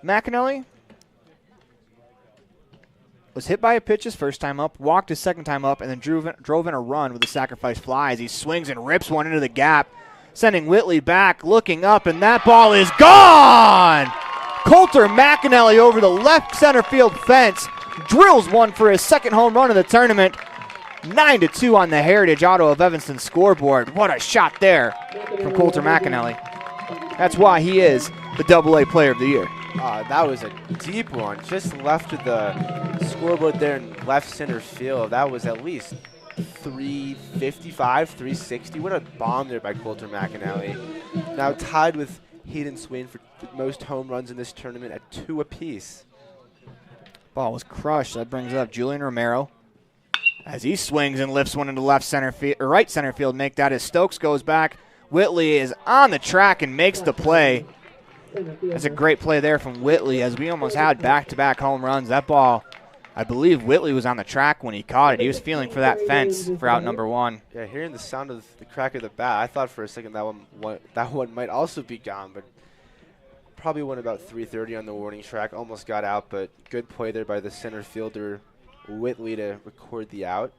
McAnally was hit by a pitch his first time up, walked his second time up, and then drove in a run with a sacrifice fly as he swings and rips one into the gap, sending Whitley back, looking up, and that ball is gone! Coulter McAnally over the left center field fence, drills one for his 2nd home run of the tournament. 9-2 on the Heritage Auto of Evanston scoreboard. What a shot there from Coulter McAnally. That's why he is the AA Player of the Year. That was a deep one, just left of the scoreboard there in left center field. That was at least 355, 360. What a bomb there by Coulter McAnally. Now tied with Hayden Swain for the most home runs in this tournament at 2 apiece. Ball was crushed. That brings up Julian Romero as he swings and lifts one into left center field, or right center field. Make that as Stokes goes back. Whitley is on the track and makes the play. That's a great play there from Whitley as we almost had back-to-back home runs. That ball, I believe Whitley was on the track when he caught it. He was feeling for that fence for out number 1. Yeah, hearing the sound of the crack of the bat, I thought for a second that one might also be gone, but probably went about 330 on the warning track. Almost got out, but good play there by the center fielder Whitley to record the out.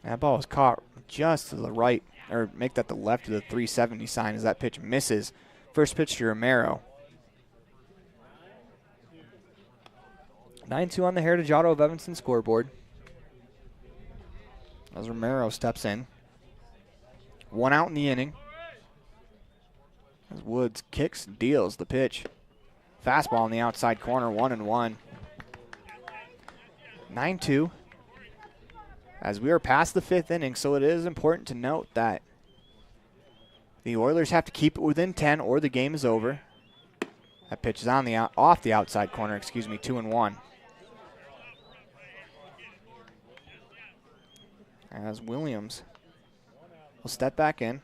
That ball was caught just to the right, or make that the left of the 370 sign as that pitch misses. First pitch to Romero. 9-2 on the Heritage Auto of Evanston scoreboard. As Romero steps in. 1 out in the inning. As Woods kicks, deals the pitch. Fastball in the outside corner, 1-1. 9-2. As we are past the 5th inning, so it is important to note that the Oilers have to keep it within 10 or the game is over. That pitch is on the off the outside corner, 2-1. As Williams will step back in.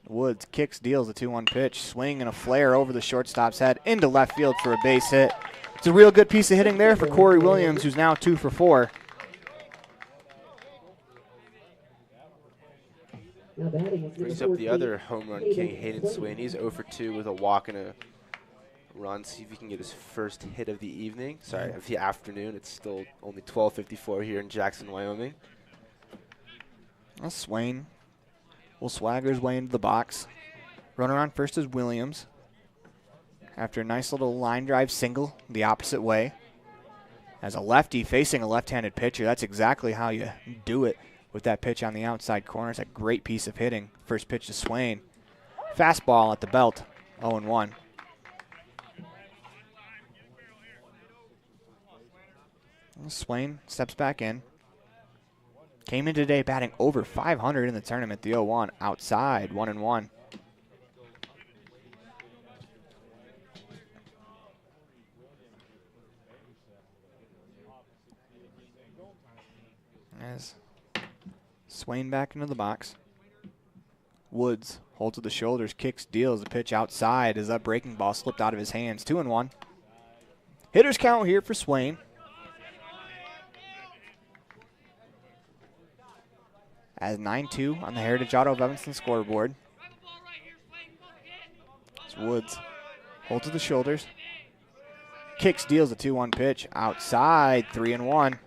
Woods kicks, deals the 2-1 pitch. Swing and a flare over the shortstop's head into left field for a base hit. It's a real good piece of hitting there for Corey Williams, who's now 2 for 4. Brings up the other home run king, Hayden Swain. He's 0 for 2 with a walk and a run. See if he can get his first hit of the evening. Sorry, of the afternoon. It's still only 12:54 here in Jackson, Wyoming. Well, Swain will swagger his way into the box. Runner on first is Williams. After a nice little line drive single the opposite way. As a lefty facing a left-handed pitcher, that's exactly how you do it with that pitch on the outside corner. It's a great piece of hitting. First pitch to Swain. Fastball at the belt, 0-1. Swain steps back in. Came in today batting over 500 in the tournament, the 0-1. Outside, 1-1. As Swain back into the box. Woods holds to the shoulders, kicks, deals the pitch outside as that breaking ball slipped out of his hands. 2-1. Hitters count here for Swain. As 9-2 on the Heritage Auto of Evanston scoreboard. As Woods holds to the shoulders. Kicks, deals the 2-1 pitch outside, 3-1.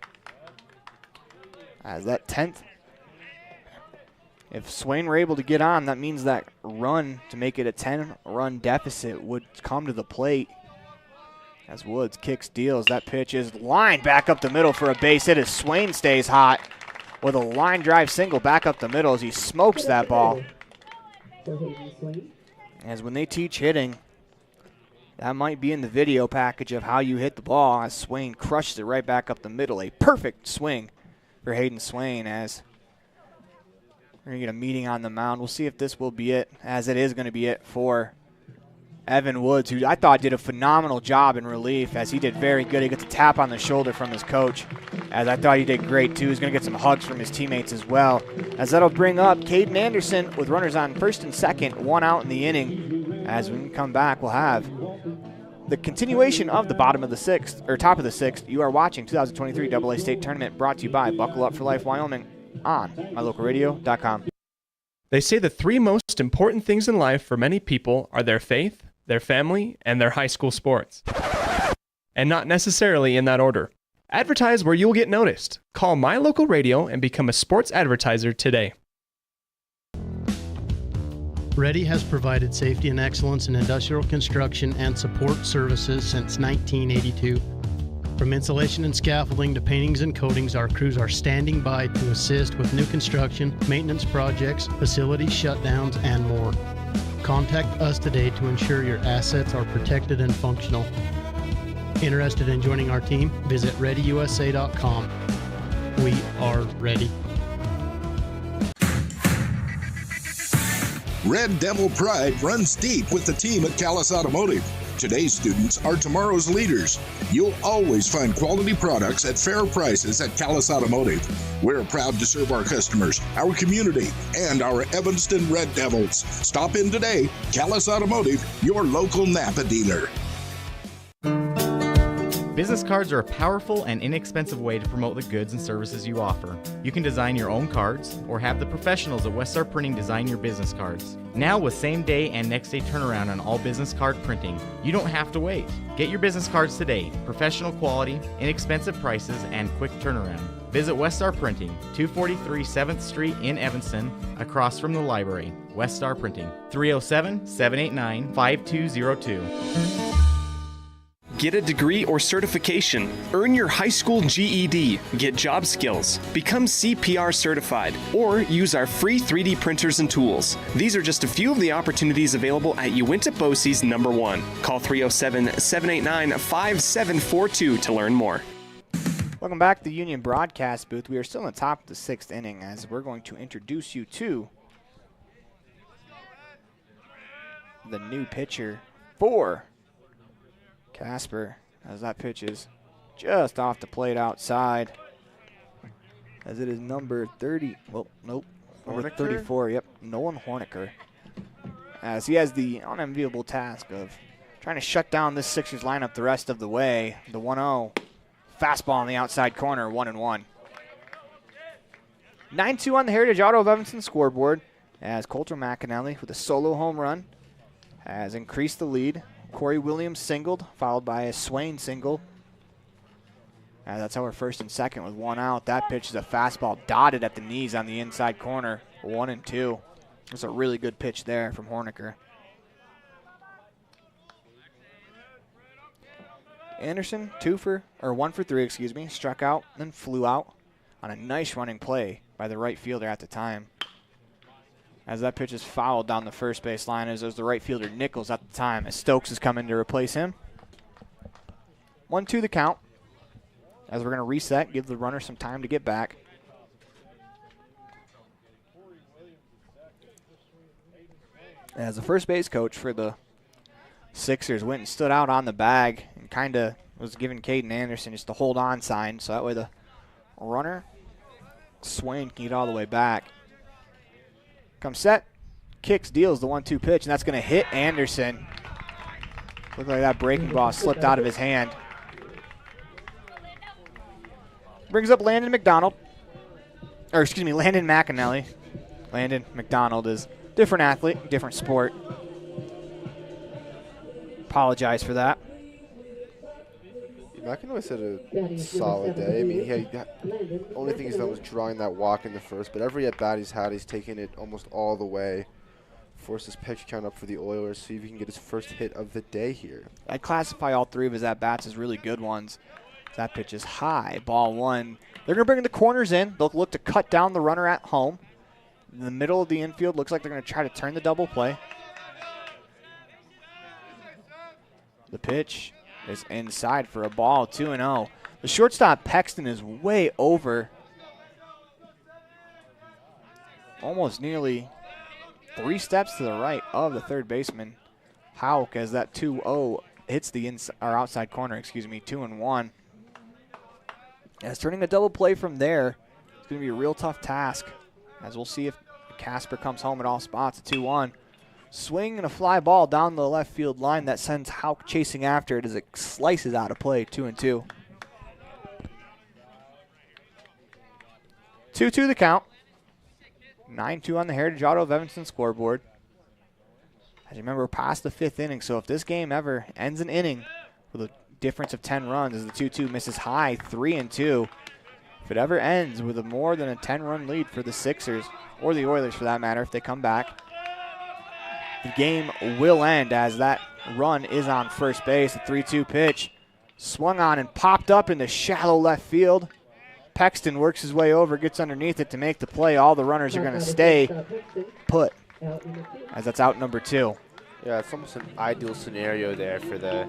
As that 10th, if Swain were able to get on, that means that run to make it a 10-run deficit would come to the plate. As Woods kicks, deals, that pitch is lined back up the middle for a base hit as Swain stays hot with a line drive single back up the middle as he smokes that ball. As when they teach hitting, that might be in the video package of how you hit the ball as Swain crushes it right back up the middle. A perfect swing for Hayden Swain as we're going to get a meeting on the mound. We'll see if this will be it, as it is going to be it for Evan Woods, who I thought did a phenomenal job in relief, as he did very good. He gets a tap on the shoulder from his coach, as I thought he did great too. He's going to get some hugs from his teammates as well, as that'll bring up Caden Anderson with runners on first and second, 1 out in the inning. As we come back, we'll have the continuation of the bottom of the 6th, or top of the 6th. You are watching 2023 AA State Tournament, brought to you by Buckle Up for Life Wyoming on mylocalradio.com. They say the 3 most important things in life for many people are their faith, their family, and their high school sports. And not necessarily in that order. Advertise where you'll get noticed. Call My Local Radio and become a sports advertiser today. Ready has provided safety and excellence in industrial construction and support services since 1982. From insulation and scaffolding to paintings and coatings, our crews are standing by to assist with new construction, maintenance projects, facility shutdowns, and more. Contact us today to ensure your assets are protected and functional. Interested in joining our team? Visit ReadyUSA.com. We are ready. Red Devil pride runs deep with the team at Callis Automotive. Today's students are tomorrow's leaders. You'll always find quality products at fair prices at Callis Automotive. We're proud to serve our customers, our community, and our Evanston Red Devils. Stop in today. Callis Automotive, your local Napa dealer. Business cards are a powerful and inexpensive way to promote the goods and services you offer. You can design your own cards or have the professionals at Weststar Printing design your business cards. Now with same day and next day turnaround on all business card printing, you don't have to wait. Get your business cards today. Professional quality, inexpensive prices, and quick turnaround. Visit Weststar Printing, 243 7th Street in Evanston, across from the library. Weststar Printing, 307-789-5202. Get a degree or certification. Earn your high school GED. Get job skills. Become CPR certified. Or use our free 3D printers and tools. These are just a few of the opportunities available at Uinta BOCES number 1. Call 307-789-5742 to learn more. Welcome back to the Union Broadcast Booth. We are still in the top of the 6th inning as we're going to introduce you to the new pitcher for Casper, as that pitch is just off the plate outside, as it is number 30. Well, nope, number 34. Yep, Nolan Horniker, as he has the unenviable task of trying to shut down this Sixers lineup the rest of the way. The 1-0 fastball on the outside corner, 1-1. 9-2 on the Heritage Auto of Evanston scoreboard, as Coulter McAnally with a solo home run has increased the lead. Corey Williams singled, followed by a Swain single. That's our first and second with one out. That pitch is a fastball dotted at the knees on the inside corner, 1-2. It's a really good pitch there from Horniker. Anderson, 1 for 3, struck out, then flew out on a nice running play by the right fielder at the time. As that pitch is fouled down the first base line, as the right fielder Nichols at the time, as Stokes is coming to replace him. 1-2 the count, as we're going to reset, give the runner some time to get back. As the first base coach for the Sixers went and stood out on the bag and kind of was giving Caden Anderson just the hold on sign, so that way the runner, Swain, can get all the way back. Comes set, kicks, deals the 1-2 pitch, and that's going to hit Anderson. Looked like that breaking ball slipped out of his hand. Brings up Landon McDonald. Landon McAnally. Landon McDonald is different athlete, different sport. Apologize for that. McAnally had a solid day. I mean, the only thing he's done was drawing that walk in the first, but every at-bat he's had, he's taken it almost all the way. Forced his pitch count up for the Oilers, see if he can get his first hit of the day here. I'd classify all three of his at-bats as really good ones. That pitch is high, ball 1. They're going to bring the corners in. They'll look to cut down the runner at home. In the middle of the infield, looks like they're going to try to turn the double play. The pitch is inside for a ball, 2-0. The shortstop, Paxton, is way over. Almost nearly 3 steps to the right of the third baseman, Hauk, as that 2-0 hits the outside corner, 2-1. As turning a double play from there, it's going to be a real tough task, as we'll see if Casper comes home at all spots, 2-1. Swing and a fly ball down the left field line that sends Hauk chasing after it as it slices out of play, 2-2. 2-2 the count. 9-2 on the Heritage Auto of Evanston scoreboard. As you remember, we're past the 5th inning, so if this game ever ends an inning with a difference of 10 runs as the 2-2 misses high, 3-2. If it ever ends with a more than a 10-run lead for the Sixers, or the Oilers for that matter, if they come back, the game will end as that run is on first base. The 3-2 pitch swung on and popped up into shallow left field. Paxton works his way over, gets underneath it to make the play. All the runners are going to stay put, as that's out number 2. Yeah, it's almost an ideal scenario there for the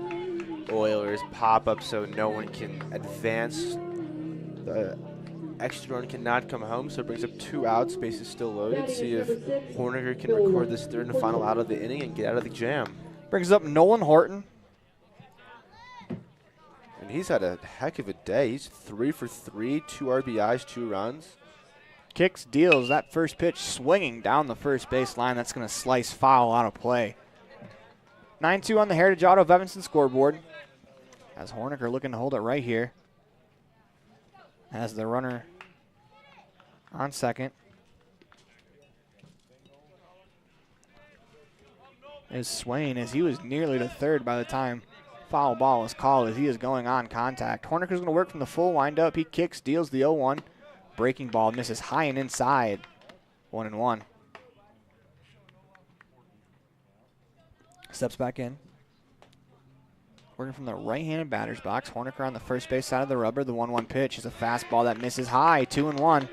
Oilers. Pop up so no one can advance the extra run cannot come home, so it brings up 2 outs. Bases still loaded. See if Horniger can record this third and final out of the inning and get out of the jam. Brings up Nolan Horton. And he's had a heck of a day. He's 3 for 3, 2 RBIs, 2 runs. Kicks, deals. That first pitch swinging down the first base line. That's going to slice foul out of play. 9-2 on the Heritage Auto of Evanston scoreboard. As Horniger looking to hold it right here. As the runner on second is Swain, as he was nearly to third by the time foul ball was called, as he is going on contact. Horniger's going to work from the full windup. He kicks, deals the 0-1. Breaking ball misses high and inside. 1-1. Steps back in. Working from the right-handed batter's box. Horniger on the first base side of the rubber. The 1-1 pitch is a fastball that misses high. 2-1.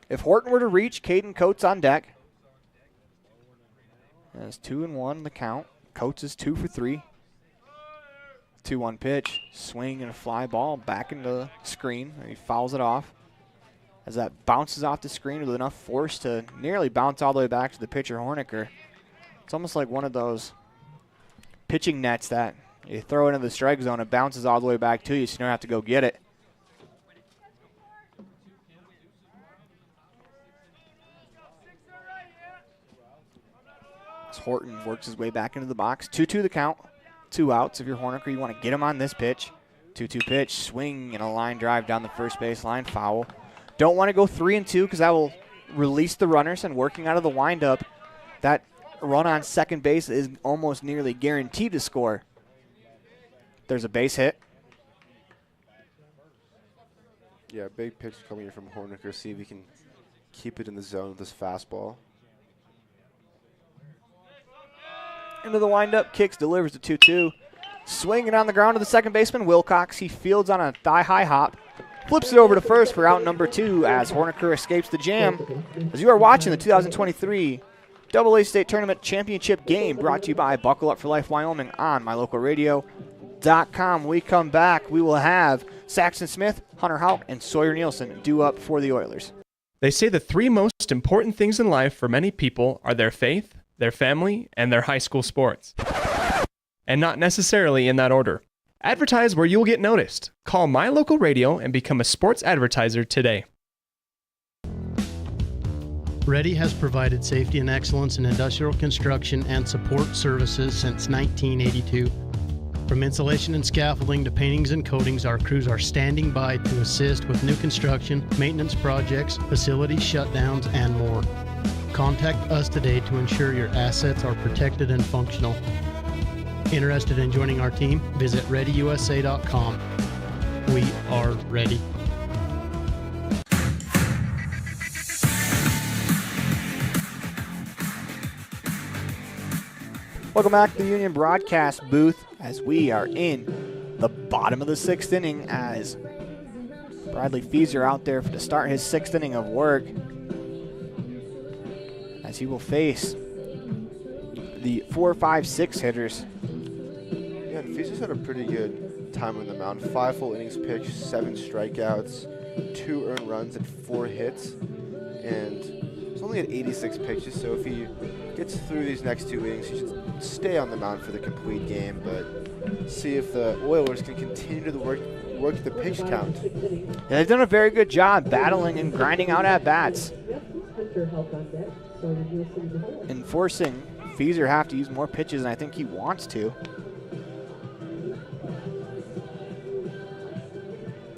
If Horton were to reach, Caden Coates on deck. That's 2-1 the count. Coates is 2 for 3. 2-1 pitch. Swing and a fly ball back into the screen. And he fouls it off. As that bounces off the screen with enough force to nearly bounce all the way back to the pitcher, Horniger. It's almost like one of those pitching nets that you throw it into the strike zone, it bounces all the way back to you, so you don't have to go get it. As Horton works his way back into the box. 2-2 the count. 2 outs. If you're Horniger, you want to get him on this pitch. 2-2 pitch, swing and a line drive down the first base line, foul. Don't want to go 3-2 because that will release the runners, and working out of the windup, that run on second base is almost nearly guaranteed to score. There's a base hit. Yeah, big pitch coming in from Horniger. See if he can keep it in the zone with this fastball. Into the windup, kicks, delivers the 2-2. Swinging on the ground to the second baseman, Wilcox. He fields on a thigh-high hop. Flips it over to first for out number 2 as Horniger escapes the jam. As you are watching the 2023 AA State Tournament Championship game brought to you by Buckle Up for Life Wyoming on mylocalradio.com. We come back, we will have Saxon Smith, Hunter Houck, and Sawyer Nielsen due up for the Oilers. They say the 3 most important things in life for many people are their faith, their family, and their high school sports. And not necessarily in that order. Advertise where you will get noticed. Call My Local Radio and become a sports advertiser today. Ready has provided safety and excellence in industrial construction and support services since 1982. From insulation and scaffolding to paintings and coatings, our crews are standing by to assist with new construction, maintenance projects, facility shutdowns, and more. Contact us today to ensure your assets are protected and functional. Interested in joining our team? Visit ReadyUSA.com. We are ready. Welcome back to the Union broadcast booth as we are in the bottom of the 6th inning as Bradley Fieser out there to start his 6th inning of work as he will face the 4, 5, 6 hitters. Yeah, Fieser's had a pretty good time on the mound. 5 full innings pitched, 7 strikeouts, 2 earned runs, and 4 hits. And he's only at 86 pitches, so if he gets through these next 2 innings, he should stay on the mound for the complete game. But see if the Oilers can continue to work the pitch count. Yeah, they've done a very good job battling and grinding out at-bats. And forcing Fieser have to use more pitches than I think he wants to.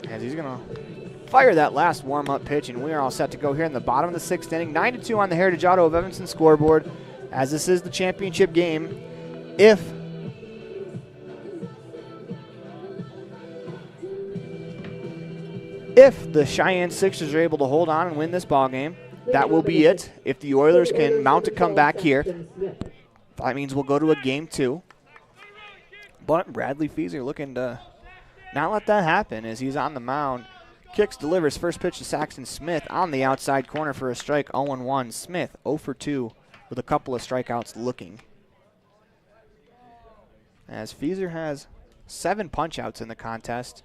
As he's going to fire that last warm-up pitch, and we are all set to go here in the bottom of the 6th inning. 9-2 on the Heritage Auto of Evanston scoreboard, as this is the championship game. If the Cheyenne Sixers are able to hold on and win this ball game, that will be it. If the Oilers can mount a comeback here, that means we'll go to a game 2. But Bradley Fieser looking to not let that happen as he's on the mound. Kicks, delivers, first pitch to Saxon Smith on the outside corner for a strike, 0-1. Smith 0 for 2 with a couple of strikeouts looking. As Fieser has 7 punch-outs in the contest.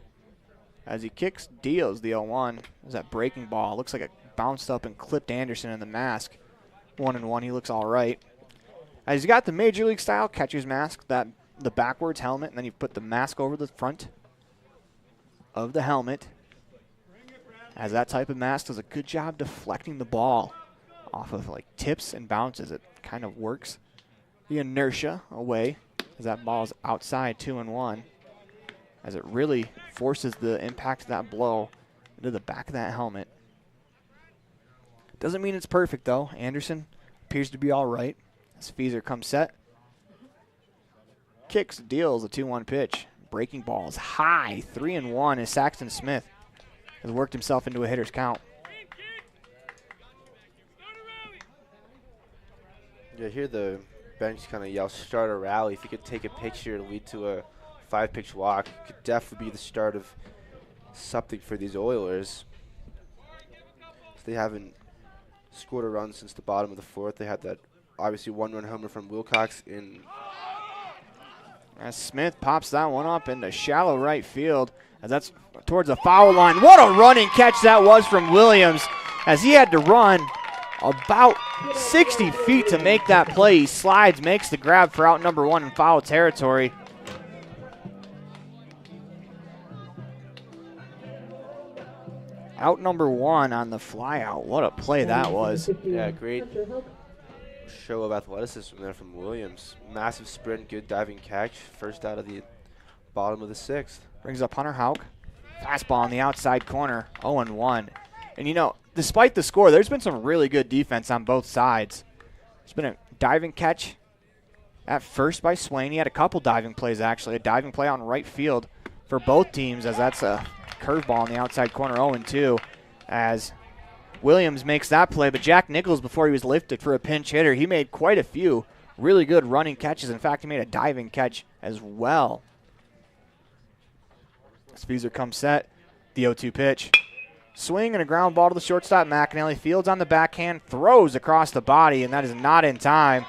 As he kicks, deals the 0-1. There's that breaking ball. Looks like it bounced up and clipped Anderson in the mask. 1-1. He looks all right. As he's got the Major League style catcher's mask, the backwards helmet, and then you put the mask over the front of the helmet. As that type of mask does a good job deflecting the ball off of like tips and bounces. It kind of works the inertia away as that ball is outside 2-1. As it really forces the impact of that blow into the back of that helmet. Doesn't mean it's perfect, though. Anderson appears to be all right. As Feeser comes set. Kicks, deals a 2-1 pitch. Breaking ball is high, 3-1 as Saxton Smith has worked himself into a hitter's count. Yeah, hear the bench kind of yell, start a rally. If you could take a picture and lead to a 5-pitch walk, it could definitely be the start of something for these Oilers. They haven't scored a run since the bottom of the fourth. They had that obviously 1-run homer from Wilcox in. As Smith pops that one up into shallow right field, as that's towards the foul line. What a running catch that was from Williams, as he had to run about 60 feet to make that play. He slides, makes the grab for out number 1 in foul territory. Out number 1 on the fly out. What a play that was. Yeah, great show of athleticism there from Williams. Massive sprint, good diving catch. First out of the bottom of the 6th. Brings up Hunter Houck. Fastball on the outside corner, 0-1. And you know, despite the score, there's been some really good defense on both sides. There's been a diving catch at first by Swain. He had a couple diving plays, actually. A diving play out in right field for both teams, as that's a curveball on the outside corner, 0-2, as Williams makes that play. But Jack Nichols, before he was lifted for a pinch hitter, he made quite a few really good running catches. In fact, he made a diving catch as well. Feeser comes set, the 0-2 pitch. Swing and a ground ball to the shortstop. McAnally fields on the backhand, throws across the body, and that is not in time,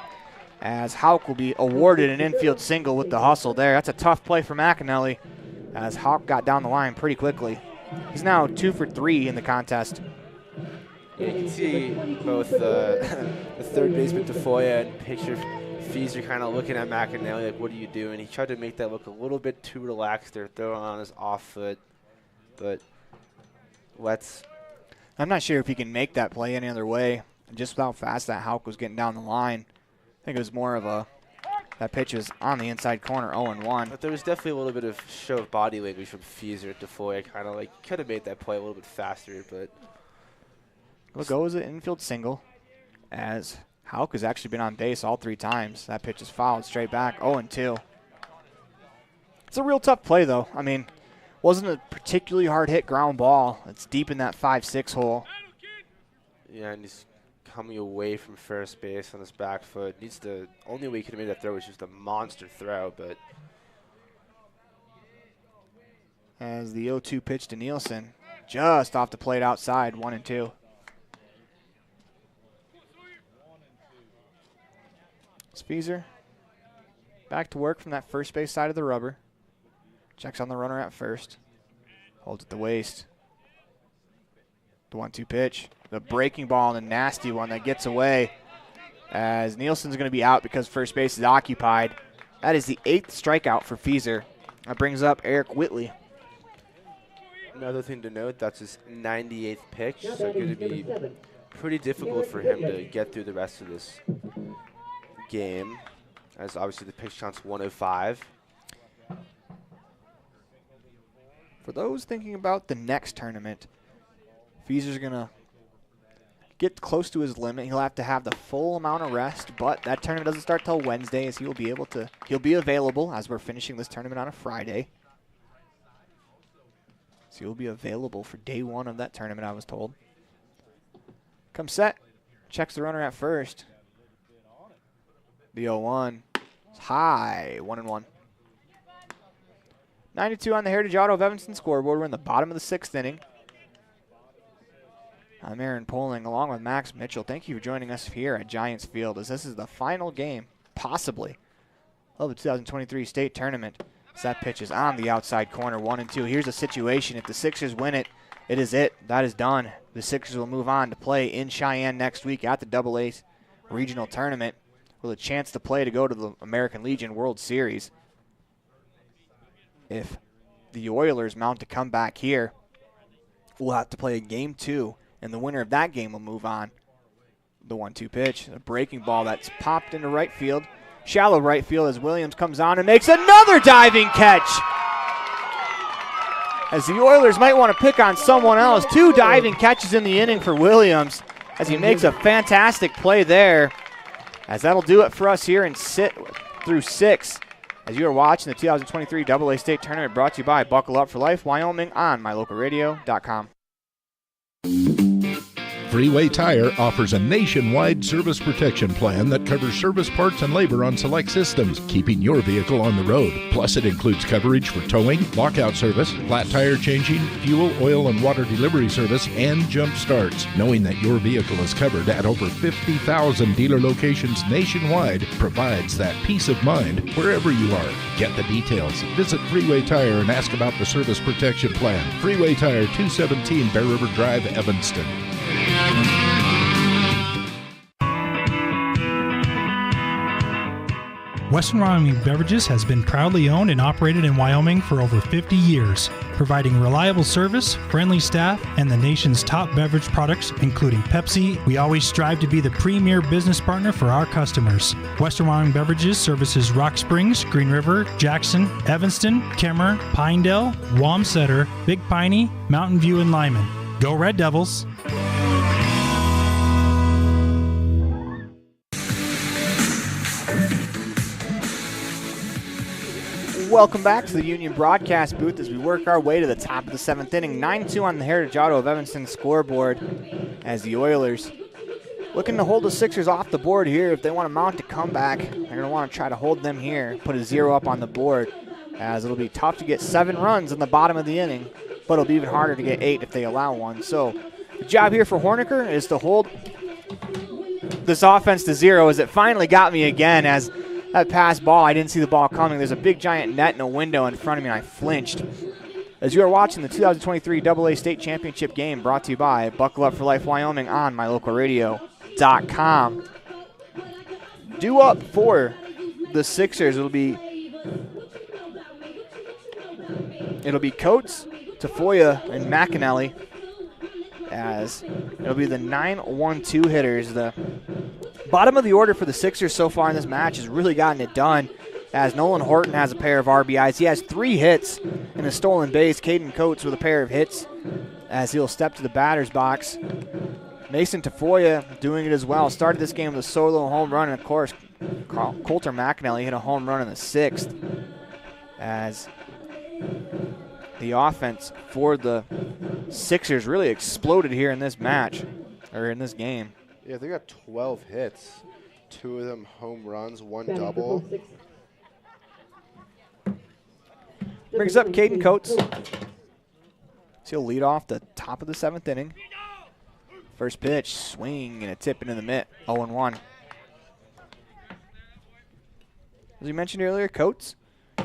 as Houck will be awarded an infield single with the hustle there. That's a tough play for McAnally, as Houck got down the line pretty quickly. He's now 2 for 3 in the contest. Yeah, you can see both the third baseman Tafoya and pitcher Feeser kind of looking at McAnally like, what are you doing? He tried to make that look a little bit too relaxed there, throwing on his off foot, but I'm not sure if he can make that play any other way. Just how fast that Houck was getting down the line. I think it was more of that pitch was on the inside corner, 0-1. But there was definitely a little bit of show of body language from Feeser at Tafoya, kind of like could have made that play a little bit faster, but. Well, goes an infield single, as Houck has actually been on base all 3 times. That pitch is fouled straight back, 0-2. It's a real tough play, though. I mean, wasn't a particularly hard hit ground ball. It's deep in that 5-6 hole. Yeah, and he's coming away from first base on his back foot. Only way he could have made that throw was just a monster throw, but. As the 0-2 pitch to Nielsen, just off the plate outside, 1-2. Feeser back to work from that first base side of the rubber. Checks on the runner at first. Holds at the waist. The 1-2 pitch. The breaking ball and a nasty one that gets away, as Nielsen's going to be out because first base is occupied. That is the 8th strikeout for Feeser. That brings up Eric Whitley. Another thing to note, that's his 98th pitch, so going to be pretty difficult for him to get through the rest of this game, as obviously the pitch count's 105. For those thinking about the next tournament, Feeser's going to get close to his limit. He'll have to have the full amount of rest, but that tournament doesn't start till Wednesday, as he'll be available as we're finishing this tournament on a Friday. So he'll be available for day 1 of that tournament, I was told. Comes set, checks the runner at first. The 0-1 is high, 1-1. 92 on the Heritage Auto of Evanston scoreboard. We're in the bottom of the 6th inning. I'm Aaron Poling along with Max Mitchell. Thank you for joining us here at Giants Field, as this is the final game, possibly, of the 2023 state tournament. So that pitch is on the outside corner, 1-2. Here's a situation. If the Sixers win it, it is it. That is done. The Sixers will move on to play in Cheyenne next week at the AA regional tournament with a chance to play to go to the American Legion World Series. If the Oilers mount a comeback here, we'll have to play a game 2, and the winner of that game will move on. The 1-2 pitch, a breaking ball that's popped into right field. Shallow right field as Williams comes on and makes another diving catch. As the Oilers might want to pick on someone else. 2 diving catches in the inning for Williams as he makes a fantastic play there. As that'll do it for us here in sit through 6. As you are watching the 2023 AA State Tournament brought to you by Buckle Up for Life Wyoming on mylocalradio.com. Freeway Tire offers a nationwide service protection plan that covers service parts and labor on select systems, keeping your vehicle on the road. Plus, it includes coverage for towing, lockout service, flat tire changing, fuel, oil, and water delivery service, and jump starts. Knowing that your vehicle is covered at over 50,000 dealer locations nationwide provides that peace of mind wherever you are. Get the details. Visit Freeway Tire and ask about the service protection plan. Freeway Tire, 217 Bear River Drive, Evanston. Western Wyoming Beverages has been proudly owned and operated in Wyoming for over 50 years, providing reliable service, friendly staff, and the nation's top beverage products, including Pepsi. We always strive to be the premier business partner for our customers. Western Wyoming Beverages services Rock Springs, Green River, Jackson, Evanston, Kemmer, Pinedale, Wamsutter, Big Piney, Mountain View, and Lyman. Go Red Devils! Welcome back to the Union broadcast booth as we work our way to the top of the 7th inning. 9-2 on the Heritage Auto of Evanston scoreboard as the Oilers looking to hold the Sixers off the board here. If they want to mount a comeback, they're going to want to try to hold them here, put a 0 up on the board, as it'll be tough to get 7 runs in the bottom of the inning, but it'll be even harder to get 8 if they allow one. So the job here for Horniker is to hold this offense to 0, as it finally got me again. As that pass ball, I didn't see the ball coming. There's a big giant net and a window in front of me, and I flinched. As you are watching the 2023 AA State Championship game brought to you by Buckle Up for Life Wyoming on mylocalradio.com. Due up for the Sixers, it'll be Coates, Tafoya, and McAnally, as it'll be the 9-1-2 hitters. The bottom of the order for the Sixers so far in this match has really gotten it done, as Nolan Horton has a pair of RBIs. He has 3 hits and a stolen base. Caden Coates with a pair of hits as he'll step to the batter's box. Mason Tafoya doing it as well. Started this game with a solo home run, and of course, Coulter McAnally hit a home run in the 6th, as the offense for the Sixers really exploded here in this match, or in this game. Yeah, they got 12 hits. 2 of them home runs, 1 double. Brings up Caden Coates. So he'll lead off the top of the 7th inning. First pitch, swing, and a tip into the mitt, 0-1. As we mentioned earlier, Coates,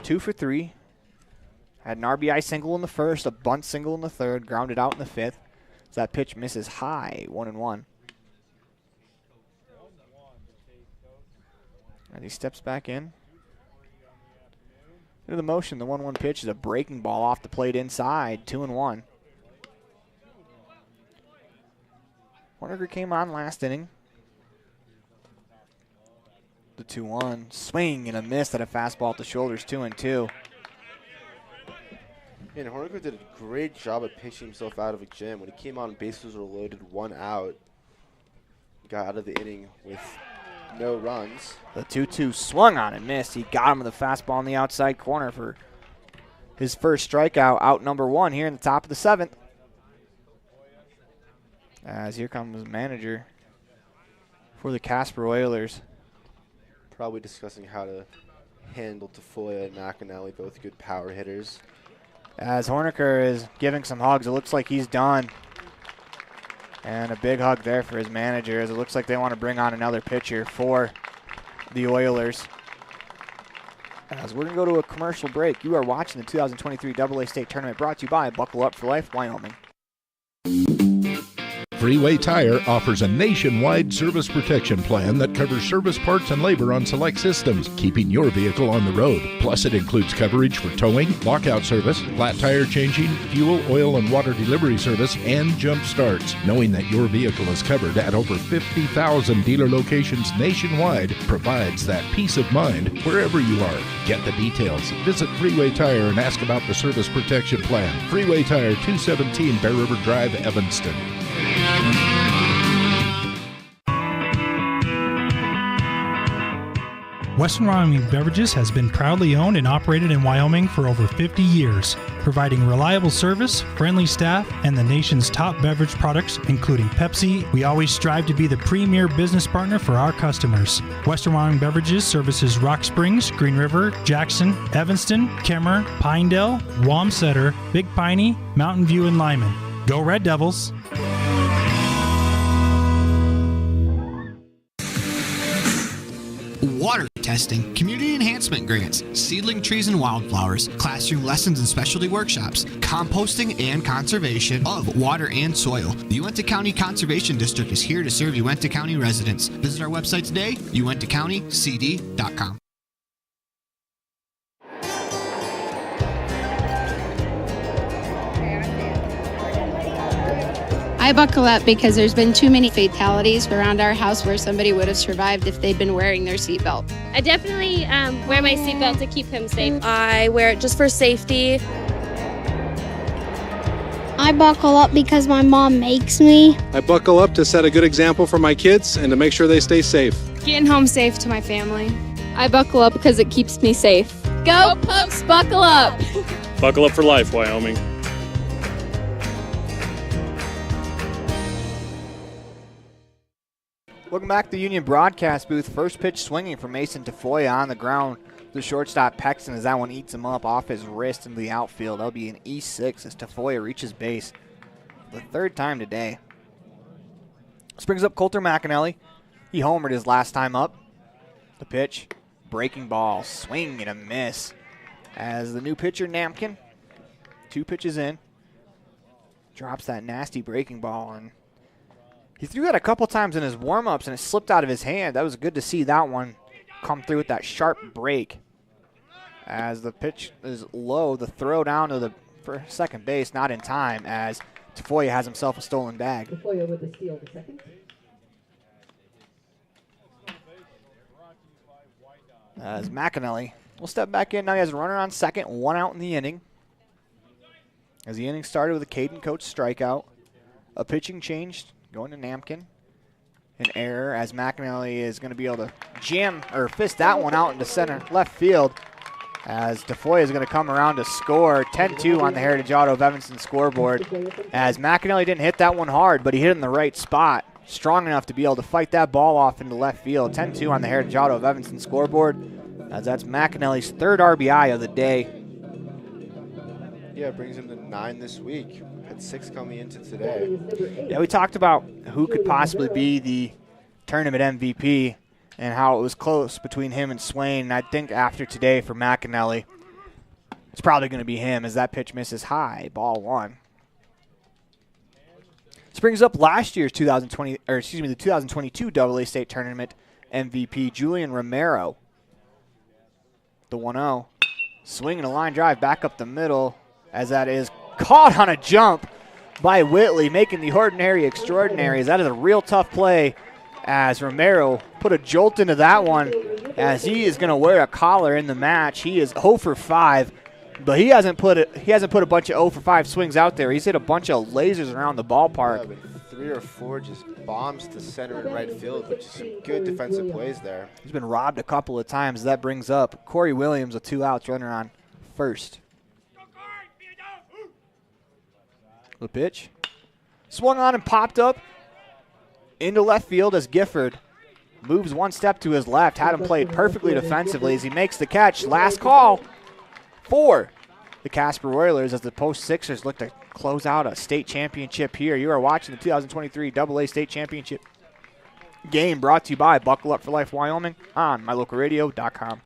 2 for 3. Had an RBI single in the first, a bunt single in the 3rd, grounded out in the 5th. So that pitch misses high, 1-1. As he steps back in. Into the motion, the 1-1 pitch is a breaking ball off the plate inside, 2-1. Horniger came on last inning. The 2-1, swing and a miss at a fastball at the shoulders, 2-2. And Horniger did a great job of pitching himself out of a jam. When he came on, bases were loaded, 1 out. Got out of the inning with no runs. The 2-2 swung on and missed. He got him with a fastball in the outside corner for his first strikeout, out number 1 here in the top of the 7th. As here comes the manager for the Casper Oilers. Probably discussing how to handle Tafoya and McAnally, both good power hitters. As Horniker is giving some hugs, it looks like he's done. And a big hug there for his manager, as it looks like they want to bring on another pitcher for the Oilers. As we're going to go to a commercial break, you are watching the 2023 AA State Tournament brought to you by Buckle Up for Life, Wyoming. Freeway Tire offers a nationwide service protection plan that covers service parts and labor on select systems, keeping your vehicle on the road. Plus, it includes coverage for towing, lockout service, flat tire changing, fuel, oil, and water delivery service, and jump starts. Knowing that your vehicle is covered at over 50,000 dealer locations nationwide provides that peace of mind wherever you are. Get the details. Visit Freeway Tire and ask about the service protection plan. Freeway Tire, 217 Bear River Drive, Evanston. Western Wyoming Beverages has been proudly owned and operated in Wyoming for over 50 years, providing reliable service, friendly staff, and the nation's top beverage products, including Pepsi. We always strive to be the premier business partner for our customers. Western Wyoming Beverages services Rock Springs, Green River, Jackson, Evanston, Kemmer, Pinedale, Wamsutter, Big Piney, Mountain View, and Lyman. Go Red Devils! Water testing, community enhancement grants, seedling trees and wildflowers, classroom lessons and specialty workshops, composting and conservation of water and soil. The Uintah County Conservation District is here to serve Uintah County residents. Visit our website today, uintahcountycd.com. I buckle up because there's been too many fatalities around our house where somebody would have survived if they'd been wearing their seatbelt. I definitely wear my seatbelt to keep him safe. I wear it just for safety. I buckle up because my mom makes me. I buckle up to set a good example for my kids and to make sure they stay safe. Getting home safe to my family. I buckle up because it keeps me safe. Go Pokes, buckle up! Buckle up for life, Wyoming. Welcome back to the Union broadcast booth. First pitch swinging for Mason Tafoya on the ground. The shortstop Paxton as that one eats him up off his wrist into the outfield. That'll be an E6 as Tafoya reaches base the third time today. This brings up Coulter McAnally. He homered his last time up. The pitch, breaking ball, swing and a miss. As the new pitcher Namkin, 2 pitches in, drops that nasty breaking ball, and he threw that a couple times in his warm-ups, and it slipped out of his hand. That was good to see that one come through with that sharp break. As the pitch is low, the throw down to the second base, not in time, as Tafoya has himself a stolen bag. Tafoya with the steal to second. As McAnally will step back in. Now he has a runner on second, 1 out in the inning. As the inning started with a Caden Coates strikeout. A pitching change going to Namkin. An error as McAnally is going to be able to jam or fist that one out into center left field. As Tafoya is going to come around to score 10-2 on the Heritage Auto of Evanston scoreboard. As McAnally didn't hit that one hard, but he hit it in the right spot. Strong enough to be able to fight that ball off into left field. 10-2 on the Heritage Auto of Evanston scoreboard. As that's McAnally's 3rd RBI of the day. Yeah, it brings him to 9 this week. Had 6 coming into today. Yeah, we talked about who could possibly be the tournament MVP and how it was close between him and Swain. And I think after today for McAnally, it's probably going to be him as that pitch misses high, ball 1. This brings up last year's the 2022 AA State Tournament MVP, Julian Romero. The 1-0. Swinging a line drive back up the middle as that is caught on a jump by Whitley, making the ordinary extraordinary. As that is a real tough play as Romero put a jolt into that one as he is going to wear a collar in the match. He is 0 for 5, but he hasn't put a bunch of 0 for 5 swings out there. He's hit a bunch of lasers around the ballpark. Yeah, 3 or 4 just bombs to center and right field, which is some good defensive plays there. He's been robbed a couple of times. That brings up Corey Williams with 2 outs, runner on first. The pitch. Swung on and popped up into left field as Gifford moves 1 step to his left. Had him played perfectly defensively as he makes the catch. Last call for the Casper Oilers as the Post Sixers look to close out a state championship here. You are watching the 2023 AA State Championship game brought to you by Buckle Up for Life Wyoming on mylocalradio.com.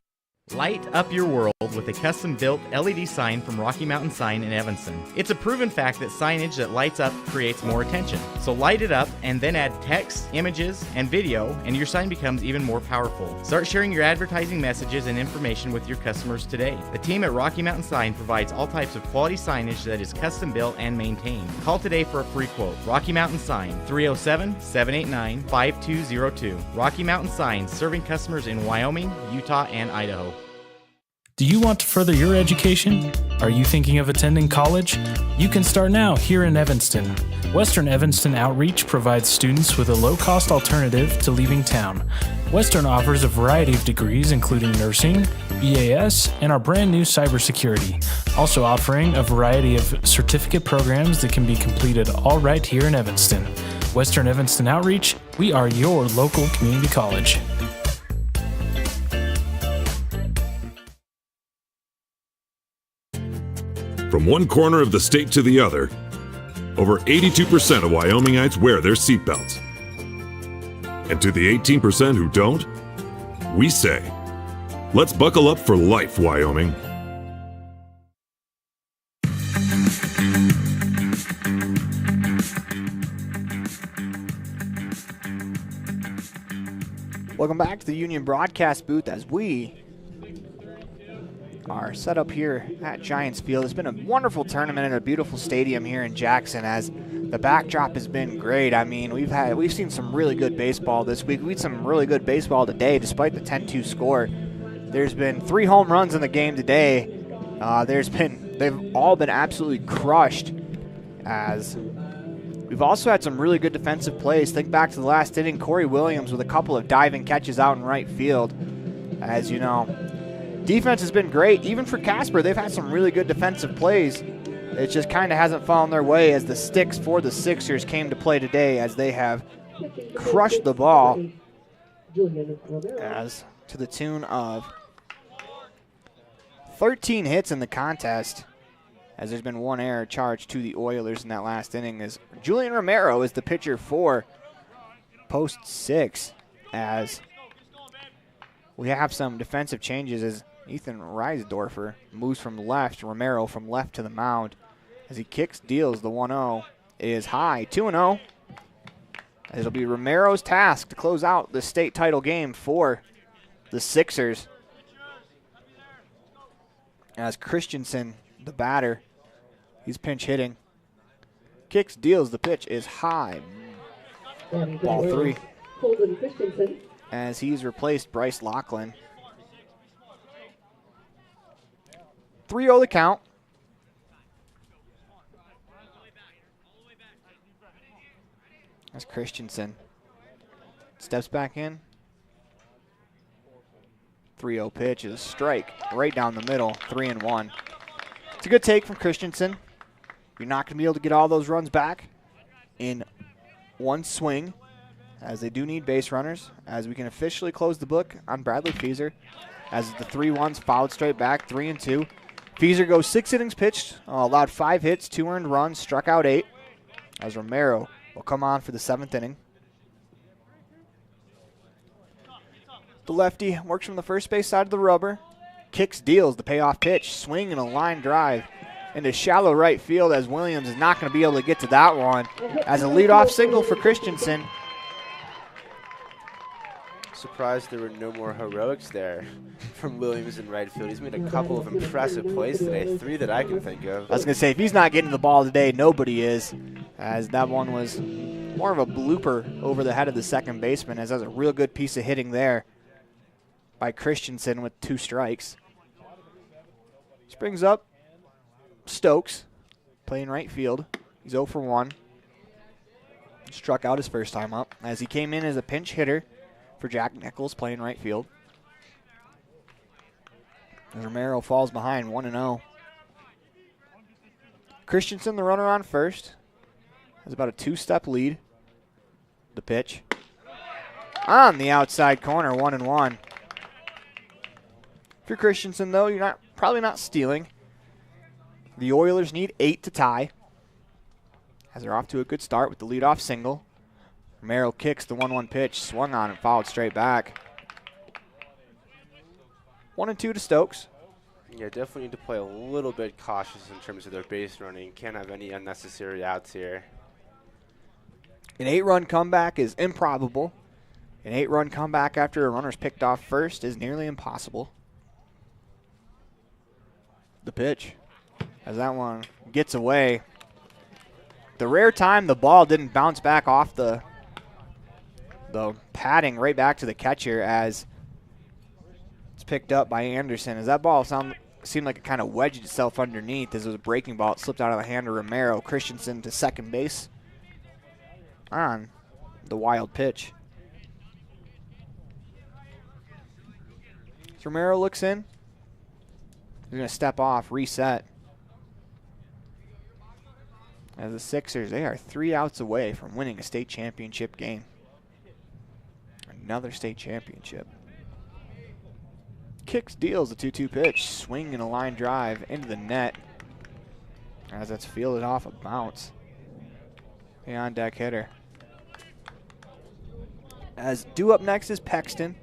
Light up your world with a custom-built LED sign from Rocky Mountain Sign in Evanston. It's a proven fact that signage that lights up creates more attention. So light it up and then add text, images, and video, and your sign becomes even more powerful. Start sharing your advertising messages and information with your customers today. The team at Rocky Mountain Sign provides all types of quality signage that is custom-built and maintained. Call today for a free quote. Rocky Mountain Sign, 307-789-5202. Rocky Mountain Sign, serving customers in Wyoming, Utah, and Idaho. Do you want to further your education? Are you thinking of attending college? You can start now here in Evanston. Western Evanston Outreach provides students with a low-cost alternative to leaving town. Western offers a variety of degrees including nursing, EAS, and our brand new cybersecurity, also offering a variety of certificate programs that can be completed all right here in Evanston. Western Evanston Outreach, we are your local community college. From one corner of the state to the other, over 82% of Wyomingites wear their seatbelts. And to the 18% who don't, we say, let's buckle up for life, Wyoming. Welcome back to the Union broadcast booth as we are set up here at Giants Field. It's been a wonderful tournament and a beautiful stadium here in Jackson as the backdrop has been great. I mean, we've seen some really good baseball this week. We've seen some really good baseball today despite the 10-2 score. There's been 3 home runs in the game today. They've all been absolutely crushed as we've also had some really good defensive plays. Think back to the last inning, Corey Williams with a couple of diving catches out in right field. As you know, defense has been great. Even for Casper, they've had some really good defensive plays. It just kind of hasn't fallen their way as the sticks for the Sixers came to play today as they have crushed the ball as to the tune of 13 hits in the contest, as there's been 1 error charged to the Oilers in that last inning. As Julian Romero is the pitcher for post 6 as we have some defensive changes as Ethan Reisdorfer moves from left, Romero from left to the mound. As he kicks, deals the 1-0. It is high, 2-0. It'll be Romero's task to close out the state title game for the Sixers. As Christensen, the batter, he's pinch hitting. Kicks, deals, the pitch is high. Ball 3. As he's replaced Bryce Lachlan. 3-0 the count. As Christensen steps back in. 3-0 pitch is a strike right down the middle, 3-1. It's a good take from Christensen. You're not going to be able to get all those runs back in one swing, as they do need base runners, as we can officially close the book on Bradley Feaser, as the 3-1s fouled straight back, 3-2. Feaser goes 6 innings pitched, allowed 5 hits, 2 earned runs, struck out 8, as Romero will come on for the 7th inning. The lefty works from the first base side of the rubber, kicks, deals the payoff pitch, swing and a line drive into shallow right field, as Williams is not going to be able to get to that one, as a leadoff single for Christensen. Surprised there were no more heroics there from Williams in right field. He's made a couple of impressive plays today, 3 that I can think of. I was going to say, if he's not getting the ball today, nobody is, as that one was more of a blooper over the head of the second baseman, as that was a real good piece of hitting there by Christensen with 2 strikes. This brings up Stokes, playing right field. He's 0 for 1. Struck out his first time up, as he came in as a pinch hitter for Jack Nichols, playing right field. As Romero falls behind, 1-0. Christensen, the runner on first, has about a 2-step lead. The pitch on the outside corner, 1-1. If you're Christensen, though, you're probably not stealing. The Oilers need 8 to tie, as they're off to a good start with the leadoff single. Romero kicks the 1-1 pitch, swung on and fouled straight back. 1-2 to Stokes. Yeah, definitely need to play a little bit cautious in terms of their base running. Can't have any unnecessary outs here. An 8-run comeback is improbable. An 8-run comeback after a runner's picked off first is nearly impossible. The pitch, as that one gets away. The rare time the ball didn't bounce back off the padding right back to the catcher as it's picked up by Anderson. As that ball seemed like it kind of wedged itself underneath as it was a breaking ball. It slipped out of the hand of Romero. Christensen to second base on the wild pitch. So Romero looks in. He's going to step off, reset. As the Sixers, they are 3 outs away from winning a state championship game. Another state championship. Kicks, deals a 2-2 pitch. Swing and a line drive into the net. As that's fielded off a bounce. The on-deck hitter. As due up next is Paxton.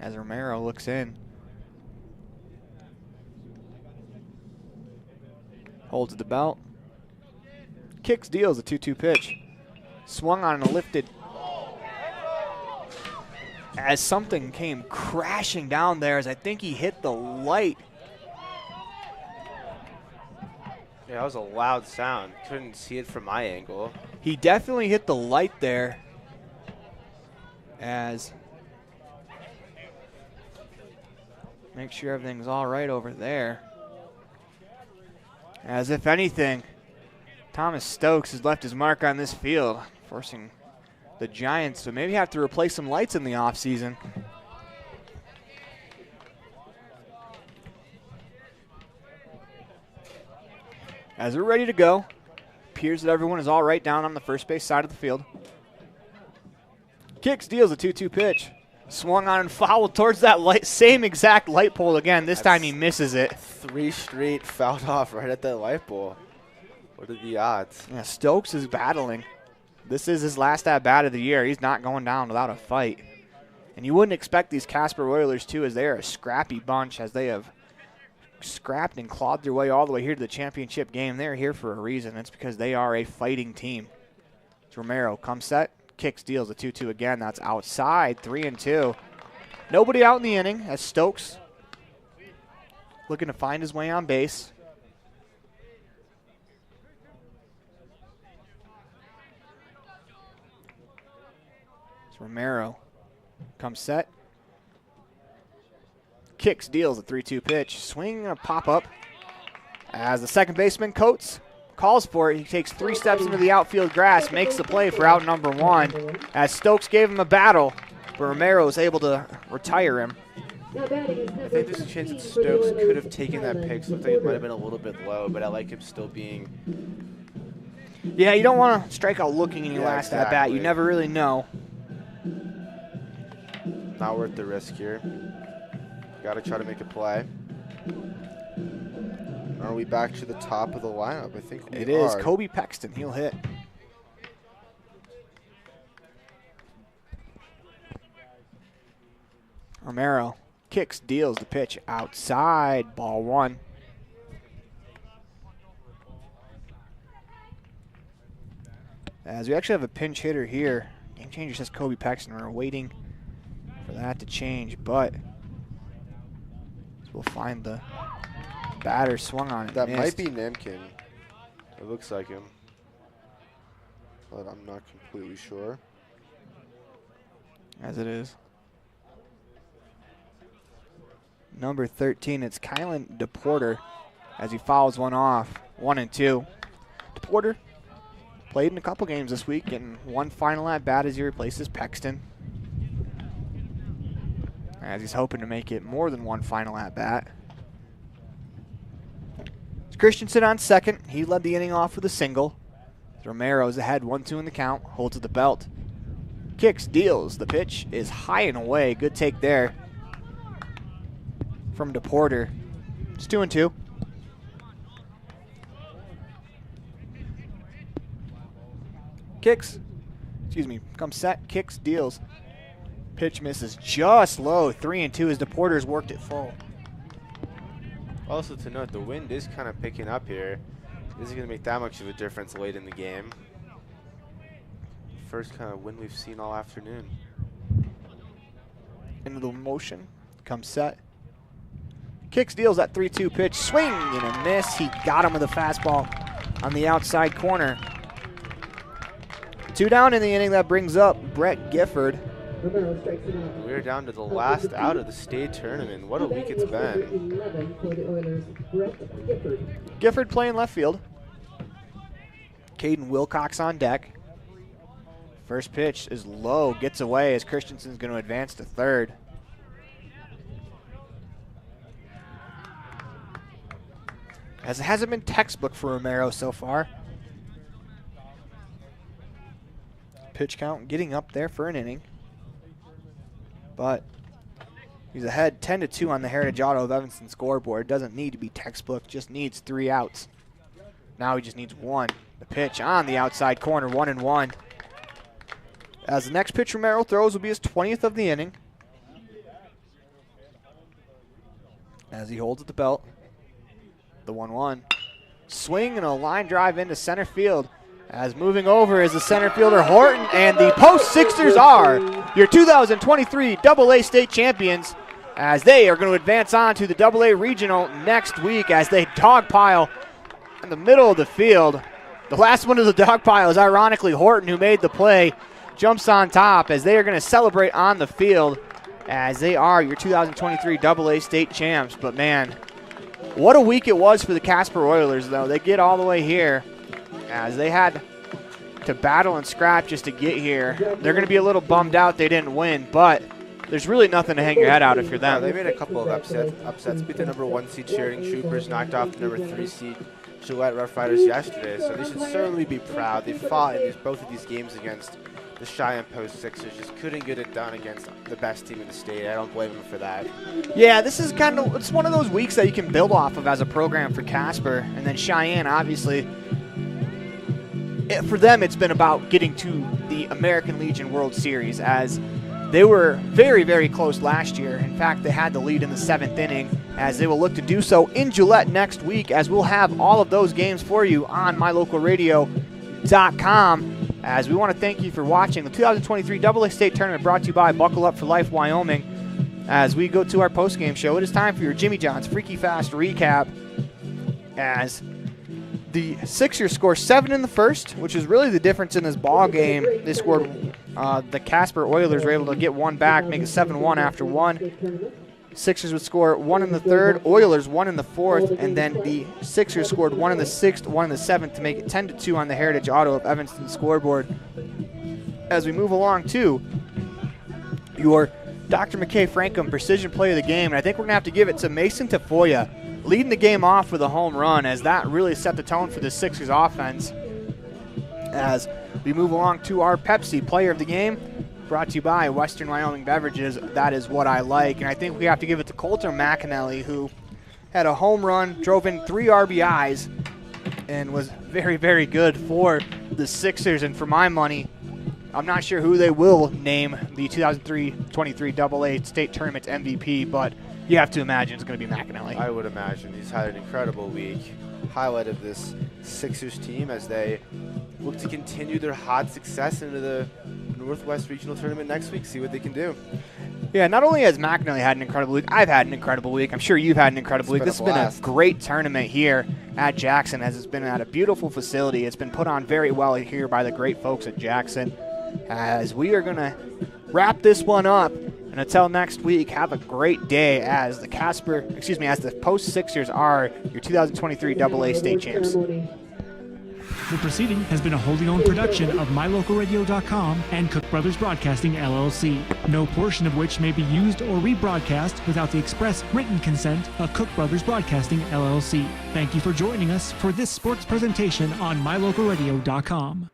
As Romero looks in. Holds the belt. Kicks, deals a 2-2 pitch. Swung on and lifted. As something came crashing down there as I think he hit the light. Yeah, that was a loud sound. Couldn't see it from my angle. He definitely hit the light there. As make sure everything's all right over there. As if anything, Thomas Stokes has left his mark on this field, forcing the Giants to maybe have to replace some lights in the offseason. As we're ready to go, appears that everyone is all right down on the first base side of the field. Kicks, deals a 2-2 pitch. Swung on and fouled towards that same exact light pole again. This time he misses it. 3 straight fouled off right at that light pole. What are the odds? Yeah, Stokes is battling. This is his last at-bat of the year. He's not going down without a fight. And you wouldn't expect these Casper Oilers, too, as they are a scrappy bunch, as they have scrapped and clawed their way all the way here to the championship game. They're here for a reason. It's because they are a fighting team. It's Romero comes set, kicks, deals a 2-2 again. That's outside, 3-2. Nobody out in the inning as Stokes looking to find his way on base. It's Romero comes set. Kicks, deals a 3-2 pitch. Swing and a pop-up. As the second baseman, Coates, calls for it. He takes 3 steps into the outfield grass, makes the play for out number 1. As Stokes gave him a battle, but Romero was able to retire him. I think there's a chance that Stokes could have taken that pick. Looks like it might have been a little bit low, but I like him still being... Yeah, you don't want to strike out looking in your last at-bat. You never really know. Not worth the risk here. Got to try to make a play. Are we back to the top of the lineup? I think we are. It is Kobe Paxton. He'll hit. Romero kicks, deals the pitch outside. Ball 1. As we actually have a pinch hitter here. Game changer says Kobe Paxton. We're waiting for that to change, but we'll find the batter swung on it. That missed. might be Nemkin. It looks like him, but I'm not completely sure. As it is. Number 13, it's Kylan DePorter as he fouls one off. 1-2. DePorter played in a couple games this week, getting 1 final at bat as he replaces Paxton. As he's hoping to make it more than 1 final at bat. It's Christensen on second. He led the inning off with a single. Romero's ahead, 1-2 in the count. Holds at the belt. Kicks, deals. The pitch is high and away. Good take there from DePorter. It's 2-2. Kicks, comes set, kicks, deals. Pitch misses just low. 3-2 as the Porters worked it full. Also to note, the wind is kind of picking up here. Isn't going to make that much of a difference late in the game. First kind of wind we've seen all afternoon. Into the motion, comes set. Kicks, deals that 3-2 pitch. Swing and a miss. He got him with a fastball on the outside corner. 2 down in the inning. That brings up Brett Gifford. We're down to the last out of the state tournament. What a week it's been. Gifford playing left field. Caden Wilcox on deck. First pitch is low, gets away as Christensen's going to advance to third. As it hasn't been textbook for Romero so far. Pitch count getting up there for an inning. But he's ahead 10-2 on the Heritage Auto of Evanston scoreboard. Doesn't need to be textbook, just needs 3 outs. Now he just needs 1. The pitch on the outside corner, 1-1. As the next pitch Romero throws will be his 20th of the inning. As he holds at the belt. The 1-1. Swing and a line drive into center field. As moving over is the center fielder Horton, and the Post Sixers are your 2023 AA state champions, as they are going to advance on to the AA regional next week as they dogpile in the middle of the field. The last one of the dogpile is ironically Horton, who made the play, jumps on top as they are going to celebrate on the field as they are your 2023 AA state champs. But man, what a week it was for the Casper Oilers, though. They get all the way here as they had to battle and scrap just to get here. They're going to be a little bummed out they didn't win, but there's really nothing to hang your head out if you're them. They made a couple of upsets. Beat the number 1 seed Sheridan Troopers, knocked off the number 3 seed Gillette Rough Riders yesterday, so they should certainly be proud. They fought in both of these games against the Cheyenne Post Sixers, just couldn't get it done against the best team in the state. I don't blame them for that. Yeah, this is it's one of those weeks that you can build off of as a program for Casper, and then Cheyenne, obviously, for them it's been about getting to the American Legion World Series, as they were very, very close last year. In fact, they had the lead in the 7th inning, as they will look to do so in Gillette next week, as we'll have all of those games for you on mylocalradio.com. As we want to thank you for watching the 2023 AA State Tournament, brought to you by Buckle Up for Life Wyoming. As we go to our postgame show, it is time for your Jimmy John's Freaky Fast recap, as the Sixers score 7 in the first, which is really the difference in this ball game. They scored, the Casper Oilers were able to get 1 back, make it 7-1 after 1. Sixers would score 1 in the third, Oilers 1 in the fourth, and then the Sixers scored 1 in the sixth, 1 in the seventh to make it 10-2 on the Heritage Auto of Evanston scoreboard. As we move along to your Dr. McKay Frankham Precision Play of the Game, and I think we're going to have to give it to Mason Tafoya, leading the game off with a home run, as that really set the tone for the Sixers offense. As we move along to our Pepsi Player of the Game, brought to you by Western Wyoming Beverages. That is what I like. And I think we have to give it to Colter McAnally, who had a home run, drove in 3 RBIs, and was very, very good for the Sixers. And for my money, I'm not sure who they will name the 2023 AA State Tournament MVP, but you have to imagine it's going to be McAnally. I would imagine. He's had an incredible week. Highlight of this Sixers team as they look to continue their hot success into the Northwest Regional Tournament next week, see what they can do. Yeah, not only has McAnally had an incredible week, I've had an incredible week. I'm sure you've had an incredible week. This has been a great tournament here at Jackson, as it's been at a beautiful facility. It's been put on very well here by the great folks at Jackson. As we are going to wrap this one up, and until next week, have a great day as the Post Sixers are your 2023 AA state champs. The proceeding has been a wholly owned production of mylocalradio.com and Cook Brothers Broadcasting, LLC. No portion of which may be used or rebroadcast without the express written consent of Cook Brothers Broadcasting, LLC. Thank you for joining us for this sports presentation on mylocalradio.com.